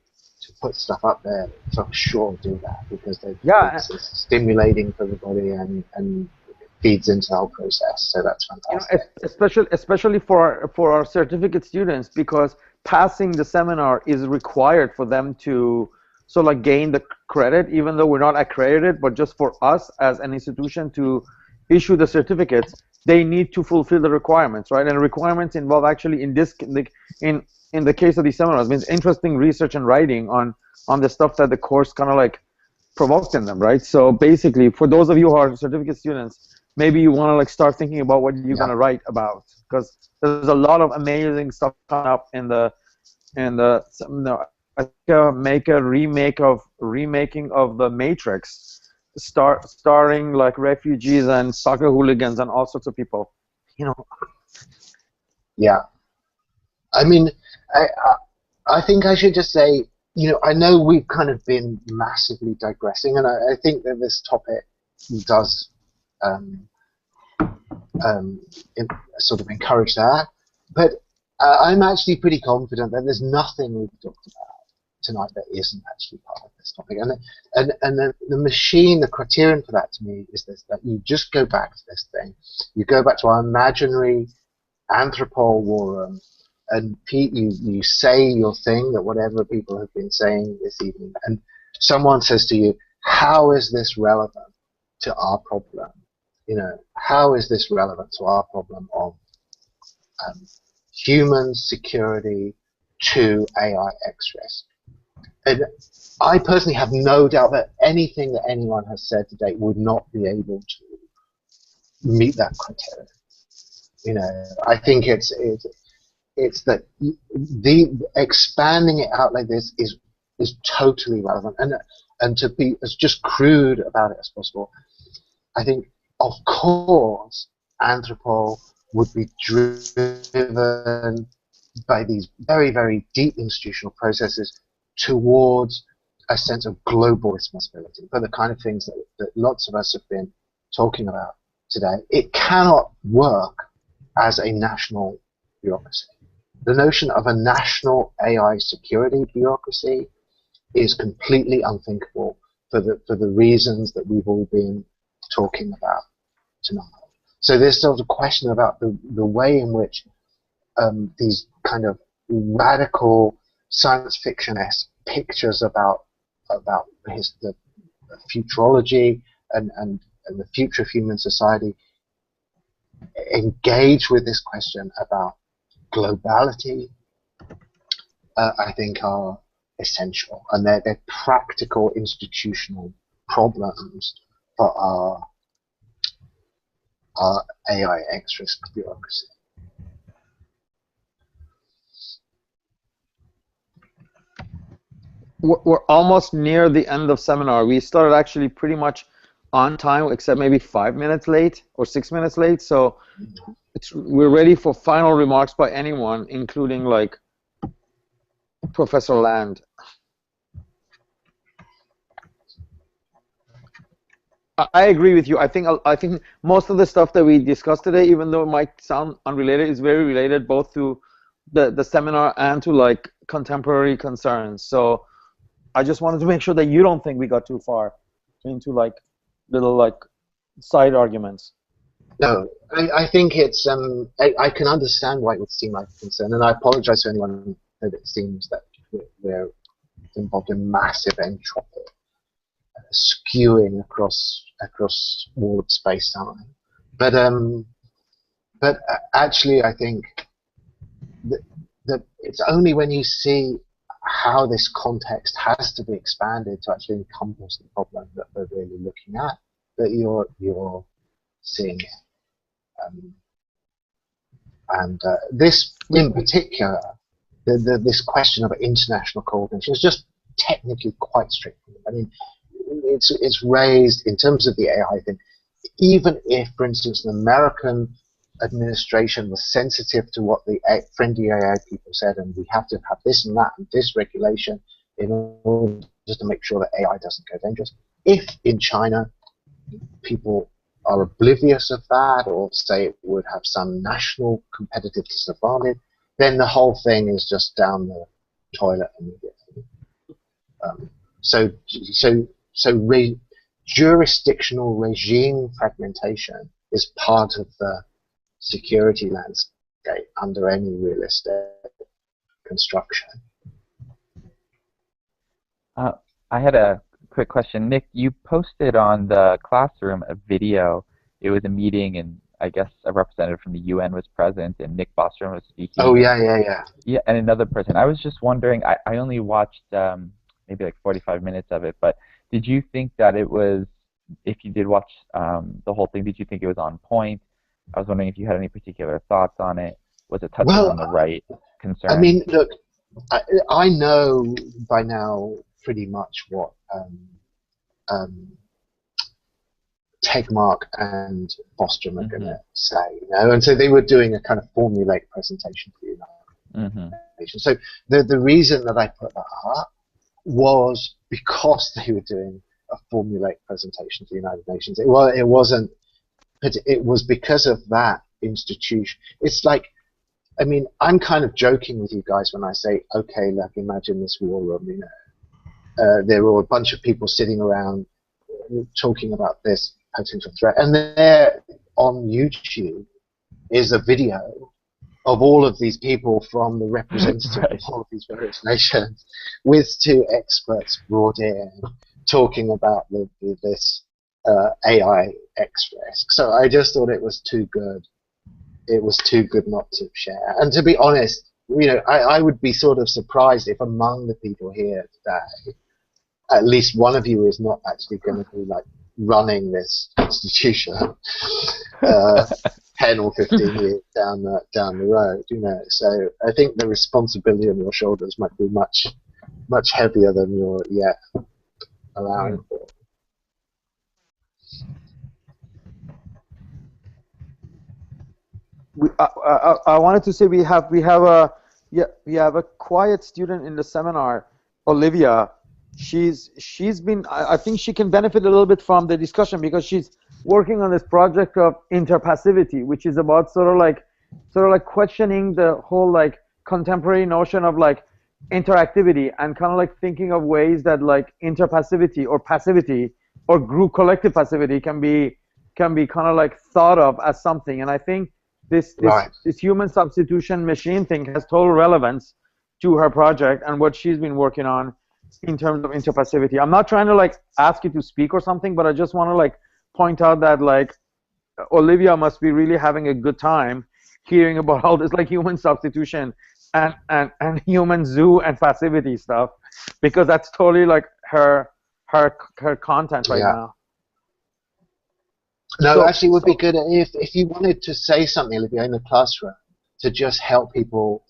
to put stuff up there, for sure do that, because it's stimulating for everybody and feeds into the whole process. So that's fantastic. Especially for our certificate students, because passing the seminar is required for them to gain the credit, even though we're not accredited, but just for us as an institution to issue the certificates, they need to fulfill the requirements, right? And requirements involve actually in the case of these seminars means interesting research and writing on the stuff that the course kind of provoked in them, right? So basically, for those of you who are certificate students, maybe you want to start thinking about what you're going to write about, because there's a lot of amazing stuff coming up in the make a remaking of the Matrix, starring refugees and soccer hooligans and all sorts of people. Yeah. I mean, I think I should just say, I know we've kind of been massively digressing, and I think that this topic does sort of encourage that. But I'm actually pretty confident that there's nothing we've talked about tonight that isn't actually part of this topic. And the machine, the criterion for that to me is this: that you just go back to this thing, you go back to our imaginary Anthropol war room, and Pete, you say your thing, that whatever people have been saying this evening, and someone says to you, how is this relevant to our problem? How is this relevant to our problem of human security to AI X-risk? And I personally have no doubt that anything that anyone has said to date would not be able to meet that criteria. I think it's that the expanding it out like this is totally relevant, and to be as just crude about it as possible. I think, of course, Anthropol would be driven by these very, very deep institutional processes towards a sense of global responsibility for the kind of things that lots of us have been talking about today. It cannot work as a national bureaucracy. The notion of a national AI security bureaucracy is completely unthinkable for the reasons that we've all been talking about tonight. So there's sort of a question about the way in which these kind of radical science fiction-esque pictures about the futurology and the future of human society engage with this question about globality, I think are essential, and they're practical institutional problems for our AI X-risk bureaucracy. We're almost near the end of seminar. We started actually pretty much on time, except maybe 5 minutes late or 6 minutes late. So we're ready for final remarks by anyone, including like Professor Land. I agree with you. I think most of the stuff that we discussed today, even though it might sound unrelated, is very related both to the seminar and to like contemporary concerns. So I just wanted to make sure that you don't think we got too far into like little like side arguments. No, I think it's I can understand why it would seem like a concern, and I apologize to anyone that it seems that we're involved in massive entropy skewing across all of space-time. But actually, I think that it's only when you see how this context has to be expanded to actually encompass the problem that we're really looking at that you're seeing it. This, in particular, this question of international coordination is just technically quite straightforward. I mean, it's raised in terms of the AI thing. Even if, for instance, an American administration was sensitive to what the friendly AI people said, and we have to have this and that and this regulation in order just to make sure that AI doesn't go dangerous. If in China people are oblivious of that, or say it would have some national competitive disadvantage, then the whole thing is just down the toilet immediately. Jurisdictional regime fragmentation is part of the security landscape under any realistic construction. I had a quick question. Nick, you posted on the classroom a video. It was a meeting, and I guess a representative from the UN was present, and Nick Bostrom was speaking. Oh, yeah. Yeah, and another person. I was just wondering, I only watched maybe like 45 minutes of it, but did you think that it was, if you did watch the whole thing, did you think it was on point? I was wondering if you had any particular thoughts on it. Was it touching on the right concern? I mean, look, I know by now pretty much what Tegmark and Bostrom are going to say, you know, and so they were doing a kind of formulaic presentation for the United Nations. So the reason that I put that up was because they were doing a formulaic presentation to the United Nations. It wasn't. It was because of that institution. It's like, I mean, I'm kind of joking with you guys when I say, okay, look, imagine this war room, you know, there were a bunch of people sitting around talking about this potential threat, and there on YouTube is a video of all of these people from the representatives Right. of all of these various nations, with two experts brought in talking about this AI X risk. So I just thought it was too good. It was too good not to share. And to be honest, I would be sort of surprised if among the people here today, at least one of you is not actually going to be like running this institution 10 or 15 years down the road. So I think the responsibility on your shoulders might be much heavier than you're yet allowing for. I wanted to say we have a quiet student in the seminar, Olivia. She's been, I think she can benefit a little bit from the discussion because she's working on this project of interpassivity, which is about sort of like questioning the whole like contemporary notion of like interactivity and kind of like thinking of ways that like interpassivity or passivity or group collective passivity can be kind of like thought of as something. And I think this human substitution machine thing has total relevance to her project and what she's been working on in terms of interpassivity. I'm not trying to like ask you to speak or something, but I just want to like point out that like Olivia must be really having a good time hearing about all this like human substitution and human zoo and passivity stuff, because that's totally like her content right now. No, actually, it would be good if you wanted to say something, Olivia, in the classroom to just help people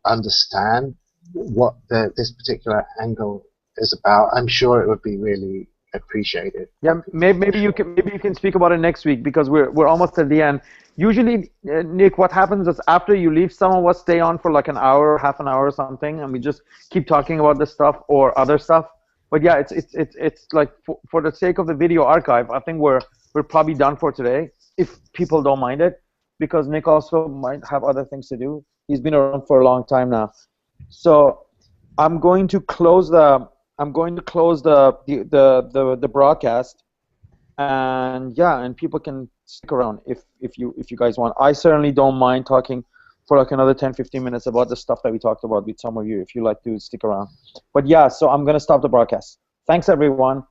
understand what this particular angle is about. I'm sure it would be really appreciated. Yeah, maybe you can speak about it next week, because we're almost at the end. Usually, Nick, what happens is after you leave, some of us stay on for like an hour, half an hour or something, and we just keep talking about this stuff or other stuff. But yeah, it's like for the sake of the video archive, I think we're probably done for today, if people don't mind it, because Nick also might have other things to do. He's been around for a long time now. So I'm going to close the broadcast, and yeah, and people can stick around if you guys want. I certainly don't mind talking for like another 10-15 minutes about the stuff that we talked about with some of you, if you like to stick around. But yeah, so I'm going to stop the broadcast. Thanks everyone.